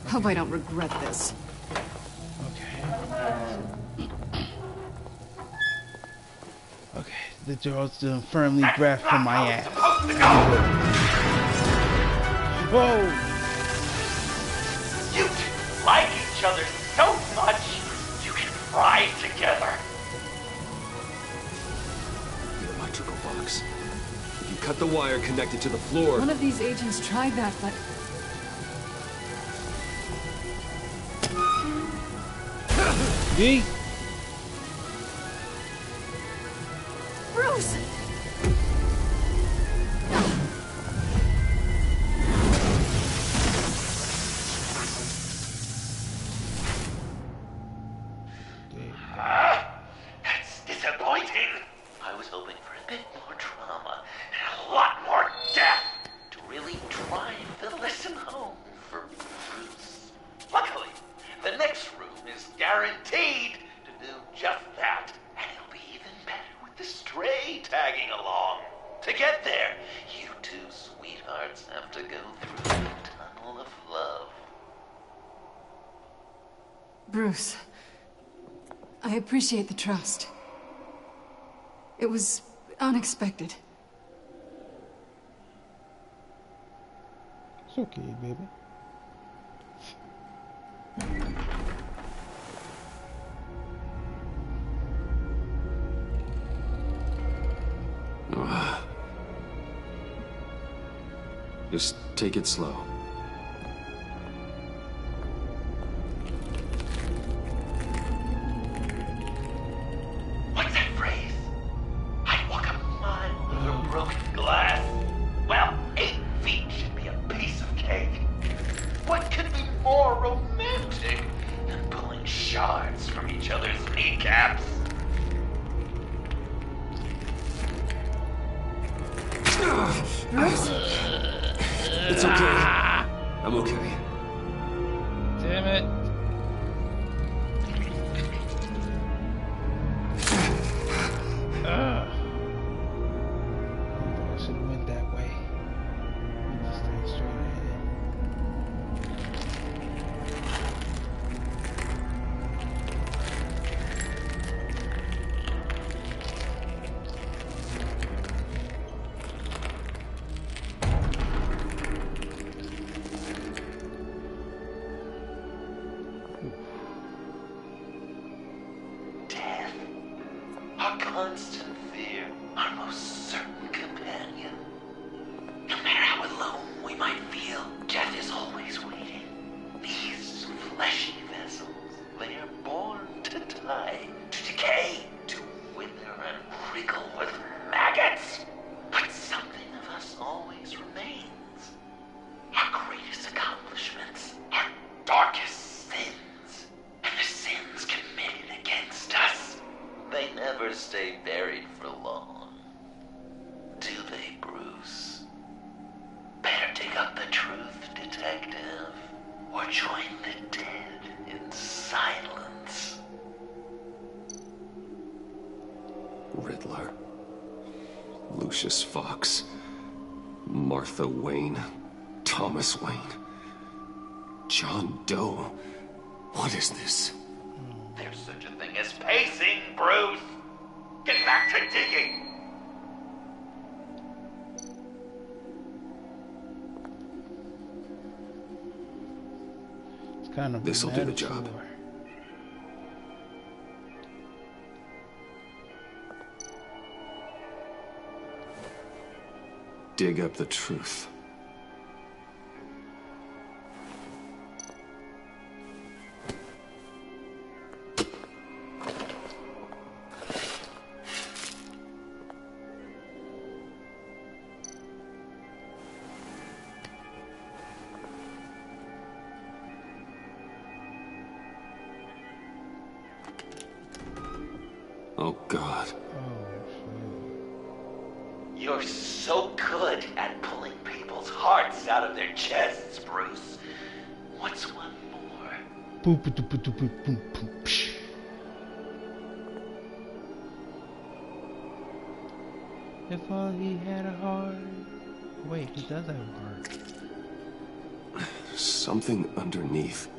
Hope I don't regret this. Okay, the door's still firmly grasped from my ass. Whoa! You two like each other so much, you can fry together. The electrical box. If you cut the wire connected to the floor. One of these agents tried that, but... V? Bruce! That's disappointing. I was hoping for a bit more drama and a lot more death to really drive the lesson home for Bruce. Luckily, the next room is guaranteed to do just that, and it'll be even better with the stray tagging along. To get there, you two sweethearts have to go through the tunnel of love. Bruce, I appreciate the trust. It was unexpected. It's okay, baby. Just take it slow. What's that phrase? I'd walk a mile over broken glass. Well, 8 feet should be a piece of cake. What could be more romantic than pulling shards from each other's kneecaps? Bruce? It's okay. I'm okay. Damn it. I should have went that way. Just stay straight ahead. Death, our constant fear, our most certain companion. No matter how alone we might feel, death is always waiting. These fleshy vessels, they are born to die, to decay, to wither and wriggle with maggots. But something of us always remains. Our greatest accomplishments, our darkest sins, and the sins committed against us. They never stay buried for long. Do they, Bruce? Better dig up the truth, detective, or join the dead in silence. Riddler. Lucius Fox. Martha Wayne. Thomas Wayne. John Doe. What is this? There's such a thing as pacing, Bruce. Get back to digging. It's kind of This'll do the job. Dig up the truth. Oh, God. You're so good at pulling people's hearts out of their chests, Bruce. What's one more? Boop, boop, boop, boop, boop, boop, boop, psh. If only he had a heart. Wait, he does have a heart. Something underneath.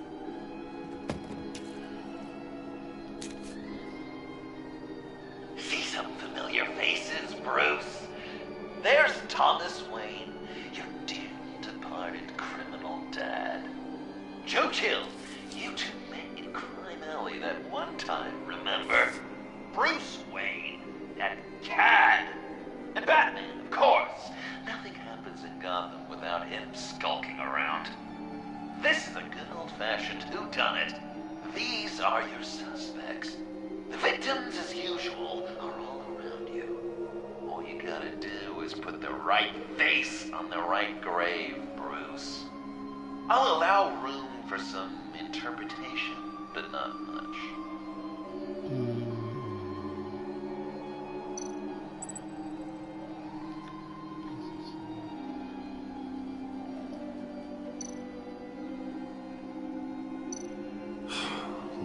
See some familiar faces, Bruce? There's Thomas Wayne, your dear departed criminal dad. Joe Chill, you two met in Crime Alley that one time, remember? Bruce Wayne, that cad. And Batman, of course. mentioned whodunit. These are your suspects. The victims, as usual, are all around you. All you gotta do is put the right face on the right grave, Bruce. I'll allow room for some interpretation, but not much.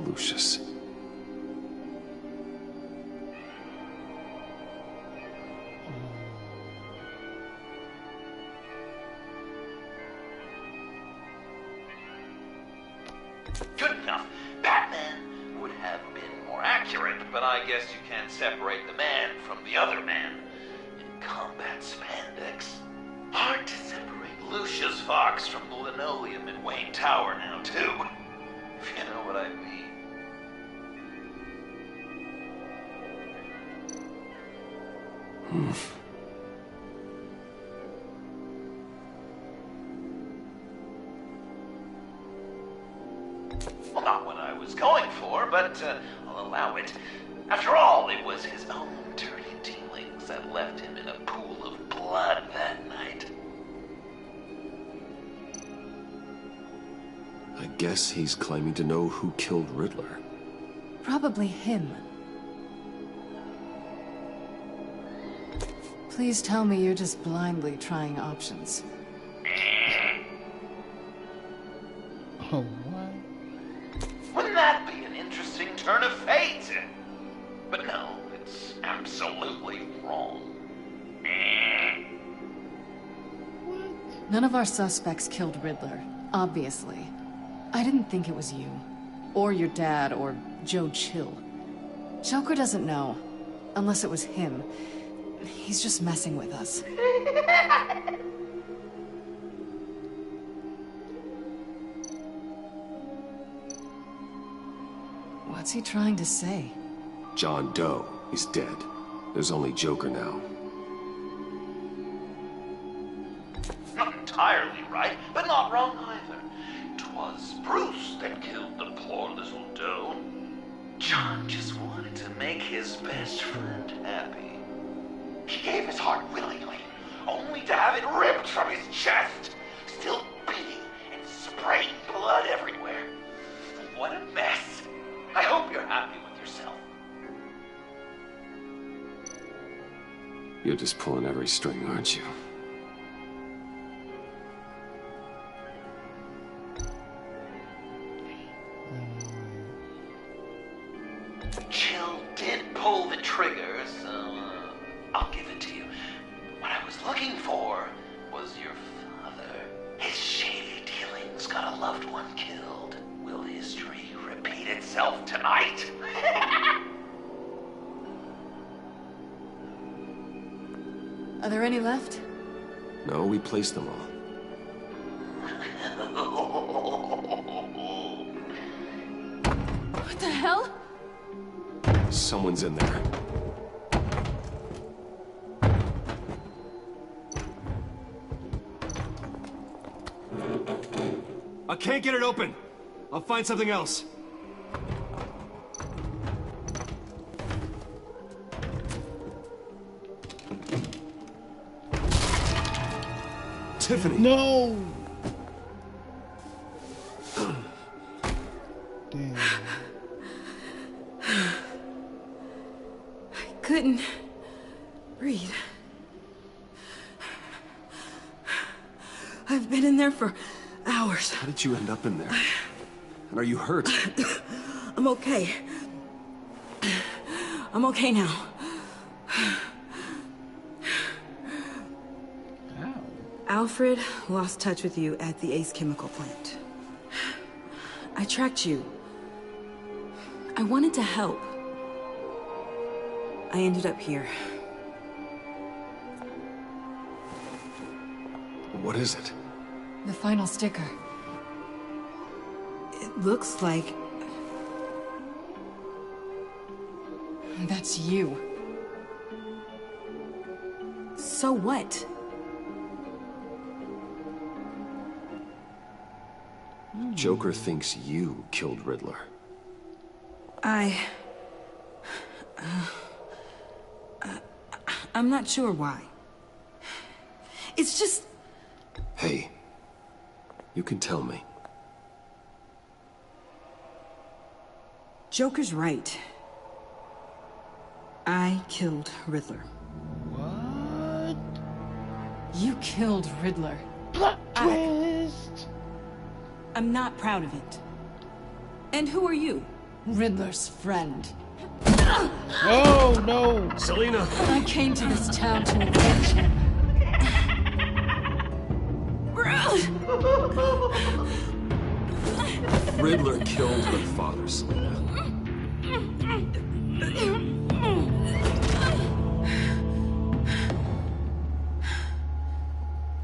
Lucius. Good enough. Batman would have been more accurate, but I guess you can't separate the man from the other man. In combat spandex. Hard to separate Lucius Fox from the linoleum in Wayne Tower now, too. If you know what I mean. Well, not what I was going for, but I'll allow it. After all, it was his own dirty dealings that left him in a pool of blood that night. I guess he's claiming to know who killed Riddler. Probably him. Please tell me you're just blindly trying options. Oh, what? Wouldn't that be an interesting turn of fate? But no, it's absolutely wrong. None of our suspects killed Riddler, obviously. I didn't think it was you. Or your dad, or Joe Chill. Joker doesn't know. Unless it was him. He's just messing with us. What's he trying to say? John Doe is dead. There's only Joker now. Not entirely right, but not wrong either. 'Twas Bruce that killed the poor little Doe. John just wanted to make his best friend happy. He gave his heart willingly, only to have it ripped from his chest, still beating and spraying blood everywhere. What a mess. I hope you're happy with yourself. You're just pulling every string, aren't you? Chill did pull the trigger, so I'll give it to you. What I was looking for was your father. His shady dealings got a loved one killed. Will history repeat itself tonight? Are there any left? No, we placed them all. What the hell? Someone's in there. I can't get it open. I'll find something else. Tiffany! No! Damn. I couldn't breathe. I've been in there for hours. How did you end up in there? And are you hurt? I'm okay. I'm okay now. Alfred lost touch with you at the Ace Chemical plant. I tracked you. I wanted to help. I ended up here. What is it? The final sticker. It looks like... That's you. So what? Joker thinks you killed Riddler. I'm not sure why. It's just... Hey, you can tell me. Joker's right. I killed Riddler. What? You killed Riddler. Plot twist! I'm not proud of it. And who are you? Riddler's friend. Oh, no! Selina! I came to this town to avenge him. Riddler killed her father, Selina.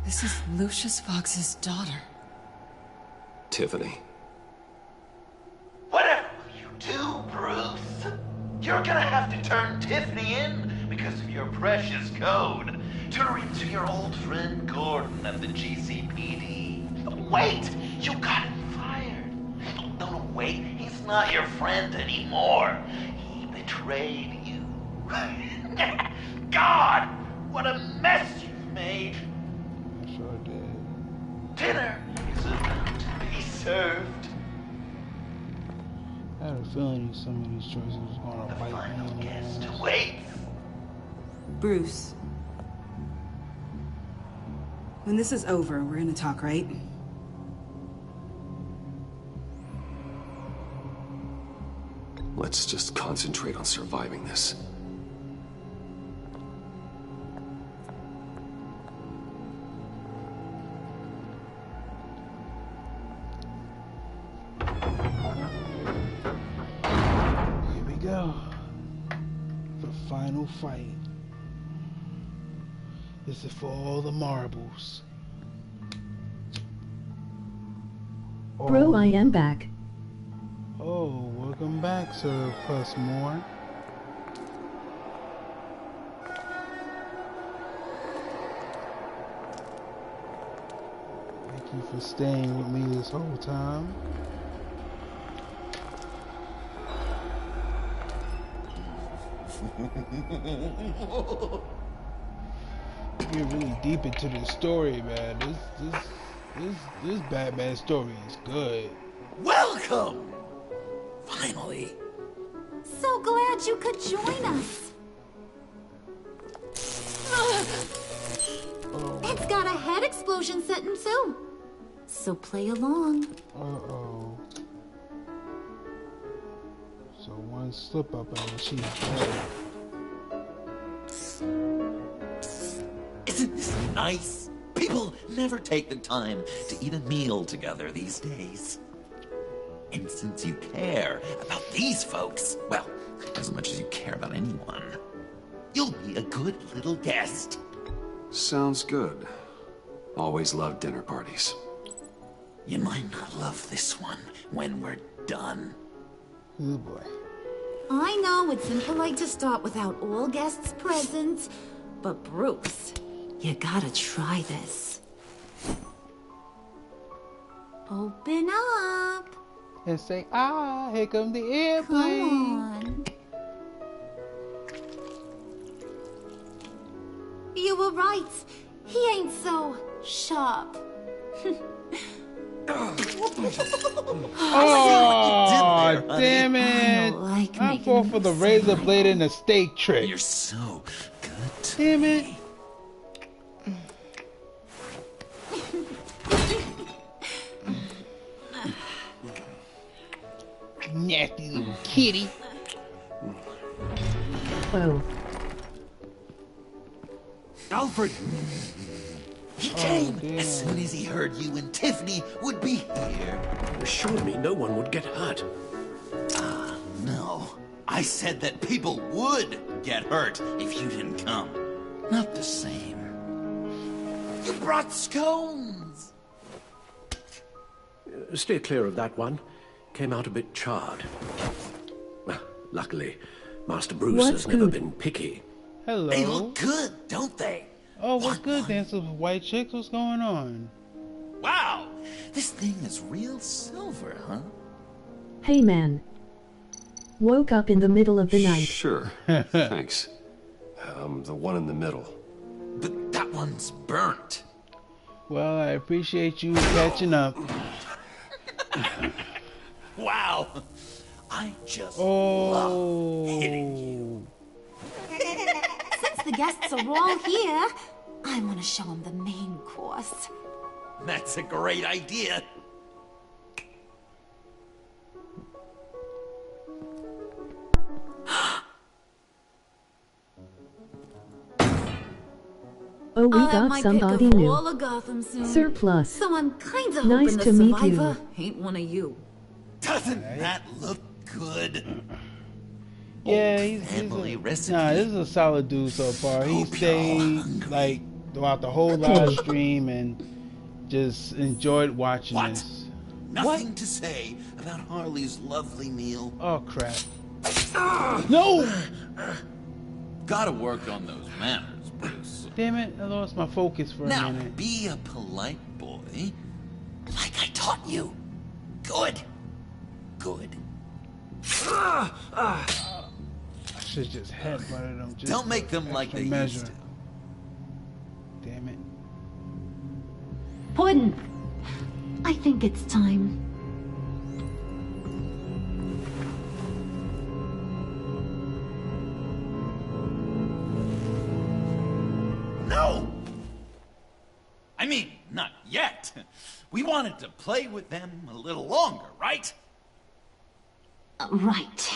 This is Lucius Fox's daughter. Tiffany. Whatever will you do, Bruce? You're gonna have to turn Tiffany in because of your precious code. Turn her into your old friend Gordon at the GCPD. Wait! You got him fired. No, wait. He's not your friend anymore. He betrayed you. God! What a mess you've made. Sure did. Dinner is about to be served. I had a feeling some of these choices was gonna bite me in the ass. Wait. Bruce. When this is over, we're gonna talk, right? Let's just concentrate on surviving this. Here we go. The final fight. This is for all the marbles. Bro, I am back. Oh, welcome back, Sir Plus More. Thank you for staying with me this whole time. Get really deep into the story, man. This Batman story is good. Welcome! Finally. So glad you could join us. It's got a head explosion setting too. So play along. Uh-oh. So one slip up and she's dead. Isn't this nice? People never take the time to eat a meal together these days. And since you care about these folks, well, as much as you care about anyone, you'll be a good little guest. Sounds good. Always loved dinner parties. You might not love this one when we're done. Oh boy. I know it's impolite to start without all guests present, but Bruce, you gotta try this. Open up. And say, ah, here come the airplane. Come on. You were right. He ain't so sharp. Oh, damn it. I fall for the razor blade and the steak trick. You're so good to damn it. Nasty little kitty. Whoa. Alfred! He came as soon as he heard you and Tiffany would be here. Assured me no one would get hurt. No. I said that people would get hurt if you didn't come. Not the same. You brought scones! Steer clear of that one. Came out a bit charred. Well, luckily, Master Bruce has never been picky. Hello. They look good, don't they? Oh, what's good, dancing with white chicks? What's going on? Wow, this thing is real silver, huh? Hey man. Woke up in the middle of the night. Sure. Thanks. The one in the middle. But that one's burnt. Well, I appreciate you catching up. Wow. I just love hitting you. Since the guests are all here, I want to show them the main course. That's a great idea. Oh, we I'll have got my somebody pick of new. all of Gotham soon. Surplus. So I'm kind of Nice hoping to the meet you. survivor ain't one of you. Doesn't that look good? Yeah, he's family recipe. Nah, this is a solid dude so far. He stayed like throughout the whole live stream and just enjoyed watching this. Nothing to say about Harley's lovely meal. Oh crap! No! Gotta work on those manners, Bruce. Damn it! I lost my focus for a Now, minute. be a polite boy, like I taught you. Good. Good. I should just headbutted him. Just Don't make them like they used to. Damn it. Puddin', I think it's time. No! I mean, not yet. We wanted to play with them a little longer, right? Right.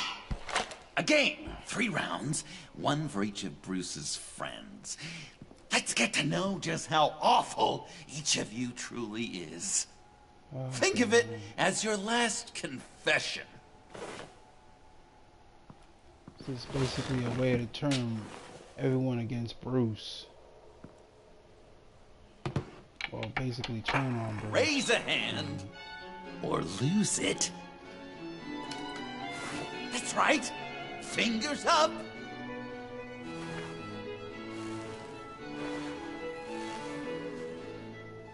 A game. 3 rounds, 1 for each of Bruce's friends. Let's get to know just how awful each of you truly is. Think of it as your last confession. This is basically a way to turn everyone against Bruce. Well, basically turn on Bruce. Raise a hand or lose it. That's right. Fingers up.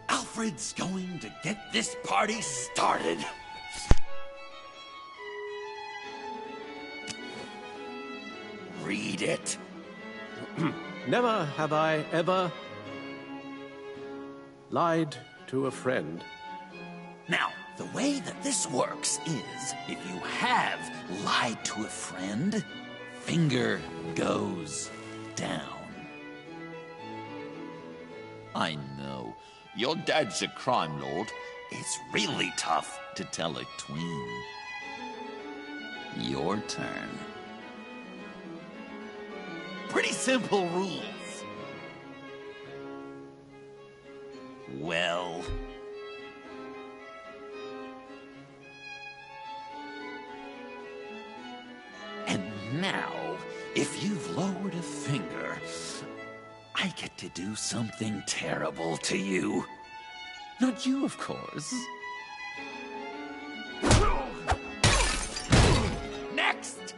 Alfred's going to get this party started. Read it. Never have I ever lied to a friend. Now, the way that this works is, if you have lied to a friend, finger goes down. I know. Your dad's a crime lord. It's really tough to tell a tween. Your turn. Pretty simple rules. Well... And now, if you've lowered a finger, I get to do something terrible to you. Not you, of course. Next!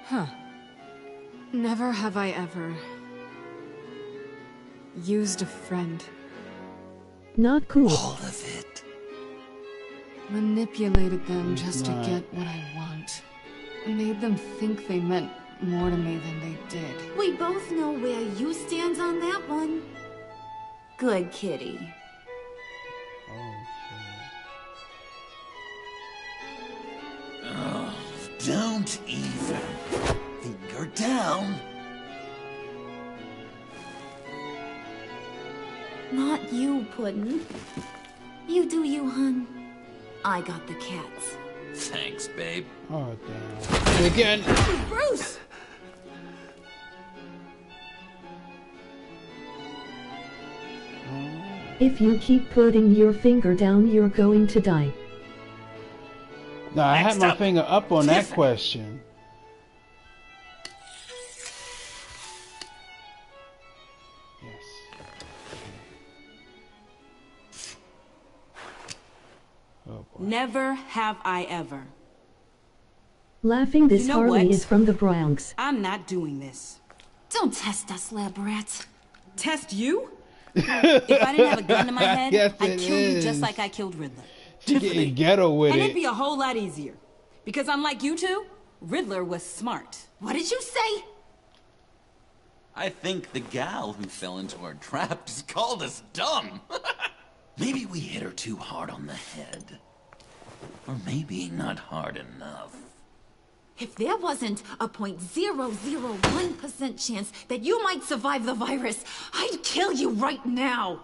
Huh. Never have I ever used a friend. Not cool. All of it. Manipulated them just to get what I want. Made them think they meant more to me than they did. We both know where you stand on that one. Good kitty. Oh, don't even. Finger down. Not you, Puddin'. You do you, hun. I got the cats. Thanks, babe. Oh, damn. Again. Bruce! If you keep putting your finger down, you're going to die. No, I had my finger up on that question. Never have I ever. Laughing this You know Harley what? is from the Bronx. I'm not doing this. Don't test us, lab rats. Test you? If I didn't have a gun to my head, Yes, I'd it kill you is. just like I killed Riddler. She getting ghetto with And it. it'd be a whole lot easier. Because unlike you two, Riddler was smart. What did you say? I think the gal who fell into our trap just called us dumb. Maybe we hit her too hard on the head. Or maybe not hard enough. If there wasn't a 0.001% chance that you might survive the virus, I'd kill you right now.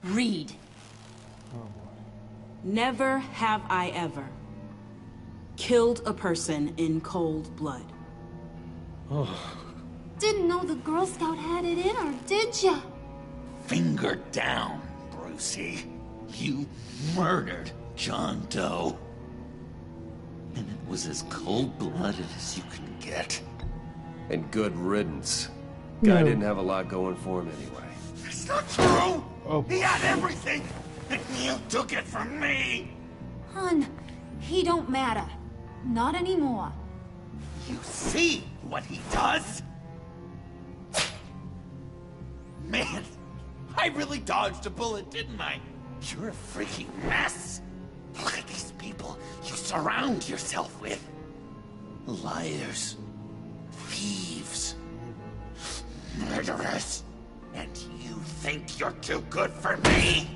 Read. Never have I ever killed a person in cold blood. Didn't know the Girl Scout had it in her, did ya? Finger down, Brucey. You murdered John Doe. And it was as cold-blooded as you can get. And good riddance. Guy No. didn't have a lot going for him anyway. It's not true! Oh. He had everything, and you took it from me! Hun, he don't matter. Not anymore. You see what he does? Man, I really dodged a bullet, didn't I? You're a freaking mess. Look at these people you surround yourself with. Liars, thieves, murderers. And you think you're too good for me?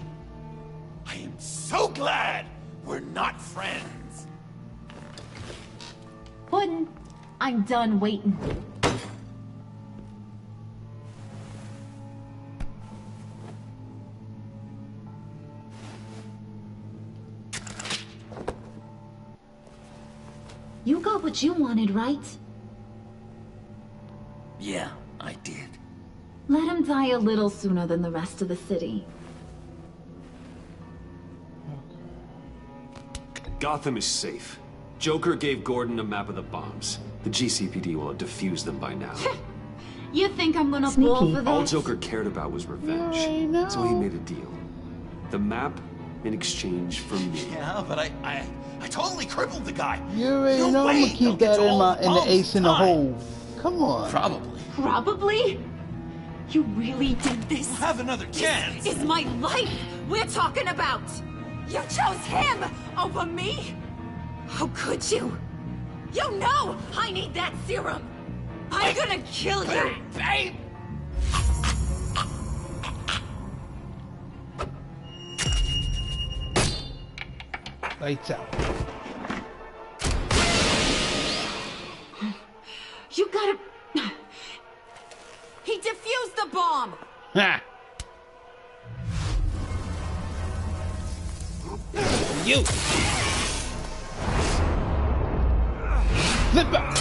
I am so glad we're not friends. Puddin', I'm done waiting. You got what you wanted, right? Yeah, I did. Let him die a little sooner than the rest of the city. Gotham is safe. Joker gave Gordon a map of the bombs. The GCPD will have defused them by now. You think I'm gonna fall for All this? Joker cared about was revenge. So he made a deal. The map in exchange for me. Yeah, but I totally crippled the guy. You already No know I'm way gonna keep that in the ace in the hole. Come on. Probably. Probably? You really did this? Have another chance. This is my life we're talking about! You chose him over me? How could you? You know I need that serum! I'm gonna kill you! Babe! Lights out. You gotta... He defused the bomb! Ha! You! Flip out!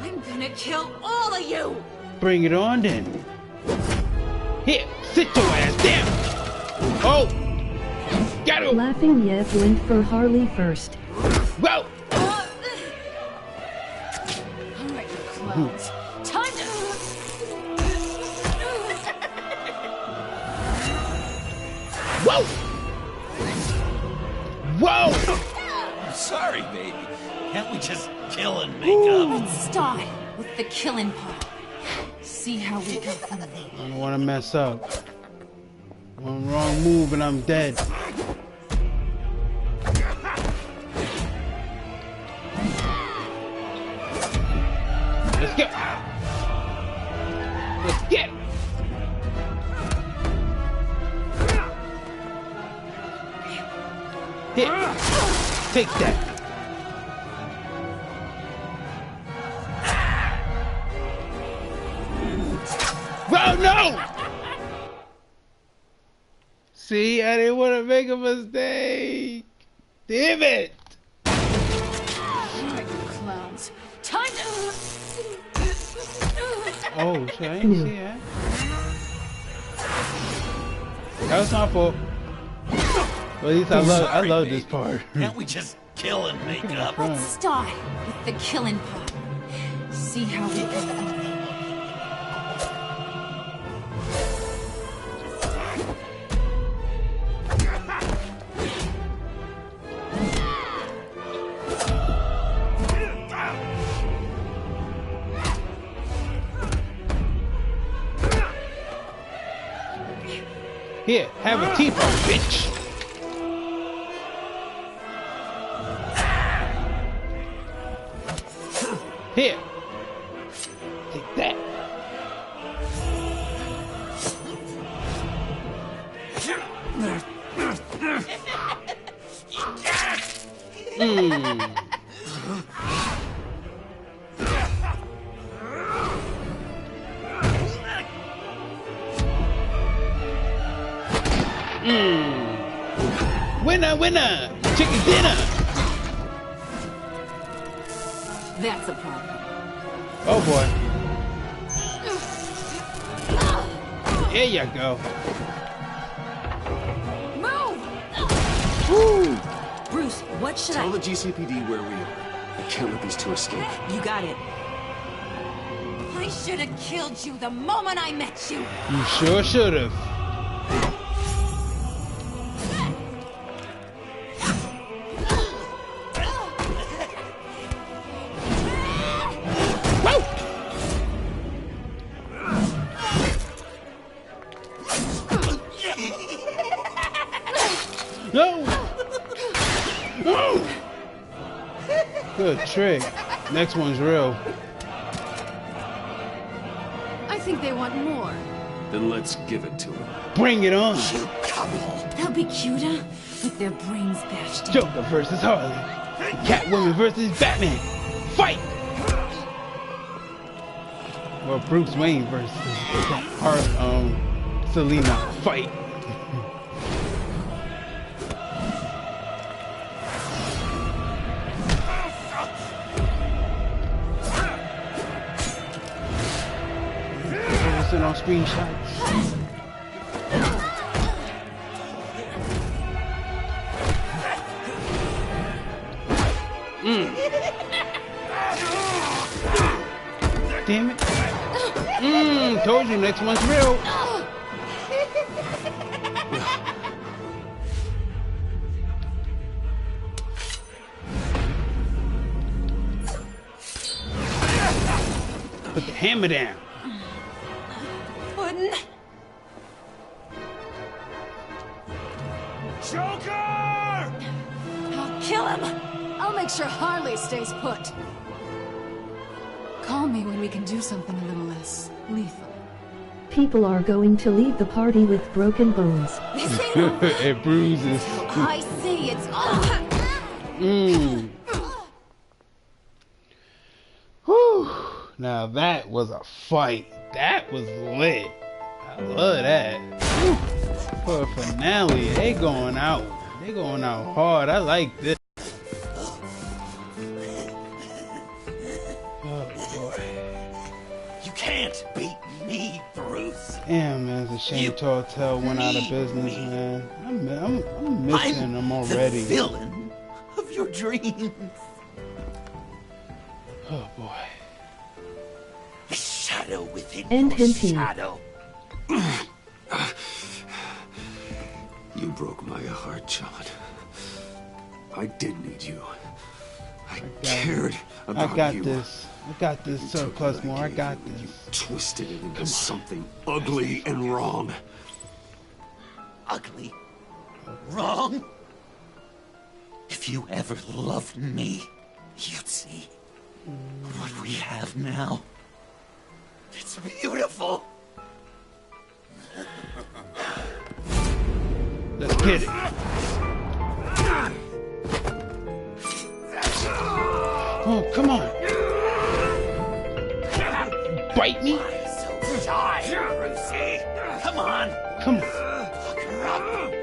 I'm gonna kill all of you! Bring it on then. Here, sit your ass down! Oh! Got him! Laughing Yev went for Harley first. Whoa! Alright, you clowns. Time to... Whoa! Whoa! I'm sorry, baby. Can't we just kill and make up? Let's start with the killing part. See how we go from there. I don't want to mess up. One wrong move and I'm dead. Let's go. Let's get it. Here. Take that. Oh no! See, I didn't want to make a mistake. Damn it! Alright, you clowns. Time to... Oh, shit, I didn't see that. That was my fault. Well, at least I love this part. Can't we just kill and make up? Let's start with the killing part. See how we go from there. Here, have a teapot, bitch. Here. Take that. Winner, winner! Chicken dinner! That's a problem. Oh boy. There you go. Move! Woo! Bruce, what should Tell the GCPD where we are. I can't let these two escape. You got it. I should have killed you the moment I met you. You sure should have. No! No! Good trick. Next one's real. I think they want more. Then let's give it to them. Bring it on! They'll be cuter with their brains bashed in. Joker versus Harley. Catwoman versus Batman. Fight! Well, Bruce Wayne versus Harley, Selina. Fight! On screenshots. Damn it. Told you next one's real. Put the hammer down. Joker! I'll kill him! I'll make sure Harley stays put. Call me when we can do something a little less lethal. People are going to leave the party with broken bones. It bruises. I see, it's Whew. Now that was a fight. That was lit. I love that. Whew. For a finale, they going out. They going out hard. I like this. Oh boy. You can't beat me, Bruce. Damn, man, it's a shame Tall Tale went out of business, man. I'm missing them already. The villain of your dreams. Oh boy. The shadow within And your hinting. shadow. You broke my heart, John. I did need you. I cared about you. I got this. I got this, Surplus more. I got this. You twisted it into something ugly and wrong. Ugly? Wrong? If you ever loved me, you'd see what we have now. It's beautiful. Let's get it. Oh, come on. Bite me? So shy, Brucey. Come on. Come on. Fuck her up.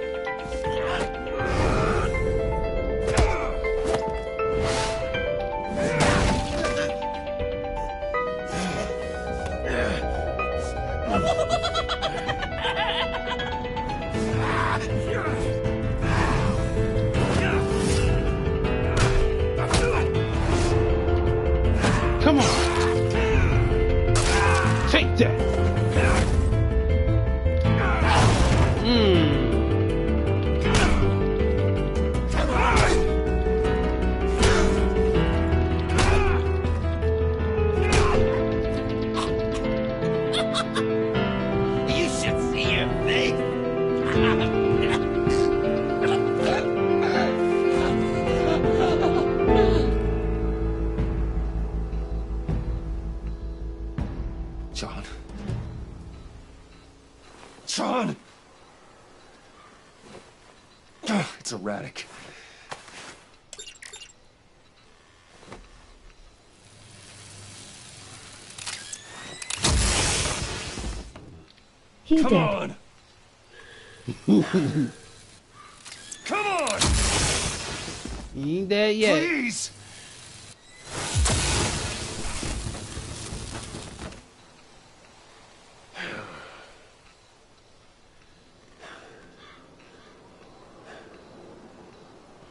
Come on. Take that. erratic. He Come did. on! Come on! He ain't dead yet. Please!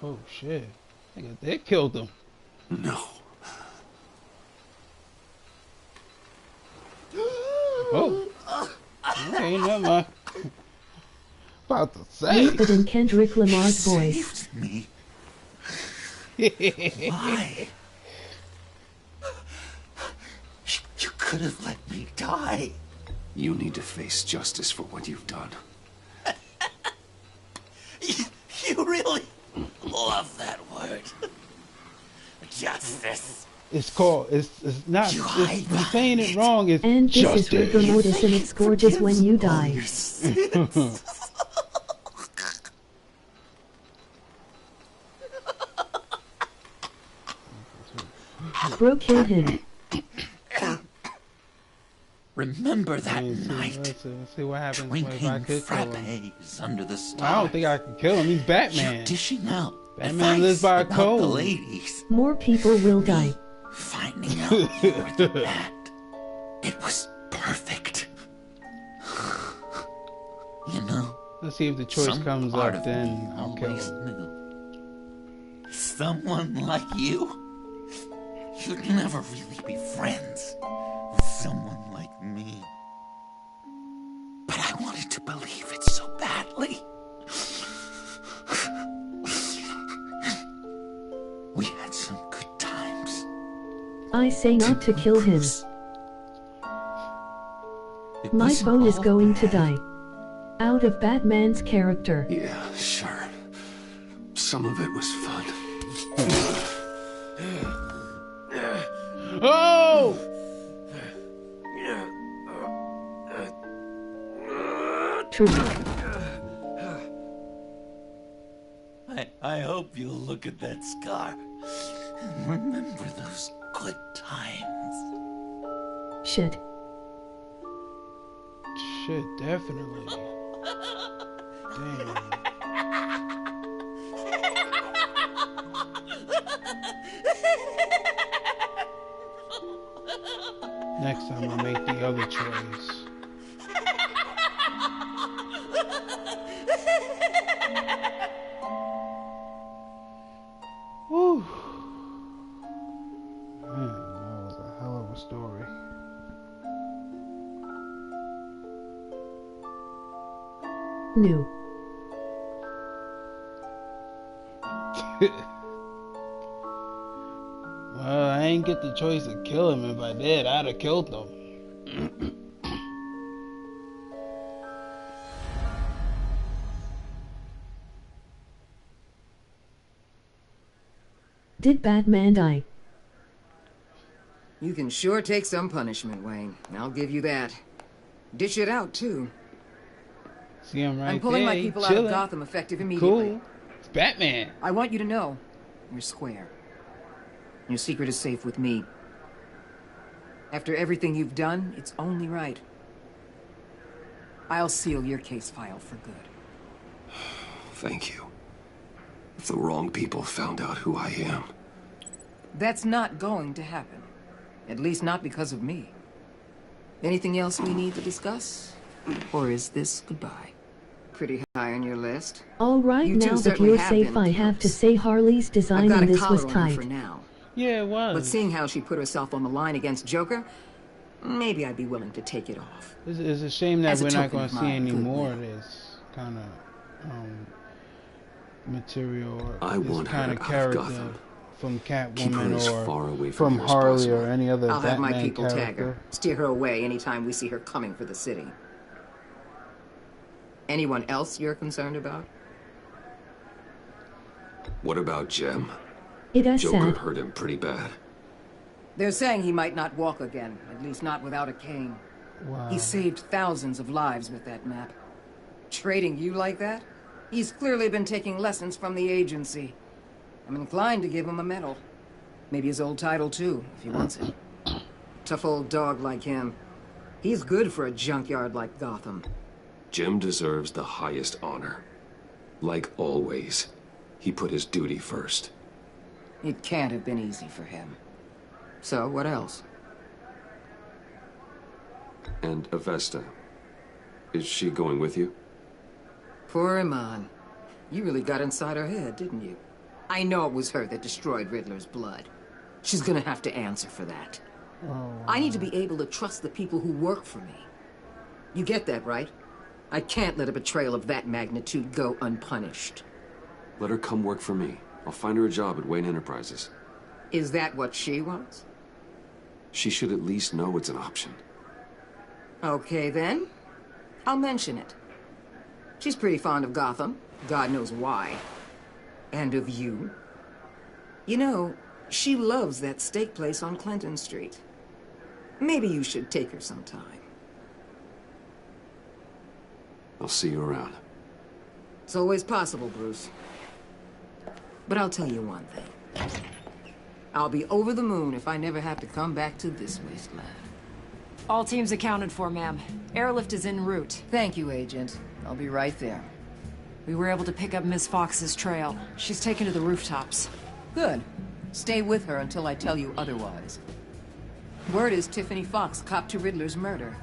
Oh shit. I think they killed him. No. Oh. Okay, never mind. About to say. But in Kendrick Lamar's voice. Saved me. Why? You could have let me die. You need to face justice for what you've done. You really love that word. Justice. It's called. It's not. You It's, I'm saying it wrong. It's And this justice. is rigor mortis, and it's gorgeous when you die. Bro, kill him. Remember that night? Let's see what happens if I Drinking could kill him. frappes under the stars. I don't think I can kill him. He's Batman. You're dishing out Batman lives by a about code. the ladies. More people will die. Finding out you were the bat. It was perfect. You know. Let's see if the choice some comes part up. of Then me I'll kill always him. knew. Someone like you, you'd never really be friends with someone like me. But I wanted to believe it so badly. We had some good times. I say not to kill him. It My wasn't phone is all going to bad. die. Out of Batman's character. Yeah, sure. Some of it was fun. Oh! True. I hope you'll look at that scar and remember those good times. Shit. Shit, definitely. Damn. Next time I'll make the other choice. Whew. Man, that was a hell of a story. New. Well, I ain't get the choice to kill him. If I did, I'd have killed him. Did Batman die? You can sure take some punishment, Wayne. I'll give you that. Dish it out, too. See him right I'm pulling there. my people out chilling. of Gotham effective immediately. Cool. It's Batman. I want you to know, you're square. Your secret is safe with me. After everything you've done, it's only right. I'll seal your case file for good. Thank you. If the wrong people found out who I am. That's not going to happen. At least not because of me. Anything else we need to discuss? Or is this goodbye? Pretty high on your list. All right, You two now that certainly you're have safe, been I have to say Harley's I've design got in a this collar was on her tight. for now. Yeah, it was. But seeing how she put herself on the line against Joker, maybe I'd be willing to take it off. It's a shame that As a we're not token going of to see my any goodwill. more of this kind of material or I this want her kind of out of character Gotham. from Keep her Catwoman as or far away from from here as Harley possible. or any other I'll have my Batman people tag character. her. Steer her away anytime we see her coming for the city. Anyone else you're concerned about? What about Jem? It is Joker sad. hurt him pretty bad. They're saying he might not walk again, at least not without a cane. Wow. He saved thousands of lives with that map. Trading you like that? He's clearly been taking lessons from the agency. I'm inclined to give him a medal. Maybe his old title, too, if he wants it. Tough old dog like him. He's good for a junkyard like Gotham. Jim deserves the highest honor. Like always, he put his duty first. It can't have been easy for him. So, what else? And Avesta, is she going with you? Poor Iman. You really got inside her head, didn't you? I know it was her that destroyed Riddler's blood. She's gonna have to answer for that. Oh. I need to be able to trust the people who work for me. You get that, right? I can't let a betrayal of that magnitude go unpunished. Let her come work for me. I'll find her a job at Wayne Enterprises. Is that what she wants? She should at least know it's an option. Okay, then. I'll mention it. She's pretty fond of Gotham. God knows why. And of you. You know, she loves that steak place on Clinton Street. Maybe you should take her sometime. I'll see you around. It's always possible, Bruce. But I'll tell you one thing. I'll be over the moon if I never have to come back to this wasteland. All teams accounted for, ma'am. Airlift is en route. Thank you, Agent. I'll be right there. We were able to pick up Miss Fox's trail. She's taken to the rooftops. Good. Stay with her until I tell you otherwise. Word is Tiffany Fox copped to Riddler's murder.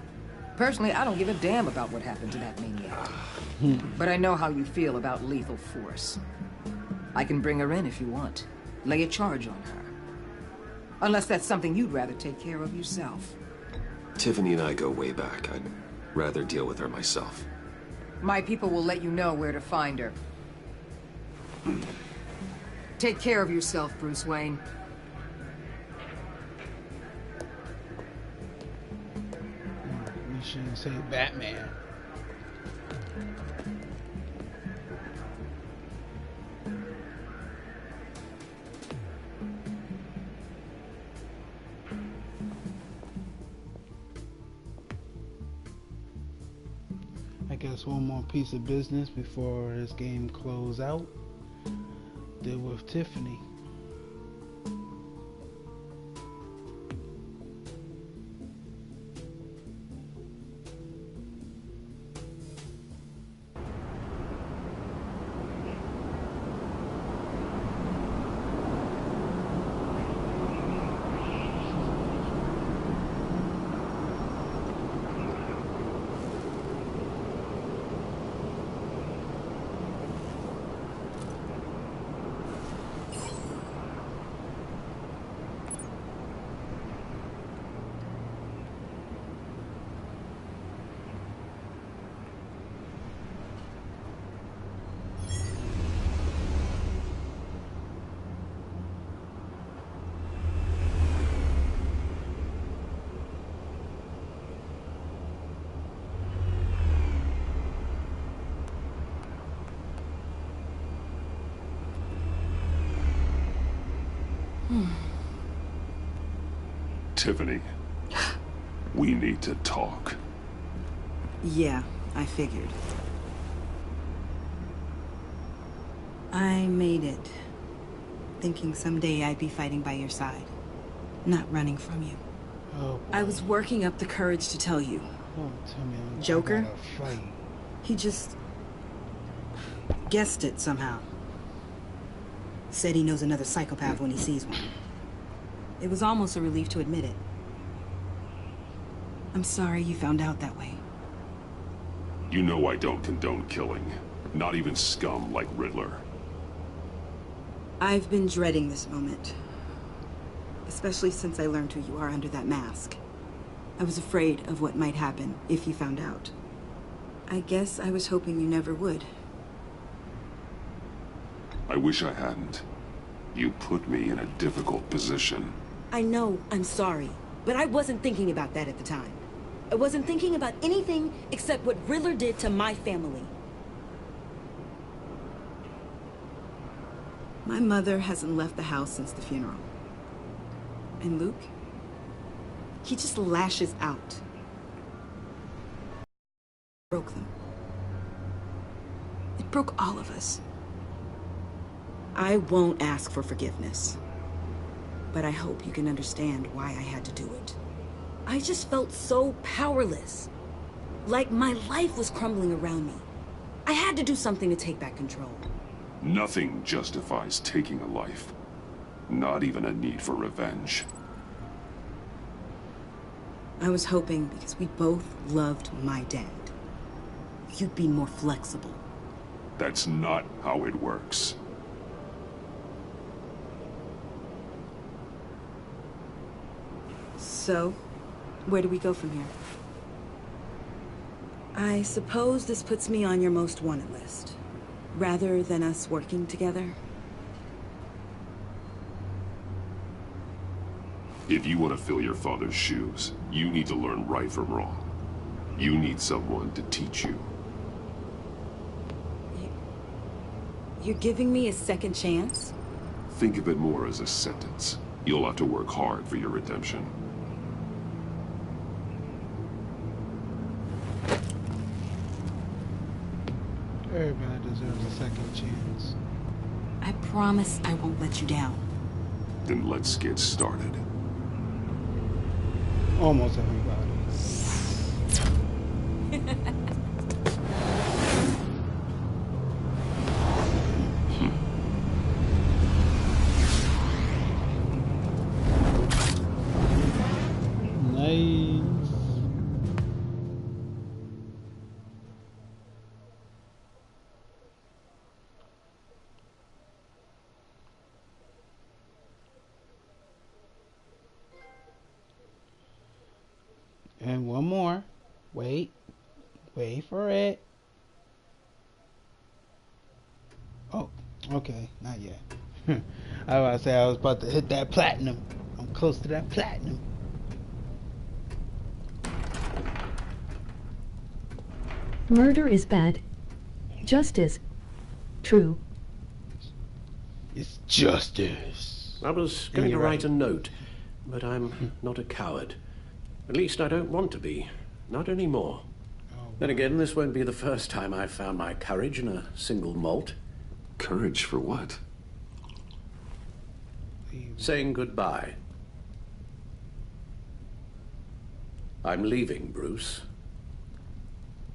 Personally, I don't give a damn about what happened to that maniac. But I know how you feel about lethal force. I can bring her in if you want. Lay a charge on her. Unless that's something you'd rather take care of yourself. Tiffany and I go way back. I'd rather deal with her myself. My people will let you know where to find her. Take care of yourself, Bruce Wayne. We shouldn't say Batman. I guess one more piece of business before this game close out. Deal with Tiffany. Tiffany, we need to talk. Yeah, I figured. I made it, thinking someday I'd be fighting by your side, not running from you. Oh, I was working up the courage to tell you. oh, tell me I'm Joker? about to fight. He just guessed it somehow. Said he knows another psychopath when he sees one. It was almost a relief to admit it. I'm sorry you found out that way. You know I don't condone killing. Not even scum like Riddler. I've been dreading this moment. Especially since I learned who you are under that mask. I was afraid of what might happen if you found out. I guess I was hoping you never would. I wish I hadn't. You put me in a difficult position. I know, I'm sorry. But I wasn't thinking about that at the time. I wasn't thinking about anything except what Riddler did to my family. My mother hasn't left the house since the funeral. And Luke? He just lashes out. Broke them. It broke all of us. I won't ask for forgiveness. But I hope you can understand why I had to do it. I just felt so powerless. Like my life was crumbling around me. I had to do something to take back control. Nothing justifies taking a life. Not even a need for revenge. I was hoping, because we both loved my dad, you'd be more flexible. That's not how it works. So, where do we go from here? I suppose this puts me on your most wanted list, rather than us working together. If you want to fill your father's shoes, you need to learn right from wrong. You need someone to teach you. You're giving me a second chance? Think of it more as a sentence. You'll have to work hard for your redemption. Everybody deserves a second chance. I promise I won't let you down. Then let's get started. Almost everybody. Nice. And one more. Wait for it. Oh, okay, not yet. I was about to hit that platinum. I'm close to that platinum. Murder is bad. Justice. True. It's justice. I was going to write a note, but I'm not a coward. At least I don't want to be. Not anymore. Then again, this won't be the first time I've found my courage in a single malt. Courage for what? Saying goodbye. I'm leaving, Bruce.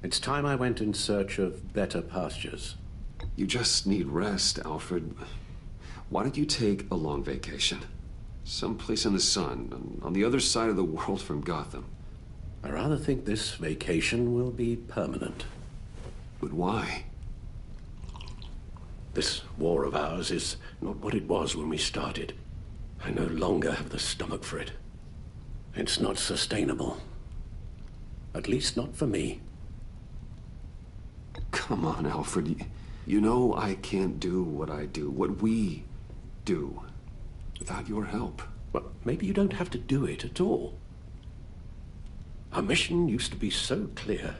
It's time I went in search of better pastures. You just need rest, Alfred. Why don't you take a long vacation? Someplace in the sun, on the other side of the world from Gotham. I rather think this vacation will be permanent. But why? This war of ours is not what it was when we started. I no longer have the stomach for it. It's not sustainable. At least not for me. Come on, Alfred. You know I can't do what I do, what we do, without your help. Well, maybe you don't have to do it at all. Our mission used to be so clear.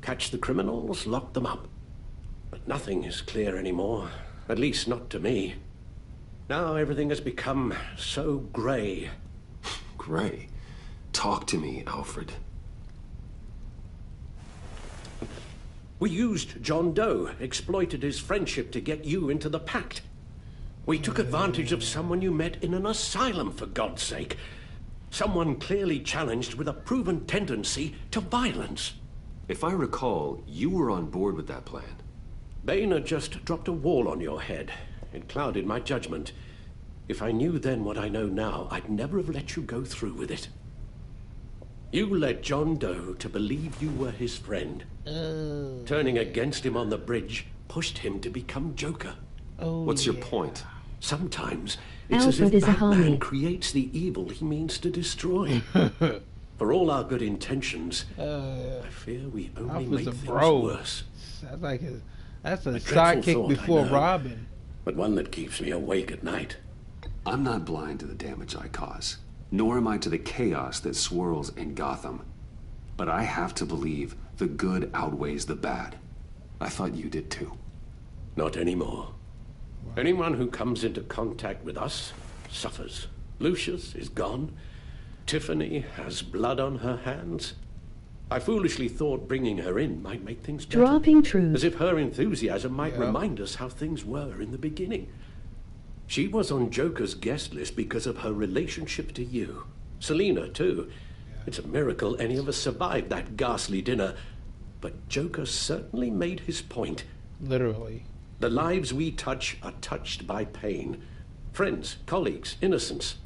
Catch the criminals, lock them up. But nothing is clear anymore, at least not to me. Now everything has become so grey. Grey? Talk to me, Alfred. We used John Doe, exploited his friendship to get you into the pact. We took advantage of someone you met in an asylum, for God's sake. Someone clearly challenged with a proven tendency to violence. If I recall, you were on board with that plan. Boehner just dropped a wall on your head. It clouded my judgment. If I knew then what I know now, I'd never have let you go through with it. You led John Doe to believe you were his friend. Turning against him on the bridge pushed him to become Joker. What's your point? Sometimes it's Alfred as if is a Batman homie. creates the evil he means to destroy. For all our good intentions, I fear we only Alfred's make a things bro. worse. That's a dreadful sidekick thought, before I know, Robin. but one that keeps me awake at night. I'm not blind to the damage I cause, nor am I to the chaos that swirls in Gotham. But I have to believe the good outweighs the bad. I thought you did too. Not anymore. Anyone who comes into contact with us suffers. Lucius is gone. Tiffany has blood on her hands. I foolishly thought bringing her in might make things better. Dropping truth. As if her enthusiasm might remind us how things were in the beginning. She was on Joker's guest list because of her relationship to you. Selina, too. It's a miracle any of us survived that ghastly dinner. But Joker certainly made his point. Literally. The lives we touch are touched by pain. Friends, colleagues, innocents.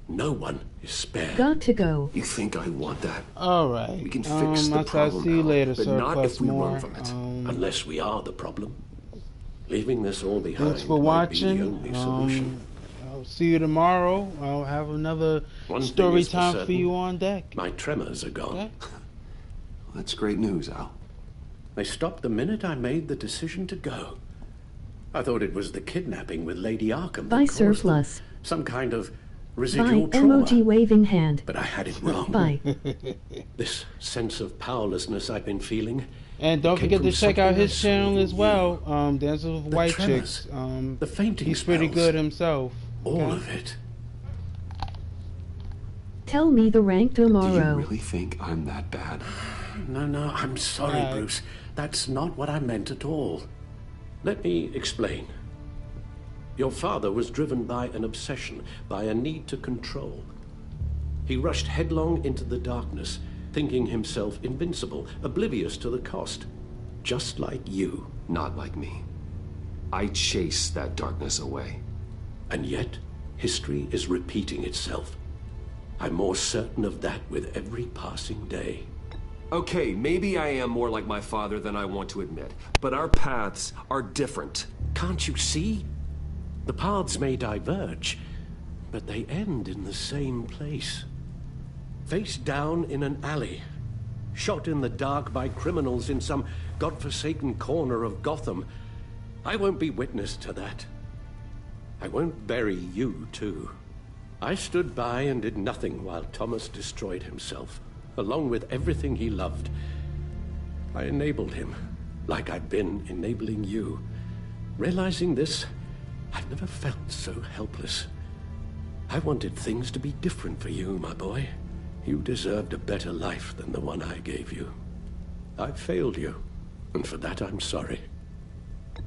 No one is spared. Got to go. You think I want that? Alright. We can fix the I'll problem, see you Al, later, but sir. not Plus if we more. run from it. Unless we are the problem. Leaving this all behind Thanks for might be the watching. only solution. I'll see you tomorrow. I'll have another One thing story is for time for certain, you on deck. My tremors are gone. Okay. That's great news, Al. They stopped the minute I made the decision to go. I thought it was the kidnapping with Lady Arkham. By that caused surplus. Some kind of By residual trauma. emoji waving hand. But I had it wrong. By. This sense of powerlessness I've been feeling. And don't came forget to from check out something his I saw channel in as you. well. Dancing with The White tremors, Chicks. the fainting He's pretty spells. good himself. All okay? of it. Tell me the rank Do tomorrow. you really think I'm that bad? No, I'm sorry, Alright. Bruce. That's not what I meant at all. Let me explain. Your father was driven by an obsession, by a need to control. He rushed headlong into the darkness, thinking himself invincible, oblivious to the cost. Just like you. Not like me. I chased that darkness away. And yet, history is repeating itself. I'm more certain of that with every passing day. Okay, maybe I am more like my father than I want to admit, but our paths are different. Can't you see? The paths may diverge, but they end in the same place. Face down in an alley, shot in the dark by criminals in some godforsaken corner of Gotham. I won't be witness to that. I won't bury you, too. I stood by and did nothing while Thomas destroyed himself, along with everything he loved. I enabled him, like I'd been enabling you. Realizing this, I've never felt so helpless. I wanted things to be different for you, my boy. You deserved a better life than the one I gave you. I failed you, and for that I'm sorry.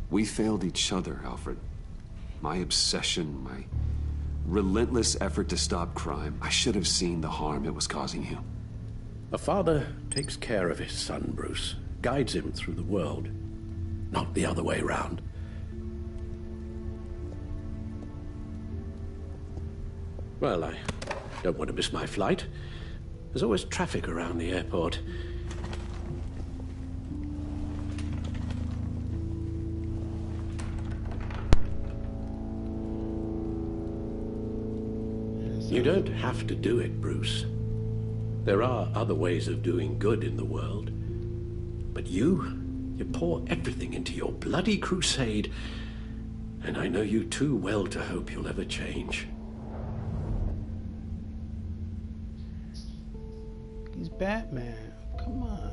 We failed each other, Alfred. My obsession, my relentless effort to stop crime. I should have seen the harm it was causing you. A father takes care of his son, Bruce. Guides him through the world. Not the other way around. Well, I don't want to miss my flight. There's always traffic around the airport. You don't have to do it, Bruce. There are other ways of doing good in the world. But you pour everything into your bloody crusade, and I know you too well to hope you'll ever change. He's Batman. Come on.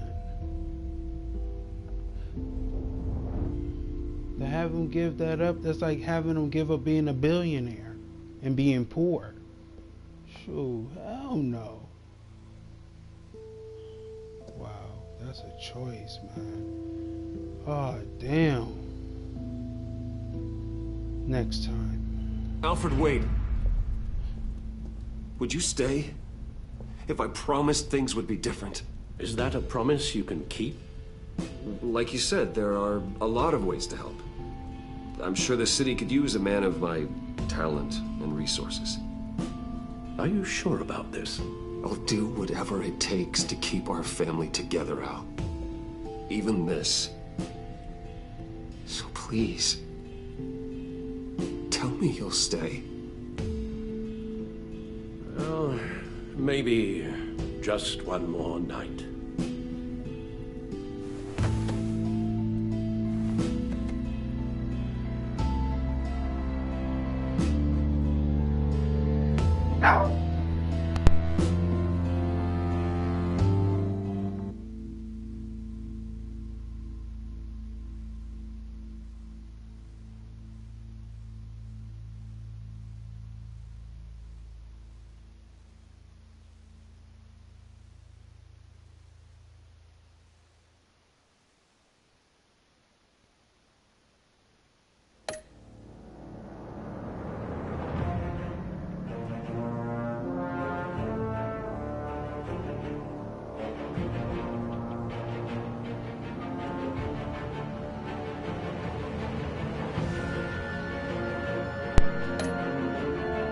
To have him give that up, that's like having him give up being a billionaire and being poor. Shoot, hell no. Wow, that's a choice, man. Oh, damn. Next time. Alfred, wait. Would you stay? If I promised things would be different. Is that a promise you can keep? Like you said, there are a lot of ways to help. I'm sure the city could use a man of my talent and resources. Are you sure about this? I'll do whatever it takes to keep our family together, Al. Even this. So please, tell me you'll stay. Well, maybe just one more night.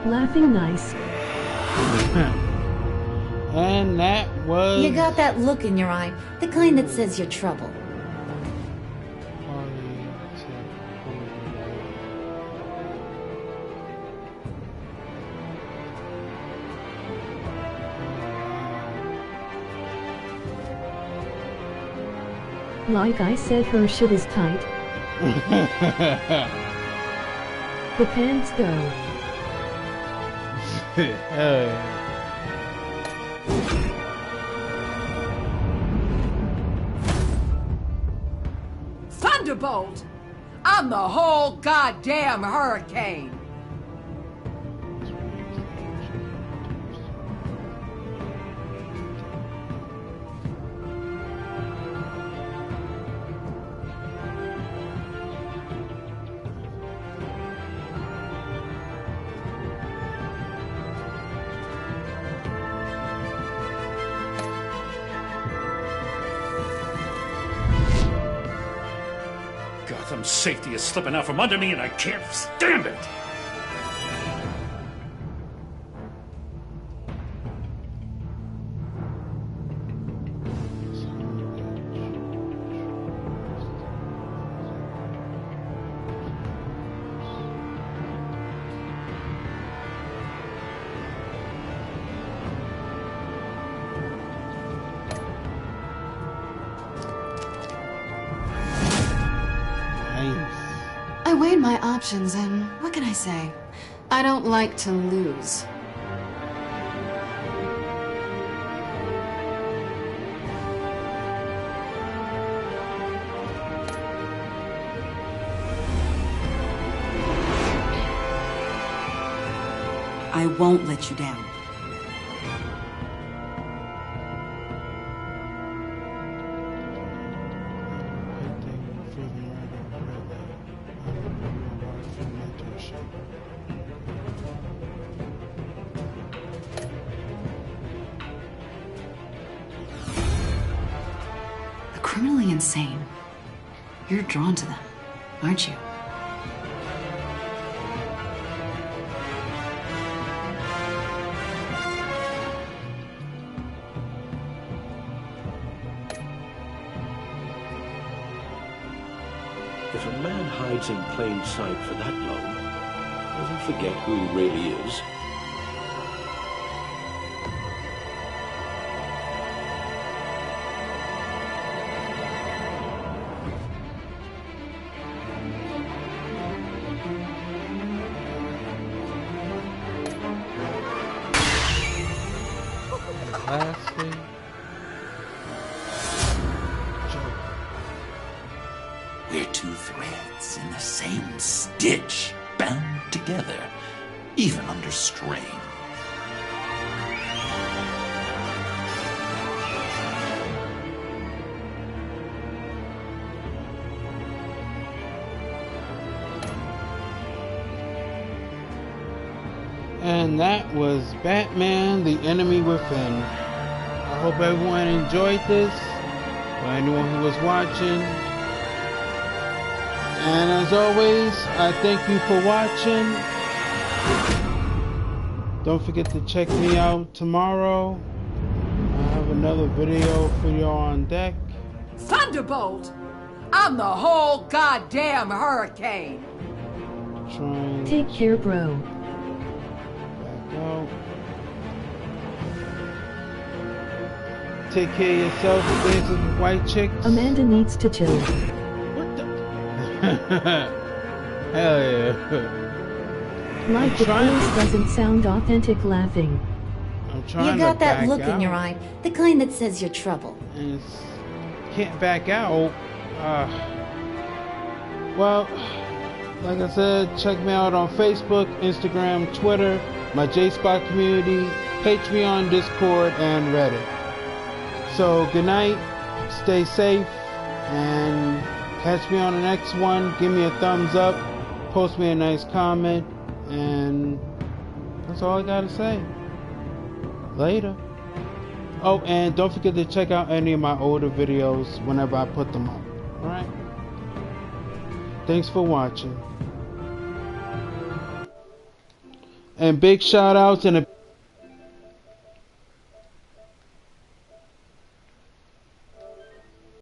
Laughing nice. And that was... You got that look in your eye, the kind that says you're trouble. Like I said, her shit is tight. The pants go. Hell yeah. Thunderbolt! I'm the whole goddamn hurricane! Gotham's safety is slipping out from under me and I can't stand it! I weighed my options, and what can I say? I don't like to lose. I won't let you down. Criminally insane. You're drawn to them, aren't you? If a man hides in plain sight for that long, does he forget who he really is? We're two threads in the same stitch, bound together, even under strain. And that was Batman, The Enemy Within. I hope everyone enjoyed this, or anyone who was watching. And as always, I thank you for watching. Don't forget to check me out tomorrow. I have another video for you on deck. Thunderbolt! I'm the whole goddamn hurricane! Take care, bro. Out. Take care of yourself, dances with white chicks. Amanda needs to chill. What the? Hell yeah. Like the voice doesn't sound authentic laughing. I'm trying You got to that back look out. in your eye, the kind that says you're trouble. And can't back out. Well, like I said, check me out on Facebook, Instagram, Twitter, my J-Spot community, Patreon, Discord, and Reddit. So good night, stay safe, and catch me on the next one. Give me a thumbs up, post me a nice comment, and that's all I gotta say. Later. Oh, and don't forget to check out any of my older videos whenever I put them up. Alright? Thanks for watching. And big shout outs and a